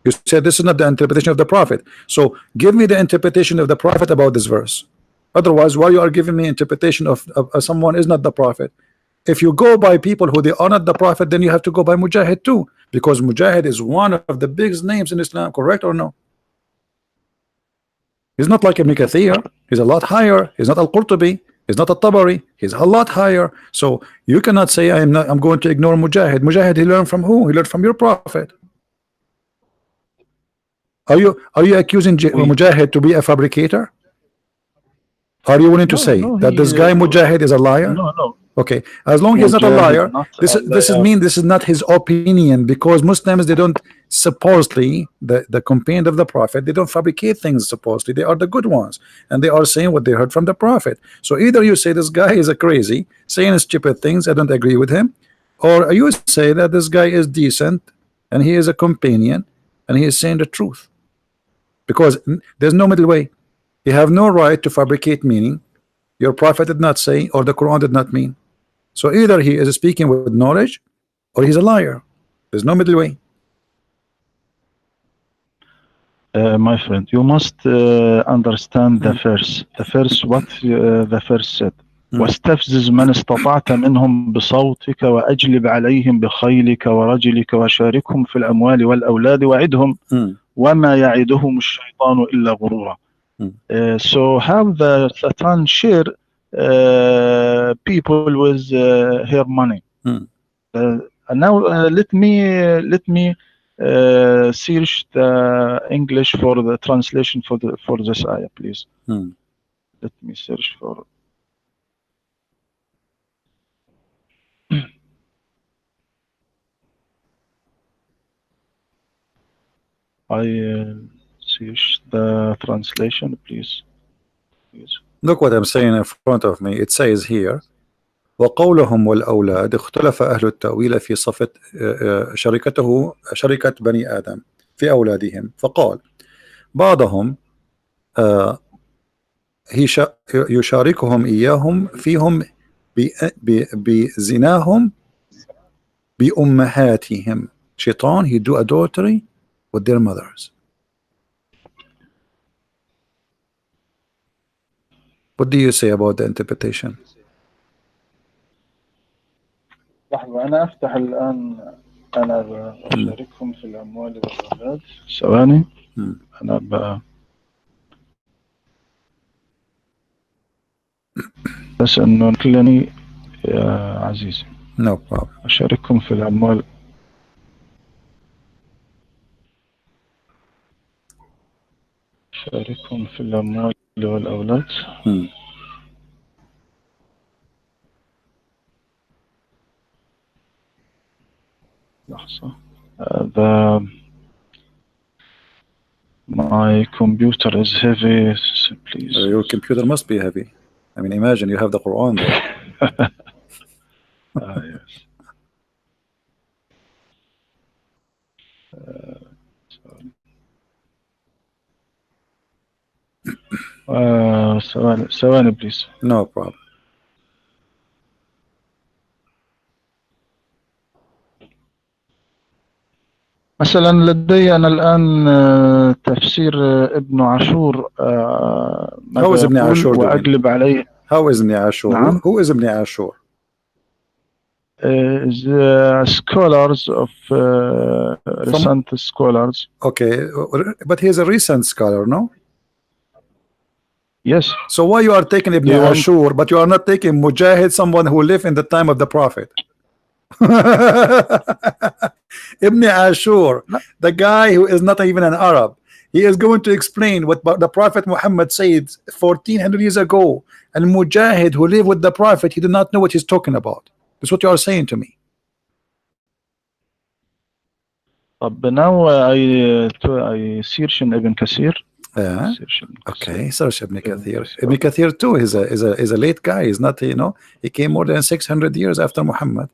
You said this is not the interpretation of the prophet. So give me the interpretation of the prophet about this verse. Otherwise, why you are giving me interpretation of someone is not the prophet? If you go by people who they are not the prophet, then you have to go by Mujahid too, because Mujahid is one of the biggest names in Islam. Correct or no? He's not like Ibn Kathir. He's a lot higher. He's not Al-Qurtubi. He's not a Tabari. He's a lot higher. So you cannot say I'm going to ignore Mujahid. Mujahid, he learned from who? He learned from your prophet. Are you accusing We Mujahid to be a fabricator? Are you willing to no, say no, that he this guy Mujahid is a liar? no, no. Okay, as long as he's not a Mujahid, liar, not this a is this is liar. mean this is not his opinion, because Muslims, they don't supposedly the companion of the prophet, they don't fabricate things. Supposedly they are the good ones, and they are saying what they heard from the prophet. So either you say this guy is a crazy saying stupid things, I don't agree with him, or you say that this guy is decent and he is a companion and he is saying the truth, because there's no middle way. You have no right to fabricate meaning your prophet did not say or the Quran did not mean. So either he is speaking with knowledge or he's a liar. There's no middle way. My friend, you must understand the verse. The verse, what the verse said. واستفزز من استطعت منهم بصوتك وأجلب عليهم بخيلك ورجلك وشاركهم في الأموال والأولاد وعدهم وما يعدهم الشيطان إلا غرورا. So how the Satan share people with her money. Now let me search the English for the translation for this ayah, please. Let me search for. I search the translation, please. Look what I'm saying in front of me. It says here, وقولهم والأولاد اختلف أهل التأويل في صفة شركة بني آدم في أولادهم، فقال بعضهم يشاركهم إياهم فيهم بزناهم بأمهاتهم. Shaitan, he do adultery with their mothers. What do you say about the interpretation? لحظة أنا أفتح الآن. أنا بشاركهم في الأموال والأولاد. ثواني. أنا بس إنه كلني يا عزيزي. No problem. أشارككم في الأموال. أشارككم في الأموال والأولاد. لحظة. My computer is heavy, please. Your computer must be heavy. I mean, imagine you have the Quran there. Yes. ثواني please. No problem. مثلا لدي أنا الآن تفسير ابن عاشور How is ماذا Ibn يقول Ashur doing? وأقلب عليه. How is Ibn Ashur? نعم. Who is Ibn Ashur? The scholars of recent scholars. Okay, but he is a recent scholar, no? Yes. So why you are taking Ibn Ashur, but you are not taking Mujahid, someone who lived in the time of the Prophet? Ibn Ashur, the guy who is not even an Arab, he is going to explain what the Prophet Muhammad said 1400 years ago, and Mujahid who lived with the Prophet, he did not know what he's talking about. That's what you are saying to me. طب now I search in Ibn Kathir. Okay, search Ibn Kathir. Ibn Kathir too is a late guy. He's not, you know, he came more than 600 years after Muhammad.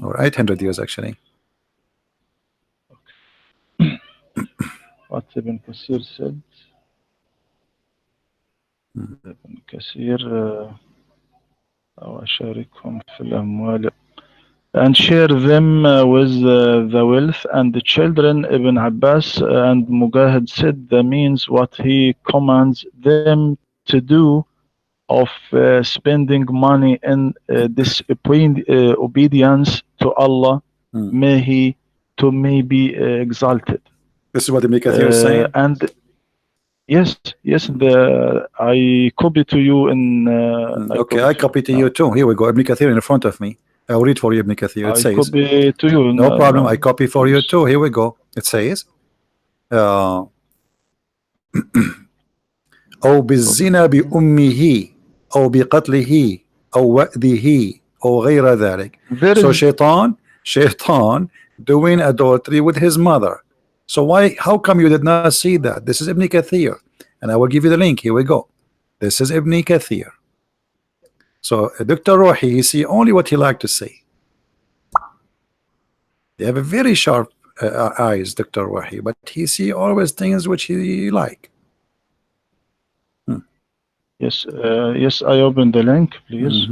Or 800 years actually. What Ibn Kathir said. Ibn Kathir أشاركهم في الأموال and share them with the wealth and the children. Ibn Abbas and Mujahid said that means what he commands them to do of spending money in obedience to Allah, may he be exalted. This is what Ibn Kathir is saying. And yes, I copy to you in. Okay, I copy to you too. Here we go. Ibn Kathir in front of me. I'll read for you Ibn Kathir. It says, copy to you. No problem. I copy for you too. Here we go. It says, أو بالزنا بأمه أو بقتله أو وأده أو غير ذلك. So shaitan doing adultery with his mother. So how come you did not see that? This is Ibn Kathir, and I will give you the link. Here we go. This is Ibn Kathir. So Dr. Rohi, he see only what he like to see. They have a very sharp eyes, Dr. Rohi, but he see always things which he like. Yes, yes, I open the link, please.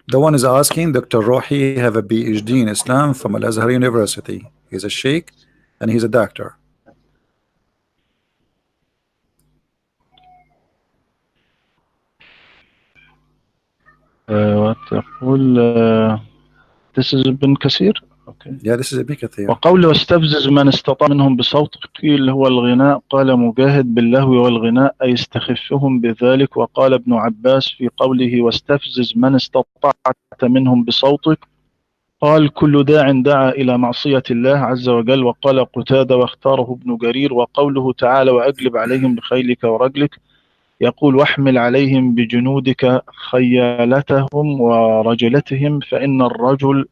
The one is asking, Dr. Rohi have a PhD in Islam from Al-Azhar University. He's a sheikh and he's a doctor. This is Ibn Kathir. Okay. Yeah, this is Ibn Kathir. وقوله واستفزز من استطاع منهم بصوتك قيل هو الغناء قال مجاهد باللهو والغناء أي استخفهم بذلك. وقال ابن عباس في قوله واستفزز من استطعت منهم بصوتك قال كل داع دعا إلى معصية الله عز وجل. وقال قتادة واختاره ابن جرير. وقوله تعالى وأجلب عليهم بخيلك ورجلك يقول واحمل عليهم بجنودك خيالتهم ورجلتهم فإن الرجل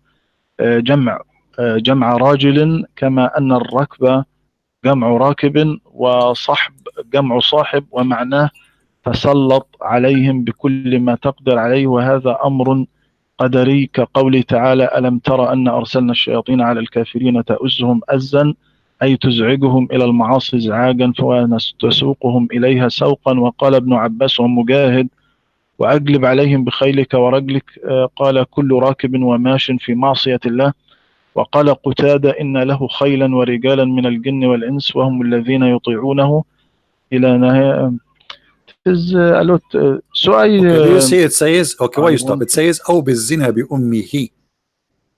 جمع راجل كما أن الركب جمع راكب وصحب جمع صاحب ومعناه تسلط عليهم بكل ما تقدر عليه. وهذا أمر قدري كقوله تعالى ألم تر أن أرسلنا الشياطين على الكافرين تؤزهم أزا أي تزعجهم إلى المعاصي إزعاجا فتسوقهم إليها سوقا. وقال ابن عباس ومجاهد وأجلب عليهم بخيلك ورجلك قال كل راكب وماش في معصية الله وقال قتادة إن له خيلا ورجالا من الجن والإنس وهم الذين يطيعونه إلى نهاية. Is a lot. So Okay, do you see it says, okay, why I you stop? want It says, أو بالزنا بأمه.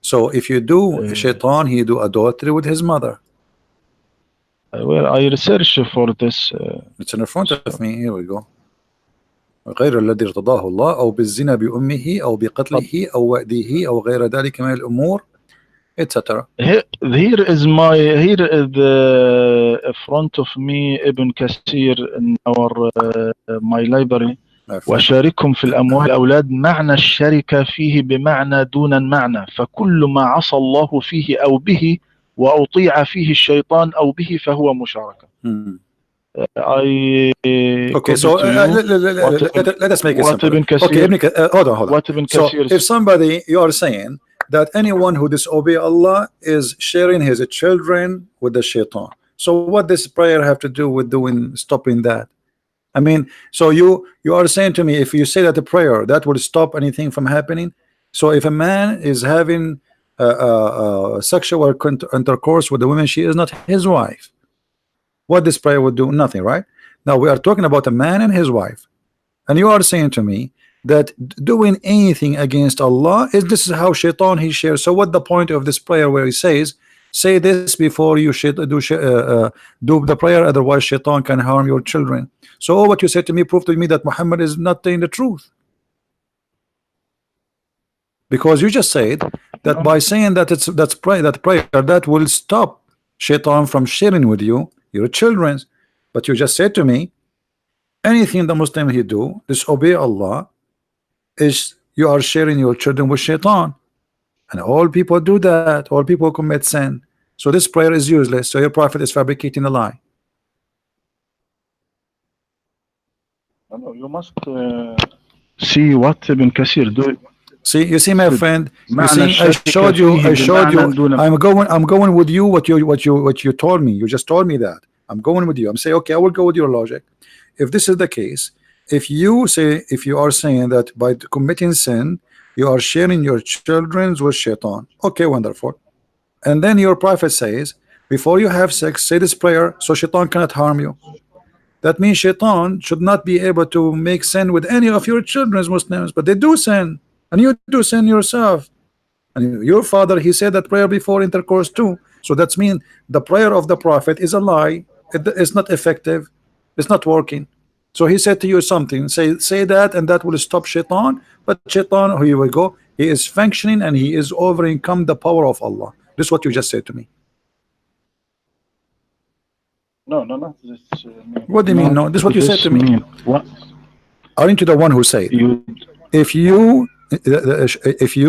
So if you do shaitan, he do adultery with his mother. well, I research for this. It's in front of me. Here we go. غير الذي ارتضاه الله أو بالزنا بأمه أو بقتله أو وأده أو غير ذلك من الأمور etc. Here is my here is the front of me Ibn Kathir in our my library. وشاركهم في الأموال الأولاد معنى الشركة فيه بمعنى دون المعنى فكل ما عصى الله فيه أو به وأطيع فيه الشيطان أو به فهو مشاركة. Okay, so let us make it simple. Okay, hold on. So if somebody, you are saying that anyone who disobey Allah is sharing his children with the shaitan. So what does prayer have to do with stopping that? I mean, so you are saying to me, if you say that the prayer that will stop anything from happening. So if a man is having sexual intercourse with a woman, she is not his wife. What this prayer would do? Nothing, right? Now we are talking about a man and his wife, and you are saying to me that doing anything against Allah is this is how shaitan he shares. So what the point of this prayer where he says, say this before you should do the prayer, otherwise shaitan can harm your children. So what you said to me proved to me that Muhammad is not telling the truth, because you just said that by saying that that's prayer that will stop shaitan from sharing with you your children. But you just said to me anything the Muslim he do disobey Allah is you are sharing your children with shaitan, and all people do that. All people commit sin. So this prayer is useless. So your prophet is fabricating a lie. No, you must see what Ibn Kathir do. See, you see, my friend. You see, I showed you. I'm going with you. What you told me. You just told me that. I'm going with you. I'm saying, okay, I will go with your logic. If this is the case, if you are saying that by committing sin, you are sharing your children with shaitan. Okay, wonderful. And then your prophet says, before you have sex, say this prayer so shaitan cannot harm you. That means shaitan should not be able to make sin with any of your children, Muslims, but they do sin, and you do sin yourself. And your father, he said that prayer before intercourse too. So that means the prayer of the prophet is a lie. It's not effective. It's not working. So he said to you something, say that, and that will stop shaitan. But shaitan, here we go, he is functioning and he is overcome the power of Allah. This is what you just said to me. No, not this. What do you mean? No, this is what you said to me. What? Aren't you the one who said if you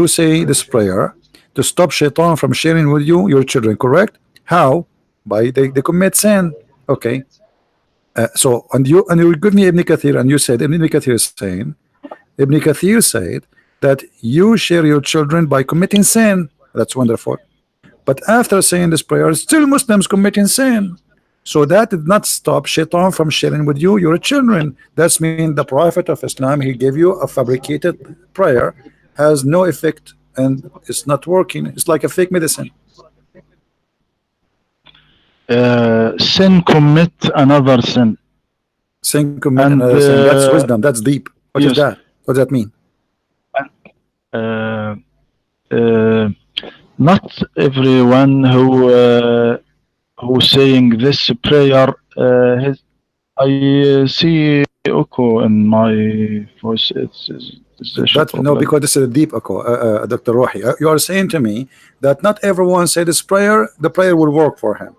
say this prayer to stop shaitan from sharing with you your children, correct? How? By they commit sin. Okay. So and you give me Ibn Kathir, and you said Ibn Kathir is saying, Ibn Kathir said that you share your children by committing sin. That's wonderful. But after saying this prayer, still Muslims committing sin. So that did not stop shaitan from sharing with you your children. That's mean the Prophet of Islam, he gave you a fabricated prayer, has no effect, and it's not working. It's like a fake medicine. Sin commit another sin. Sin commit another sin. That's wisdom. That's deep. What is that? What does that mean? Not everyone who saying this prayer. I see echo in my voice. No, because this is a deep echo, Dr. Rohi. You are saying to me that not everyone say this prayer, the prayer will work for him.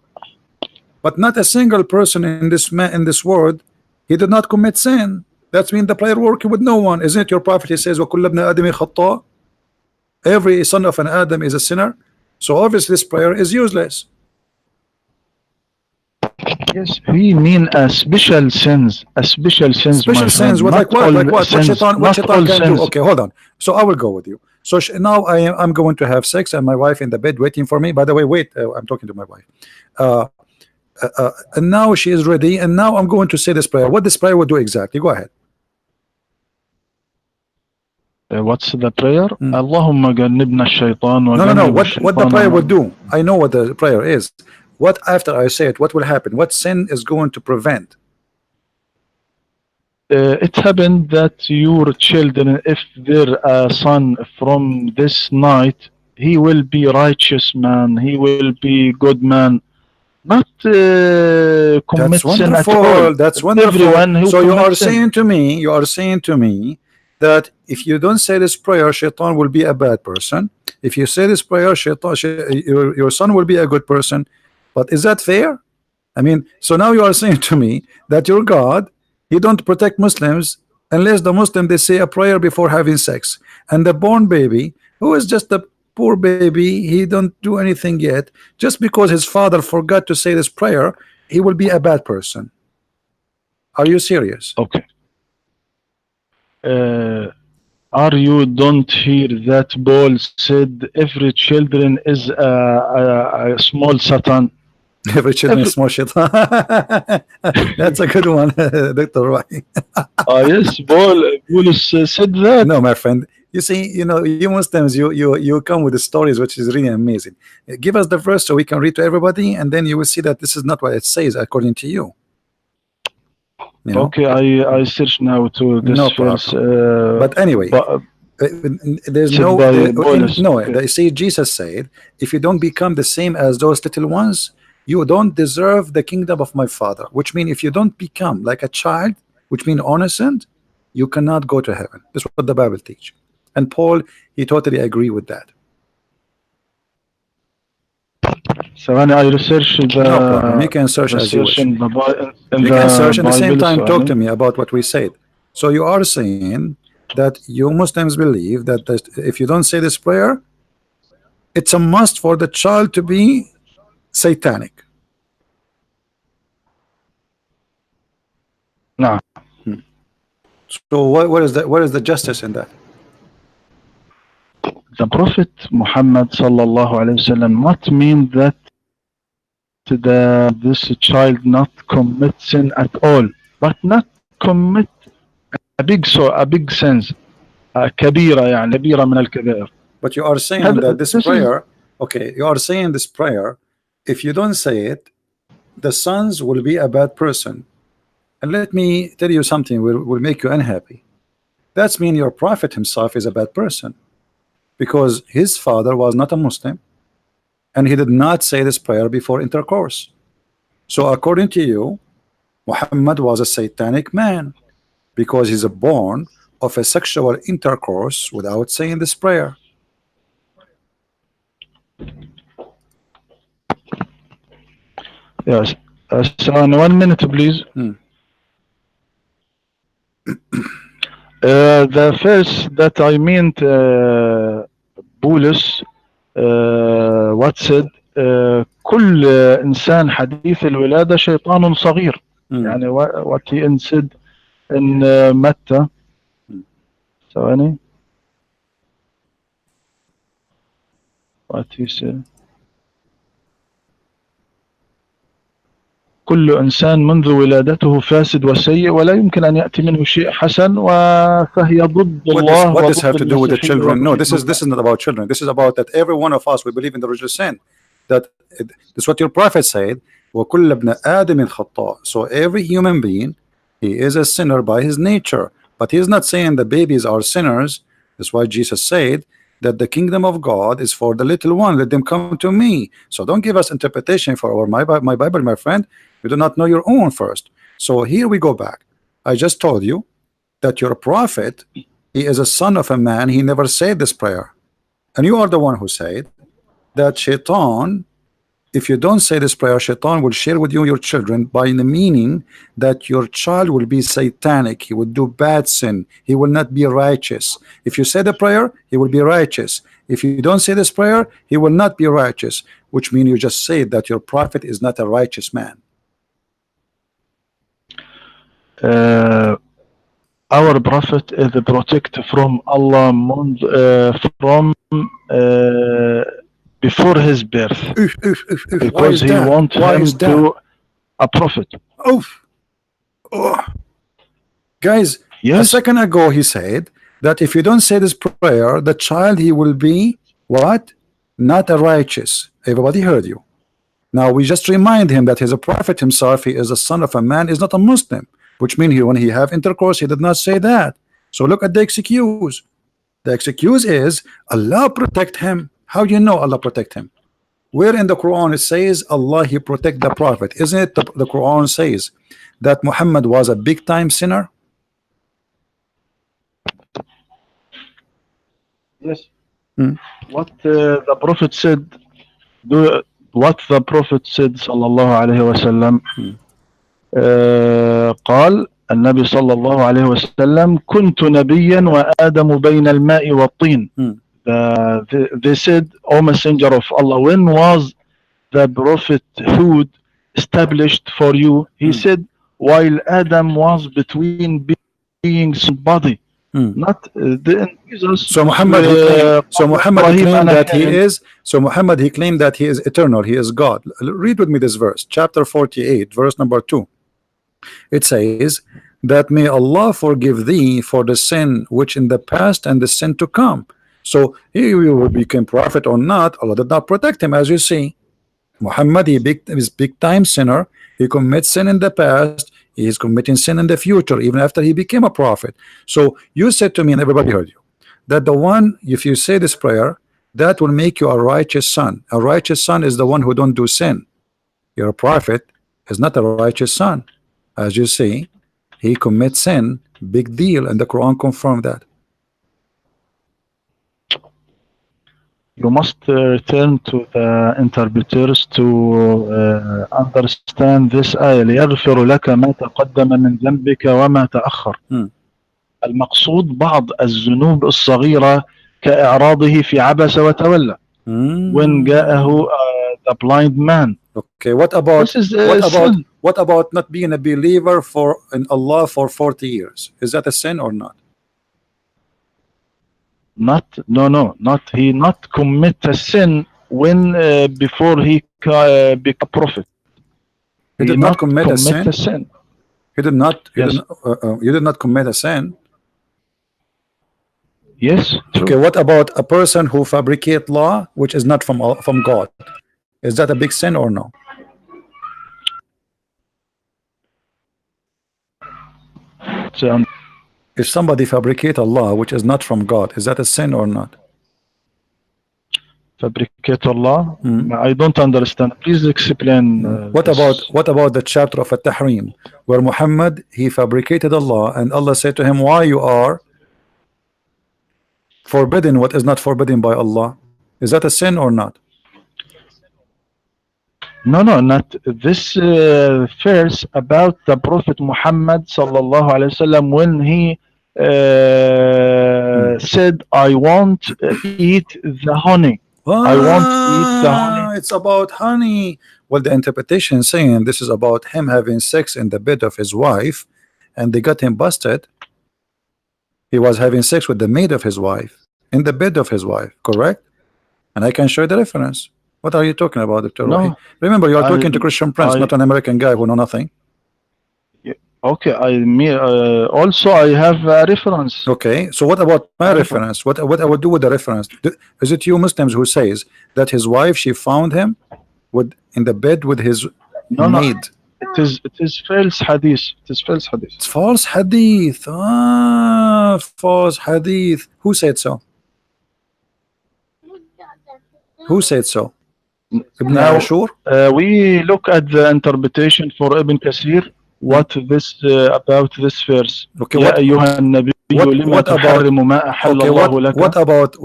But not a single person in this world, he did not commit sin. That means the prayer working with no one. Isn't it your prophet? He says, وَكُلَّ ابْنِ آدَمِ خَطَّاء. Every son of an Adam is a sinner. So obviously this prayer is useless. Yes, we mean special sins. Special sins. Special sins. What, like what? Like what? What shaitan can do? Okay, hold on. So I will go with you. So now I'm going to have sex, and my wife in the bed waiting for me. By the way, wait, I'm talking to my wife. And now she is ready, and now I'm going to say this prayer. What this prayer will do exactly? Go ahead. What's the prayer? Hmm. اللهم جنبنا الشيطان No, no, no. وجنب What the الشيطان prayer would ما. do? I know what the prayer is. What after I say it? What will happen? What sin is going to prevent? It happened that your children, if their son from this night, he will be righteous man, he will be good man, not commit That's sin at all. wonderful. That's wonderful. Everyone who So commits sin. you are saying to me that if you don't say this prayer, Shaitan will be a bad person. If you say this prayer, your son will be a good person. But is that fair? I mean, so now you are saying to me that your God, he don't protect Muslims unless the Muslim they say a prayer before having sex, and the born baby who is just a poor baby, he don't do anything yet. Just because his father forgot to say this prayer, he will be a bad person. Are you serious? Okay. Are you don't hear that Paul said every children is a small Satan? Every children is Every small shit. That's a good one, Dr. Roy. yes, Paul said that. No, my friend. You see, you Muslims, you come with the stories, which is really amazing. Give us the verse so we can read to everybody, and then you will see that this is not what it says according to you. You know, Okay, I search now to no this verse problem. But anyway, uh, there's said no by in Paulus. no. Okay. They say Jesus said, if you don't become the same as those little ones, you don't deserve the kingdom of my Father. Which means if you don't become like a child, which means innocent, you cannot go to heaven. That's what the Bible teach. And Paul, he totally agree with that. ثواني I research No problem. You the can search as you research wish. in in You can the search and at the same Bible time talk to ثواني. me about what we said. So you are saying that you Muslims believe that if you don't say this prayer, it's a must for the child to be satanic. نعم. So what is the justice in that? The Prophet Muhammad sallallahu alaihi wasallam not mean that this child not commit sin at all, but not commit a big sins, كبيرة يعني كبيرة من الكبائر. But you are saying that this This is prayer, okay, you are saying this prayer, if you don't say it, the sons will be a bad person. And let me tell you something will make you unhappy. That's mean your prophet himself is a bad person because his father was not a Muslim and he did not say this prayer before intercourse. So according to you, Muhammad was a satanic man because he's born of a sexual intercourse without saying this prayer. yes. ثواني 1 minute please. The first that I meant بولس what said كل إنسان حديث الولادة شيطان صغير. يعني what he said in متى ثواني what he said كل إنسان منذ ولادته فاسد وسيء ولا يمكن أن يأتي منه شيء حسن فهي ضد الله What does وضد have to do with the المسيحية children? No, وضد this is not about children. This is about that every one of us we believe in the original sin. That this is what your prophet said. وَكُلَّ ابْنَ آدَمٍ خَطَّاء. So every human being, he is a sinner by his nature. But he is not saying the babies are sinners. That's why Jesus said that the kingdom of God is for the little one. Let them come to me. So don't give us interpretation for our my Bible, my friend. You do not know your own first. So here we go back. I just told you that your prophet, he is a son of a man. He never said this prayer. And you are the one who said that Shaitan, if you don't say this prayer, Shaitan will share with you your children by the meaning that your child will be satanic. He will do bad sin. He will not be righteous. If you say the prayer, he will be righteous. If you don't say this prayer, he will not be righteous, which means you just say that your prophet is not a righteous man. Our prophet is protected from Allah from before his birth because he want him to a prophet. Guys, yes? A second ago he said that if you don't say this prayer, the child, he will be what? Not a righteous. Everybody heard you. Now we just remind him that he's a prophet himself. He is a son of a man, is not a Muslim, which means when he have intercourse, he did not say that. So look at the excuse. The excuse is Allah protect him. How do you know Allah protect him? Where in the Quran it says Allah he protect the prophet? Isn't it the Quran says that Muhammad was a big time sinner? Yes. Hmm. What the Prophet said, what the Prophet said sallallahu alayhi wasallam, قال النبي صلى الله عليه وسلم كنت نبيا وآدم بين الماء والطين. They said, O Messenger of Allah, when was the prophethood established for you? He said, while Adam was between beings and body. Not the Jesus. So Muhammad he claimed that he is. So Muhammad he claimed that he is eternal. He is God. Read with me this verse, chapter 48, verse number 2. It says that may Allah forgive thee for the sin which in the past and the sin to come. So he will become prophet or not, Allah did not protect him. As you see, Muhammad is big time sinner. He commits sin in the past. He is committing sin in the future, even after he became a prophet. So you said to me, and everybody heard you, that the one, if you say this prayer, that will make you a righteous son. A righteous son is the one who don't do sin. Your prophet is not a righteous son. As you see, he commits sin, big deal, and the Quran confirmed that. You must return to the interpreters to understand this آية ليغفر لك ما تقدم من ذنبك وما تأخر. المقصود بعض الذنوب الصغيرة كإعراضه في عبس وتولى. When جاءه the blind man. Okay, what about not being a believer in Allah for 40 years? Is that a sin or not? Not he not commit a sin when before he became a prophet. He did not commit a sin. He did not. You did not commit a sin. Yes. True. Okay. What about a person who fabricate law which is not from God? Is that a big sin or no? If somebody fabricate a law which is not from God, is that a sin or not? Fabricate a law? I don't understand. Please explain. What about the chapter of At-Tahrim, where Muhammad he fabricated a law, and Allah said to him, "Why you are forbidden what is not forbidden by Allah?" Is that a sin or not? No, not this verse about the Prophet Muhammad sallallahu alaihi wasallam when he said, "I won't eat the honey." I won't eat the honey. It's about honey. Well, the interpretation saying this is about him having sex in the bed of his wife, and they got him busted. He was having sex with the maid of his wife in the bed of his wife, correct? And I can show you the reference. What are you talking about, Dr. Rohi? Remember, you are talking to Christian Prince, not an American guy who know nothing. Okay, also I have a reference. Okay, so what about my reference? What I would do with the reference? Is it you Muslims who says that his wife, she found him in the bed with his maid? It is false hadith. It is false hadith. It's false hadith. False hadith. Who said so? Who said so? Ibn Ashur? We look at the interpretation for Ibn Kathir. What this about this verse? Okay, what about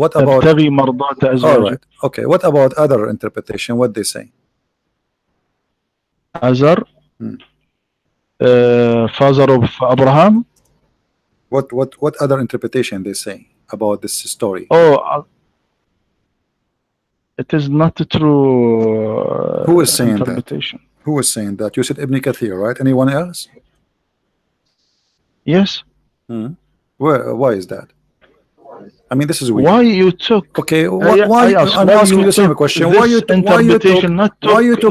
all right, okay, what about other interpretation? What they say? Azar, father of Abraham. What other interpretation they say about this story? It is not true. Who is saying that? Who is saying that? You said Ibn Kathir, right? Anyone else? Yes. Why is that? I mean, this is weird. Why you took? Okay, why? I'm asking you the same question. Why you took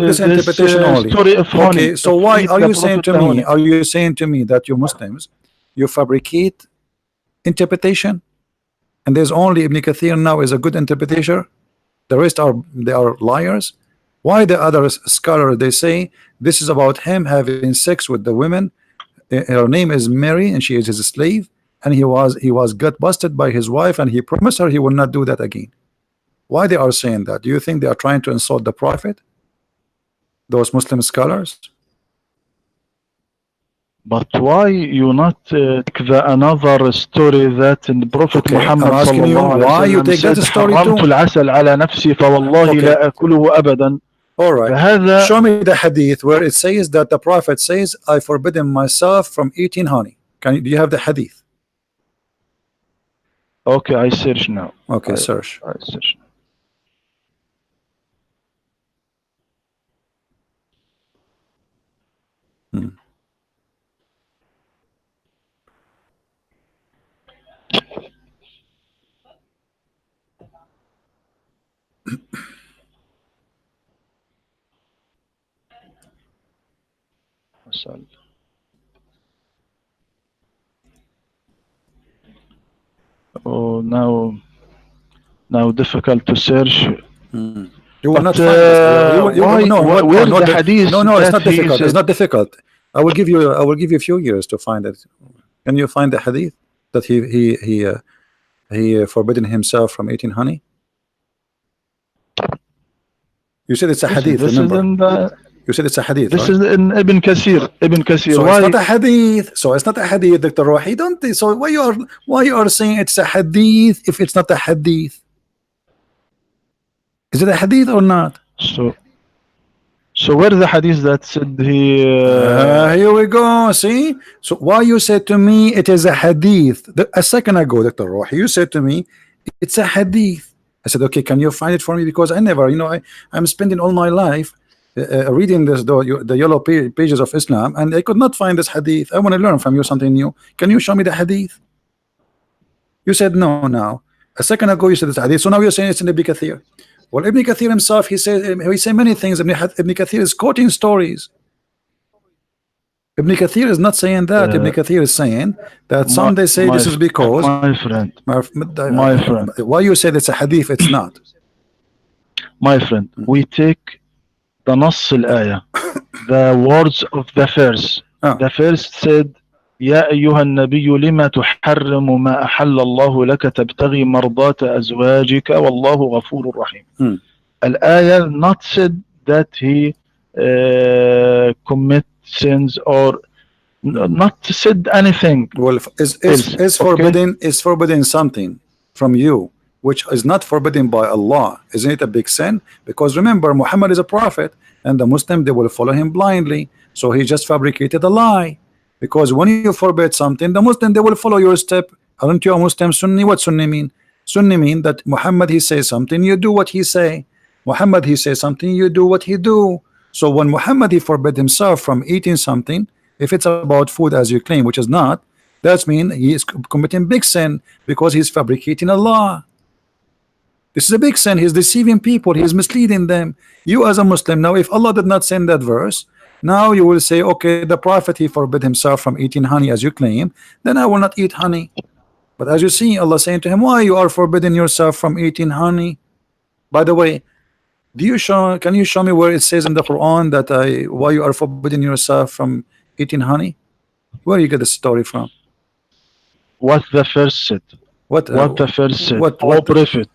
this interpretation only? Okay, so why are you saying to me? Are you saying to me that you Muslims, you fabricate interpretation? and there's only Ibn Kathir now is a good interpretation. The rest are they are liars. Why the other scholar they say this is about him having sex with the women. Her name is Mary and she is his slave, and he was got busted by his wife and he promised her he will not do that again. Why they are saying that? Do you think they are trying to insult the prophet, those Muslim scholars? But why you not take the another story that in the Prophet Okay, I'm Muhammad asking you sallallahu why alaihi you wasallam take that said story حرمت too. العسل على نفسي فوالله Okay, لا أكله أبدا. all right. فهذا Show me the hadith where it says that the prophet says, I forbidden myself from eating honey. Do you have the hadith? okay. I search now. Okay, I, search. I search now. Hmm. Oh, now difficult to search. Hmm. You will But not find this. why? No, Where no, the hadith no, it's that not he difficult. It's said? not difficult. I will give you a few years to find it. Can you find the hadith that he forbidden himself from eating honey? You said it's a Listen, hadith, this is remember? in the. You said it's a hadith, This right? is in Ibn Kathir. Ibn Kathir. So it's not Why? a hadith. So it's not a hadith, Dr. Rohi. Don't. So why you are saying it's a hadith if it's not a hadith? Is it a hadith or not? So where the hadith that said he? Here we go. See. So why you said to me it is a hadith a second ago, Dr. Rohi? You said to me it's a hadith. I said, okay, can you find it for me? Because I never, I'm spending all my life reading the yellow pages of Islam, and I could not find this hadith. I want to learn from you something new. Can you show me the hadith? You said no. Now a second ago you said it's hadith, so now you're saying it's in Ibn Kathir. Well, Ibn Kathir himself, he says many things. Ibn Kathir is quoting stories. Ibn Kathir is not saying that. Ibn Kathir is saying that some they say this is because my friend, why you said it's a hadith? It's not. My friend, we take the نص الآية, the words of the verse. The verse said, يا أيها النبي لما تحرم ما أحل الله لك تبتغي مرضات أزواجك والله غفور رحيم. الآية not said that he commit sins or not said anything. Well, is forbidden something from you which is not forbidden by Allah. Isn't it a big sin? Because remember, Muhammad is a prophet, and the Muslim, they will follow him blindly. So he just fabricated a lie. Because when you forbid something, the Muslim, they will follow your step. Aren't you a Muslim Sunni? What Sunni mean? Sunni mean that Muhammad, he says something, you do what he say. Muhammad, he says something, you do what he do. So when Muhammad, he forbid himself from eating something, if it's about food as you claim, which is not, that means he is committing big sin because he's fabricating a law. This is a big sin. He's deceiving people. He's misleading them. You as a Muslim, now if Allah did not send that verse, now you will say, okay, the prophet, he forbid himself from eating honey as you claim, then I will not eat honey. But as you see, Allah saying to him, why you are forbidding yourself from eating honey? By the way, can you show me where it says in the Quran that why you are forbidding yourself from eating honey? Where you get the story from? What the first said? What the first said? Prophet,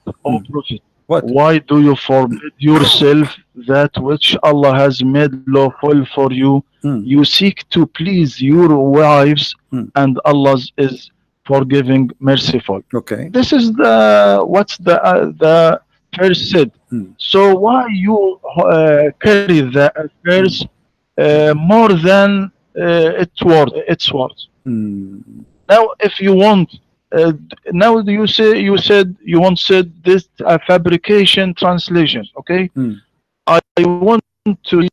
what? Why do you forbid yourself that which Allah has made lawful for you? You seek to please your wives, and Allah is forgiving, merciful. Okay. This is what's the verse said. So why you carry the verse more than its words? Now, if you want, now you said you once said this fabrication translation. Okay, I want to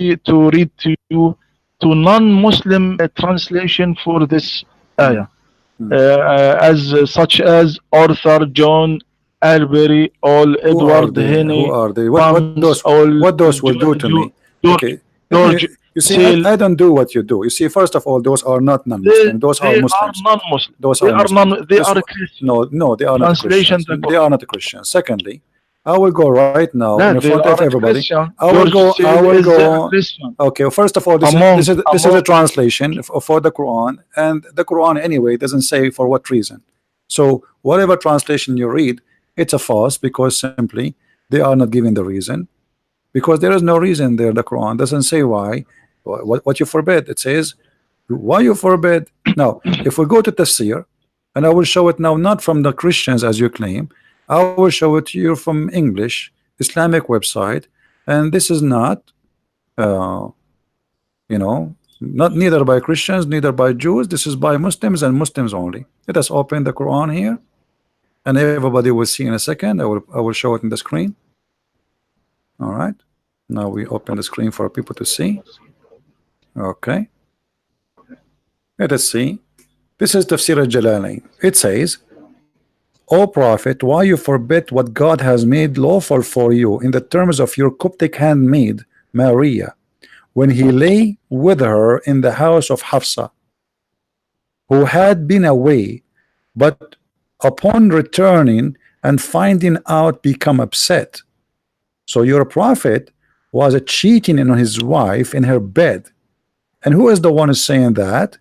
read to you to non-Muslim translation for this ayah, such as Arthur, John, Albury, all Edward, Henry. Who are they? What those will do to me? Okay, George, You see, see, I don't do what you do. You see, first of all, those are not non-Muslims. Those are they are Muslims. non-Muslim. Those They are are Muslims. non. They are Christian. No, they are not Translation Christians. the They are Quran. not Christians. Secondly, I will go right now in No, the they front of aren't everybody. Christian. I will George go. I said, will is they a go. Christian? Okay. First of all, this is a translation for the Quran, and the Quran anyway doesn't say for what reason. So whatever translation you read, it's a false because simply they are not giving the reason, because there is no reason there. The Quran doesn't say why. What you forbid. It says why you forbid. Now, if we go to tafsir, and I will show it now, not from the Christians as you claim, I will show it to you from English Islamic website, and this is not, uh, not neither by Christians, neither by Jews. This is by Muslims and Muslims only. Let us open the Quran here, and everybody will see in a second. I will show it in the screen. All right. Now we open the screen for people to see. Okay. Let us see. This is Tafsir al-Jalalain. It says, O Prophet, why you forbid what God has made lawful for you in the terms of your Coptic handmaid, Maria, when he lay with her in the house of Hafsa, who had been away, but upon returning and finding out become upset. So your Prophet was cheating on his wife in her bed. And who is the one who's saying that?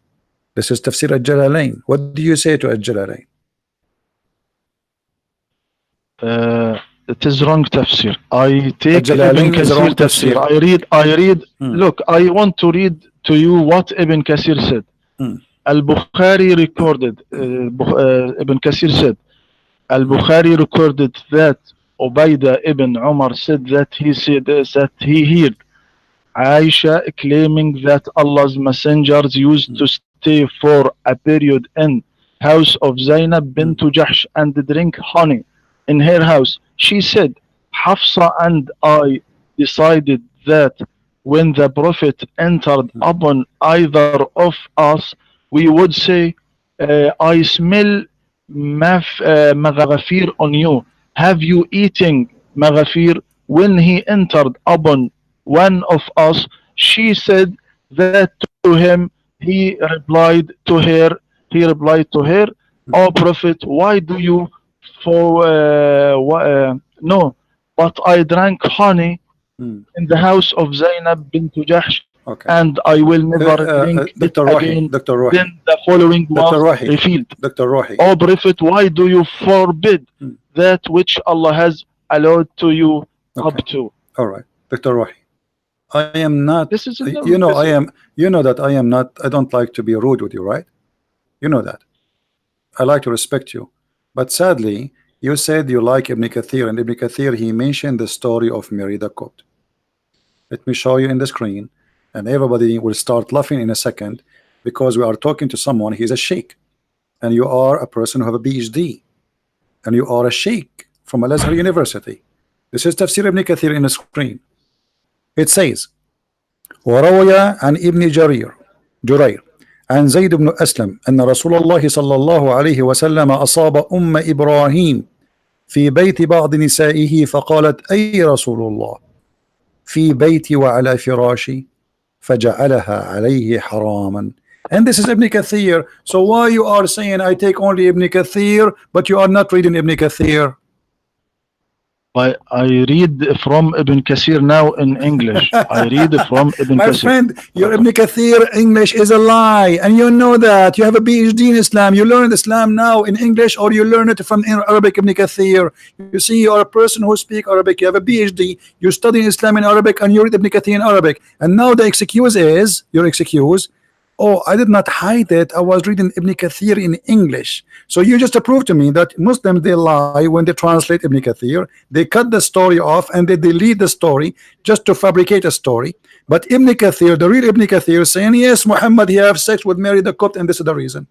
This is Tafsir al-Jalalain. What do you say to al-Jalalain? It is wrong tafsir. I take Ibn Al-Jalalain is Kathir wrong tafsir. tafsir. I read. Look, I want to read to you what Ibn Kathir said. Al-Bukhari recorded. Ibn Kathir said, Al-Bukhari recorded that Ubaydah ibn Umar said that he said that he heard Aisha claiming that Allah's messengers used to stay for a period in house of Zainab bint Jahsh and drink honey in her house. She said, Hafsa and I decided that when the Prophet entered upon either of us, we would say, I smell maghafir on you. Have you eaten maghafir? When he entered upon one of us, she said that to him. He replied to her, O Prophet, why do you for no, but I drank honey in the house of Zainab bint Jahsh, Okay. and I will never drink it Dr. Rohi, again. Dr. Rohi, Then the following Dr. was Rohi, revealed. Dr. Rohi. O Prophet, why do you forbid that which Allah has allowed to you up Okay. to? All right, Dr. Rohi. I am not. This is You know, I am. You know that I am not. I don't like to be rude with you, right? You know that. I like to respect you, but sadly, you said you like Ibn Kathir, and Ibn Kathir he mentioned the story of Mary the Copt. Let me show you in the screen, and everybody will start laughing in a second, because we are talking to someone. He's a sheikh, and you are a person who have a PhD, and you are a sheikh from Al-Azhar University. This is Tafsir Ibn Kathir in the screen. It says, وروي عن ابن جرير عن زيد بن أسلم أن رسول الله صلى الله عليه وسلم أصاب أم إبراهيم في بيت بعض نسائه فقالت أي رسول الله في بيتي وعلى فراشي فجعلها عليه حراما. And this is Ibn Kathir. So why you are saying I take only Ibn Kathir, but you are not reading Ibn Kathir? I read from Ibn Kathir now in English. I read from Ibn My Kathir. friend, your Ibn Kathir English is a lie, and you know that. You have a PhD in Islam. You learn Islam now in English, or you learn it from Arabic. Ibn Kathir. You see, you are a person who speaks Arabic. You have a PhD. You study Islam in Arabic, and you read Ibn Kathir in Arabic. And now the excuse is, your excuse, oh, I did not hide it. I was reading Ibn Kathir in English. So you just proved to me that Muslims, they lie when they translate Ibn Kathir. They cut the story off and they delete the story just to fabricate a story. But Ibn Kathir, the real Ibn Kathir, saying, yes, Muhammad, he have sex with Mary the Copt, and this is the reason.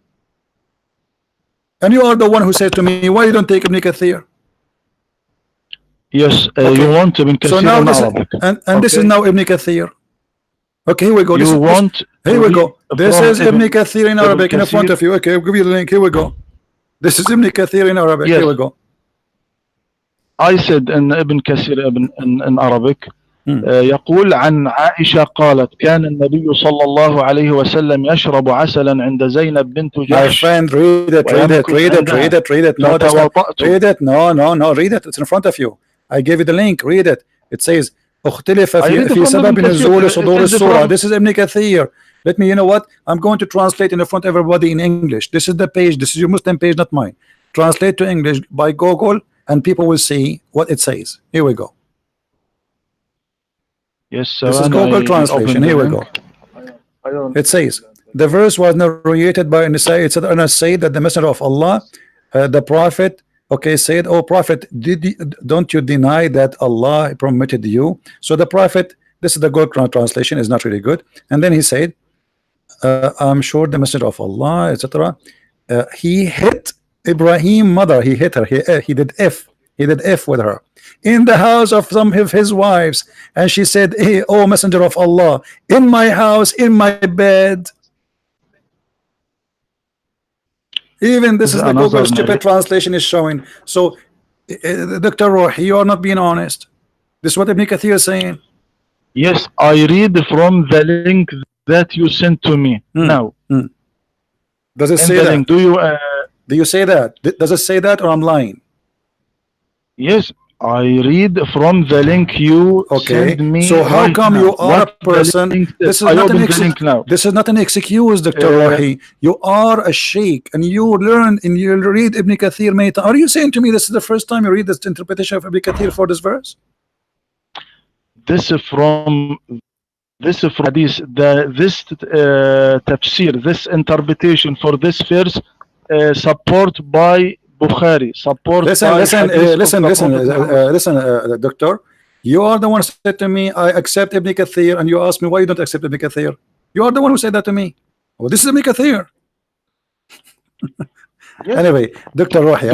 And you are the one who said to me, why you don't take Ibn Kathir? Yes, okay. You want Ibn Kathir so now in this Arabic. And okay. This is now Ibn Kathir. Okay, here we go. Here we go. This is Ibn Kathir in Arabic in front of you. Okay, I'll give you the link. Here we go. This is Ibn Kathir in Arabic. Yes. Here we go. I said in Ibn Kathir in Arabic, يقول عن عائشة قالت كان النبي صلى الله عليه وسلم يشرب عسلا عند زينب بنت My جحش friend, read it, read it, ويمكث read it, read عندها it, read it. No, that's not. فتوضأت. Read it. No, no, no. Read it. It's in front of you. I gave you the link. Read it. It says اختلف I read في from سبب Ibn Kathir. نزول It صدور is السورة. from This is Ibn Kathir. Let me, you know what? I'm going to translate in front of everybody in English. This is the page. This is your Muslim page, not mine. Translate to English by Google, and people will see what it says. Here we go. Yes, This is ثواني Google I translation. open the Here we link. go. It says the verse was narrated by Nisa. It said Anas said that the messenger of Allah, the prophet, okay, said, "Oh prophet, don't you deny that Allah permitted you?" So the prophet, this is the Google translation, is not really good. And then he said, "I'm sure the messenger of Allah, etc." He hit Ibrahim mother. He hit her. He did F with her in the house of some of his wives, and she said, "Hey, oh messenger of Allah, in my house, in my bed." Even this is the Google stupid translation is showing. So, Dr. Rohi, you are not being honest. This is what Ibn Kathir is saying. Yes, I read from the link that you sent to me now. Does it In say the that? link, Do you say that? Does it say that, or I'm lying? Yes, I read from the link you Okay. send me. So how right come now. you are What a person? This is I not open an the link now. This is not an excuse, Dr. Rohi. You are a sheikh, and you learn and you read Ibn Kathir many times. Are you saying to me this is the first time you read this interpretation of Ibn Kathir for this verse? This is from hadith. This tafsir, this interpretation for this verse, support by Bukhari. Support Listen, by listen, hadith listen, doctor. You are the one who said to me, I accept Ibn Kathir, and you ask me why you don't accept Ibn Kathir. You are the one who said that to me. Well, this is Ibn Kathir. Yes. Anyway, Dr. Rohi,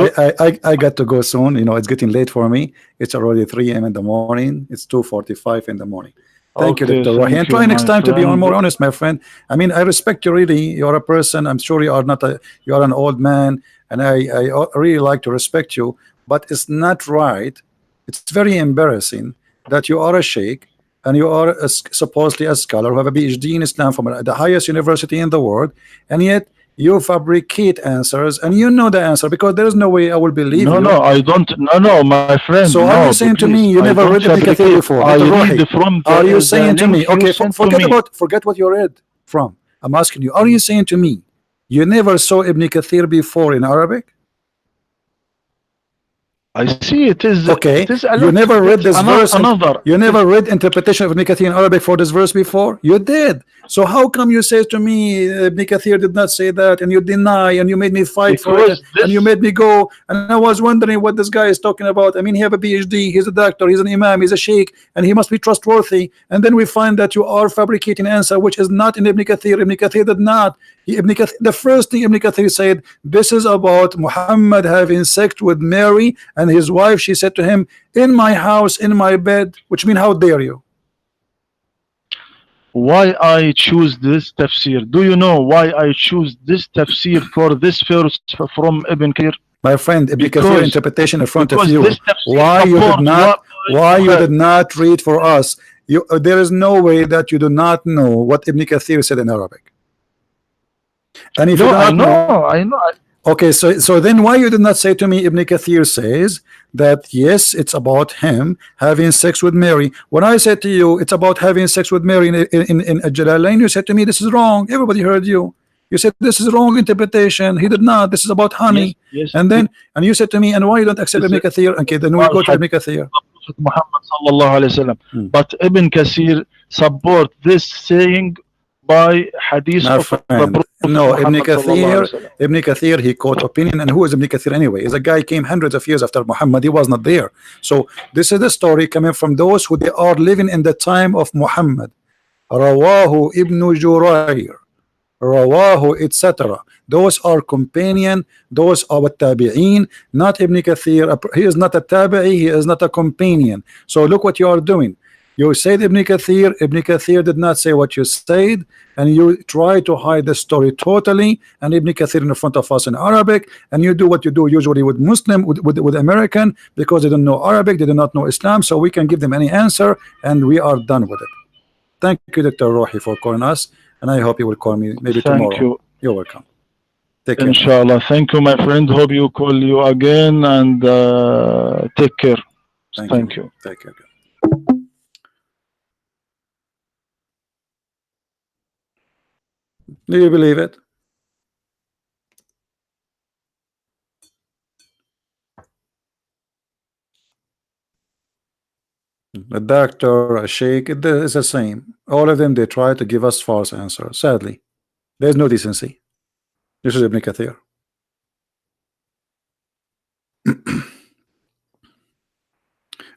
I got to go soon. You know, it's getting late for me. It's already 3 a.m. in the morning. It's 2:45 in the morning. Thank you, Dr. Rohi. And try next time to be more honest, my friend. I mean, I respect you really. You're a person. I'm sure you are not you are an old man, and I really like to respect you. But it's not right. It's very embarrassing that you are a sheikh and you are supposedly a scholar who have a PhD in Islam from the highest university in the world, and yet you fabricate answers, and you know the answer, because there is no way I will believe you. No, I don't. No, my friend. So are you saying to me you never read Ibn Kathir before? I read from are you saying to me? Okay, forget what you read from. I'm asking you. Are you saying to me you never saw Ibn Kathir before in Arabic? I see it is okay. It is you never read this verse. You never read interpretation of Ibn Kathir in Arabic for this verse before. You did. So how come you say to me Ibn Kathir did not say that, and you deny, and you made me fight for it, and you made me go, and I was wondering what this guy is talking about. I mean, he have a PhD, he's a doctor, he's an imam, he's a sheikh, and he must be trustworthy. And then we find that you are fabricating answer which is not in Ibn Kathir. Ibn Kathir did not. The first thing Ibn Kathir said, this is about Muhammad having sex with Mary and his wife. She said to him, in my house, in my bed, which means how dare you? Why I choose this tafsir? Do you know why I choose this tafsir for this verse from Ibn Kathir? My friend, Ibn Kathir interpretation in front of you. Why you did not read for us? There is no way that you do not know what Ibn Kathir said in Arabic. And if you do not know, I know. Okay, so then why you did not say to me Ibn Kathir says that yes, it's about him having sex with Mary. When I said to you it's about having sex with Mary in Jalalain, you said to me this is wrong. Everybody heard you. You said this is wrong interpretation. He did not. This is about honey. Yes. And you said to me, and why you don't accept Ibn Kathir? Okay, then we go to Ibn Kathir. Muhammad sallallahu alaihi wasallam. But Ibn Kathir support this saying by hadith of the Prophet. No, Ibn Kathir, he quote opinion. And who is Ibn Kathir anyway? Is a guy came hundreds of years after Muhammad. He was not there. So this is the story coming from those who they are living in the time of Muhammad. Rawahu Ibn Jurayr, Rawahu, etc. Those are companion, those are tabi'een, not Ibn Kathir. He is not a tabi'i, he is not a companion. So look what you are doing. You said Ibn Kathir. Ibn Kathir did not say what you said, and you try to hide the story totally. And Ibn Kathir in front of us in Arabic, and you do what you do usually with Muslim, with American, because they don't know Arabic, they do not know Islam, so we can give them any answer, and we are done with it. Thank you, Dr. Rohi, for calling us, and I hope you will call me maybe Thank tomorrow. you. You're welcome. Take care, my friend. Inshallah. Thank you, my friend. Hope you call you again and take care. Thank you. Thank you. Take care. Do you believe it? A doctor, a sheikh, it's the same. All of them, they try to give us false answers. Sadly, there's no decency. This is Ibn Kathir.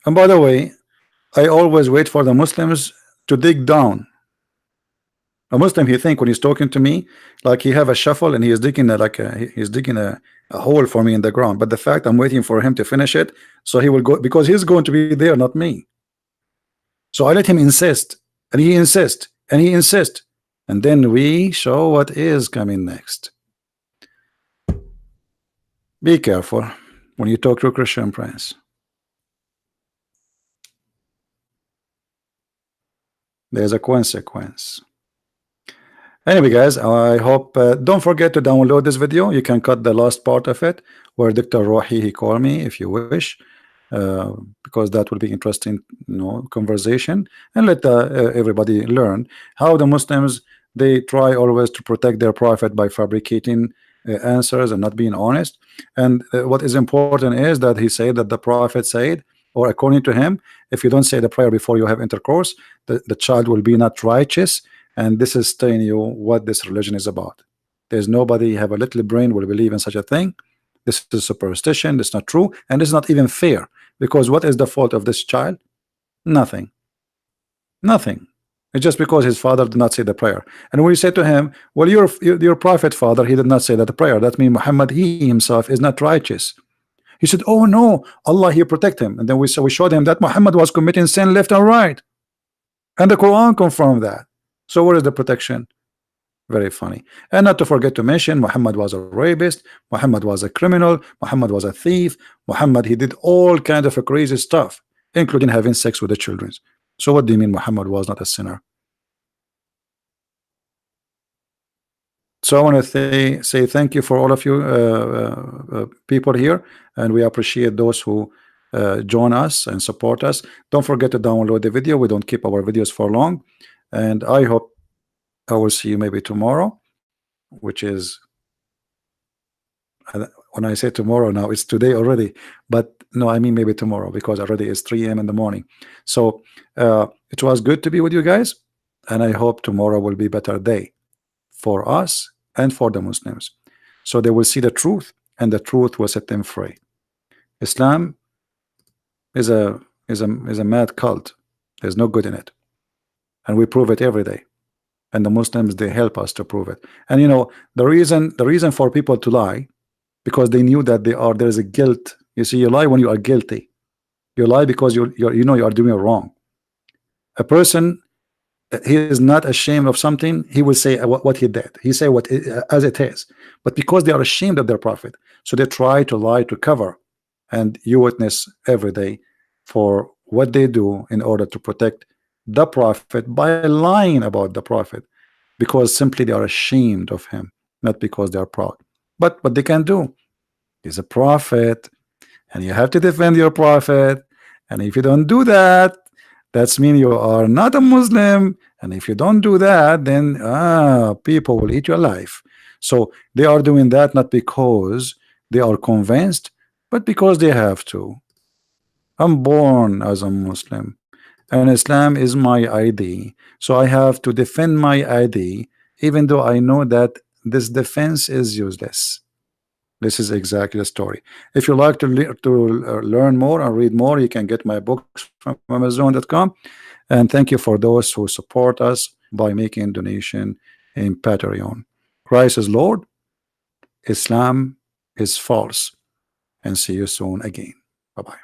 And by the way, I always wait for the Muslims to dig down. A Muslim, he think when he's talking to me, like he have a shuffle and he is digging he's digging a hole for me in the ground. But the fact I'm waiting for him to finish it, so he will go, because he's going to be there, not me. So I let him insist, and he insists, and he insists, and then we show what is coming next. Be careful when you talk to a Christian prince. There's a consequence. Anyway, guys, I hope don't forget to download this video. You can cut the last part of it where Dr. Rohi he called me if you wish, because that will be interesting, conversation, and let everybody learn how the Muslims, they try always to protect their prophet by fabricating answers and not being honest. And what is important is that he said that the prophet said, or according to him, if you don't say the prayer before you have intercourse, the child will be not righteous. And this is telling you what this religion is about. There's nobody have a little brain will believe in such a thing. This is superstition. This is not true, and it's not even fair, because what is the fault of this child? Nothing. Nothing. It's just because his father did not say the prayer. And when you say to him, well, your prophet father, he did not say that prayer, that means Muhammad, he himself is not righteous. He said, oh no, Allah, he protect him. And then we showed him that Muhammad was committing sin left and right, and the Quran confirmed that. So where is the protection? Very funny. And not to forget to mention, Muhammad was a rapist, Muhammad was a criminal, Muhammad was a thief, Muhammad, he did all kinds of crazy stuff, including having sex with the children. So what do you mean Muhammad was not a sinner? So I want to say thank you for all of you people here, and we appreciate those who join us and support us. Don't forget to download the video. We don't keep our videos for long, and I hope I will see you maybe tomorrow, which is, when I say tomorrow now, it's today already, but no, I mean maybe tomorrow, because already it's 3 a.m. in the morning. So it was good to be with you guys, and I hope tomorrow will be a better day for us and for the Muslims, so they will see the truth, and the truth will set them free. Islam is a mad cult. There's no good in it, and we prove it every day. And the Muslims, they help us to prove it. And the reason for people to lie, because they knew that there's a guilt. You see, you lie when you are guilty. You lie because you are doing wrong. A person, he is not ashamed of something, he will say what he did. He say what as it is. But because they are ashamed of their prophet, so they try to lie to cover. And you witness every day for what they do in order to protect the prophet by lying about the prophet, because simply they are ashamed of him, not because they are proud. But what they can do, he's a prophet, and you have to defend your prophet. And if you don't do that, that's mean you are not a Muslim. And if you don't do that, then people will eat your life. So they are doing that not because they are convinced, but because they have to. I'm born as a Muslim, and Islam is my ID, so I have to defend my ID, even though I know that this defense is useless. This is exactly the story. If you like to learn more and read more, you can get my books from Amazon.com. And thank you for those who support us by making donation in Patreon. Christ is Lord, Islam is false, and see you soon again. Bye-bye.